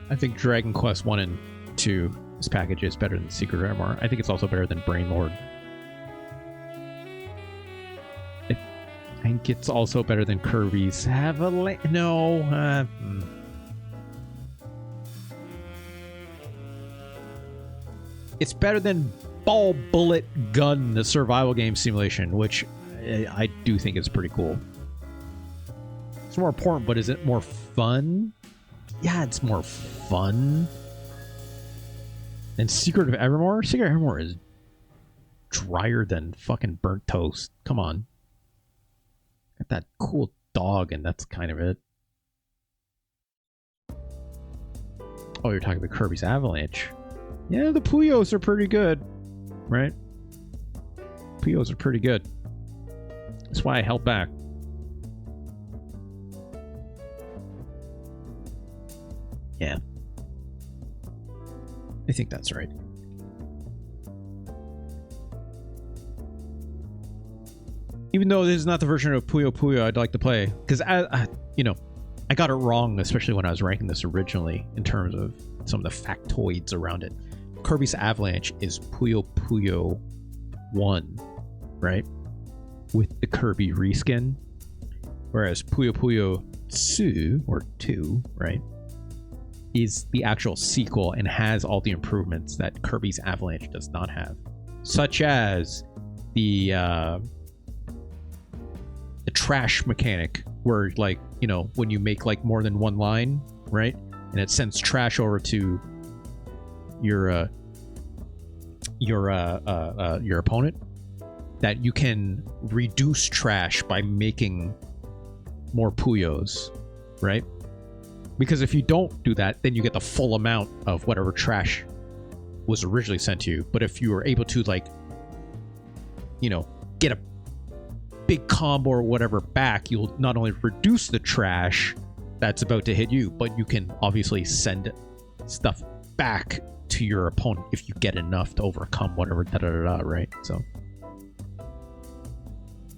I think Dragon Quest 1 and 2, this package is better than Secret of Evermore. I think it's also better than Brain Lord. I think it's also better than Kirby's Avalanche. No. It's better than Ball Bullet Gun, the survival game simulation, which I do think is pretty cool. It's more important, but is it more fun? Yeah, it's more fun. And Secret of Evermore? Secret of Evermore is drier than fucking burnt toast. Come on. Got that cool dog, and that's kind of it. Oh, you're talking about Kirby's Avalanche. Yeah, the Puyos are pretty good, right? Puyos are pretty good. That's why I held back. Yeah. I think that's right. Even though this is not the version of Puyo Puyo I'd like to play, because you know, I got it wrong, especially when I was ranking this originally in terms of some of the factoids around it. Kirby's Avalanche is Puyo Puyo 1, right? With the Kirby reskin, whereas Puyo Puyo 2 or 2, right, is the actual sequel and has all the improvements that Kirby's Avalanche does not have, such as the trash mechanic, where, like, you know, when you make like more than one line, right, and it sends trash over to your opponent, that you can reduce trash by making more Puyos, right? Because if you don't do that, then you get the full amount of whatever trash was originally sent to you. But if you were able to, like, you know, get a big combo or whatever back, you'll not only reduce the trash that's about to hit you, but you can obviously send stuff back to your opponent if you get enough to overcome whatever right? So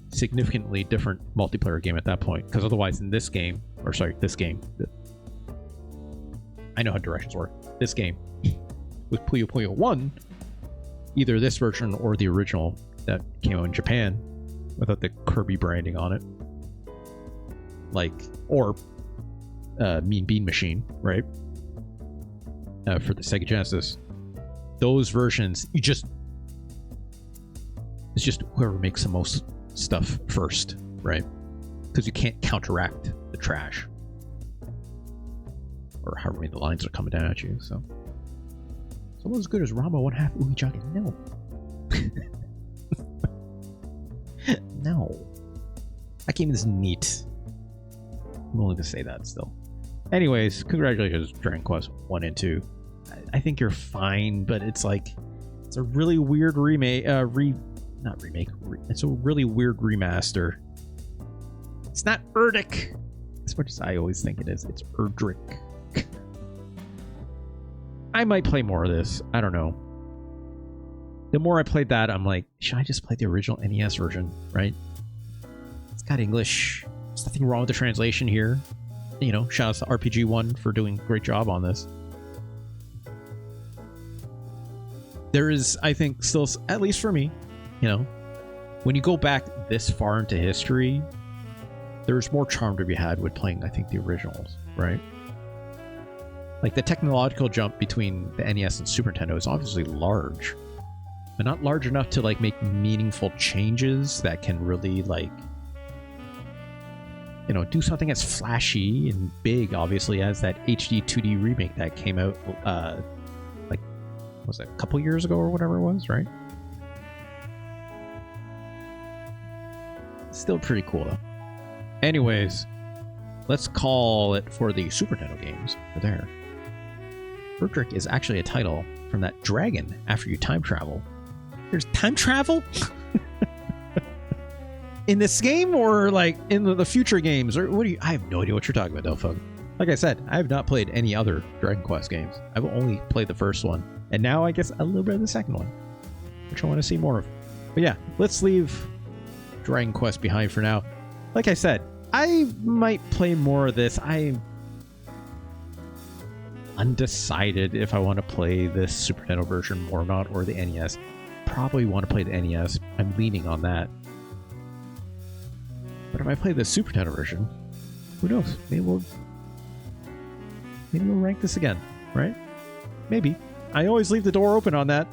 significantly different multiplayer game at that point, because otherwise in this game, I know how directions work. This game with Puyo Puyo 1, either this version or the original that came out in Japan without the Kirby branding on it, like, or Mean Bean Machine, right? For the Sega Genesis, those versions, it's just whoever makes the most stuff first, right? Because you can't counteract the trash, or however many the lines are coming down at you. So as good as Rama 1/2 Oogie Jogging? No. No. That game is neat. I'm willing to say that still. Anyways, congratulations, Dragon Quest 1 and 2. I think you're fine, but it's like, it's a really weird remake, it's a really weird remaster. It's not Erdrick, as much as I always think it is. It's Erdrick. I might play more of this. I don't know. The more I played that, I'm like, should I just play the original NES version, right? It's got English. There's nothing wrong with the translation here. You know, shout out to RPG1 for doing a great job on this. There is, I think, still, at least for me, you know, when you go back this far into history, there's more charm to be had with playing, I think, the originals, right? Like, the technological jump between the NES and Super Nintendo is obviously large, but not large enough to, like, make meaningful changes that can really, like, you know, do something as flashy and big, obviously, as that HD 2D remake that came out, like, was it a couple years ago or whatever it was, right? Still pretty cool, though. Anyways, let's call it for the Super Nintendo games. They're there. Erdrick is actually a title from that dragon after you time travel. There's time travel? In this game, or like in the future games, or what do you? I have no idea what you're talking about, Delphug. Like I said, I have not played any other Dragon Quest games. I've only played the first one, and now I guess a little bit of the second one, which I want to see more of. But yeah, let's leave Dragon Quest behind for now. Like I said, I might play more of this. I'm undecided if I want to play this Super Nintendo version more or not, or the NES. Probably want to play the NES. I'm leaning on that. But if I play the Super Nintendo version, who knows? Maybe we'll rank this again, right? Maybe. I always leave the door open on that.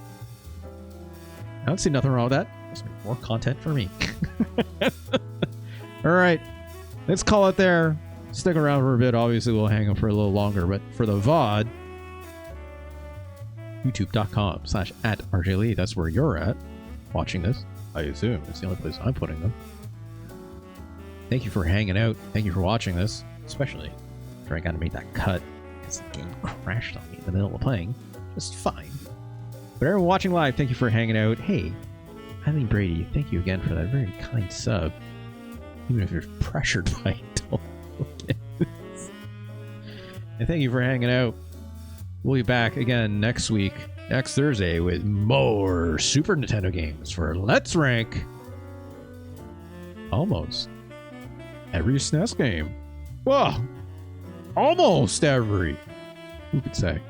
I don't see nothing wrong with that. There's more content for me. All right, let's call it there. Stick around for a bit. Obviously, we'll hang up for a little longer, but for the VOD, youtube.com/@RJLee. That's where you're at watching this. I assume it's the only place I'm putting them. Thank you for hanging out. Thank you for watching this, especially after I got to make that cut because the game crashed on me in the middle of playing. Just fine. But everyone watching live, thank you for hanging out. Hey, Eileen Brady, thank you again for that very kind sub. Even if you're pressured by it, don't look at this. And thank you for hanging out. We'll be back again next week, next Thursday, with more Super Nintendo games for Let's Rank almost every SNES game. Well, almost every. Who could say?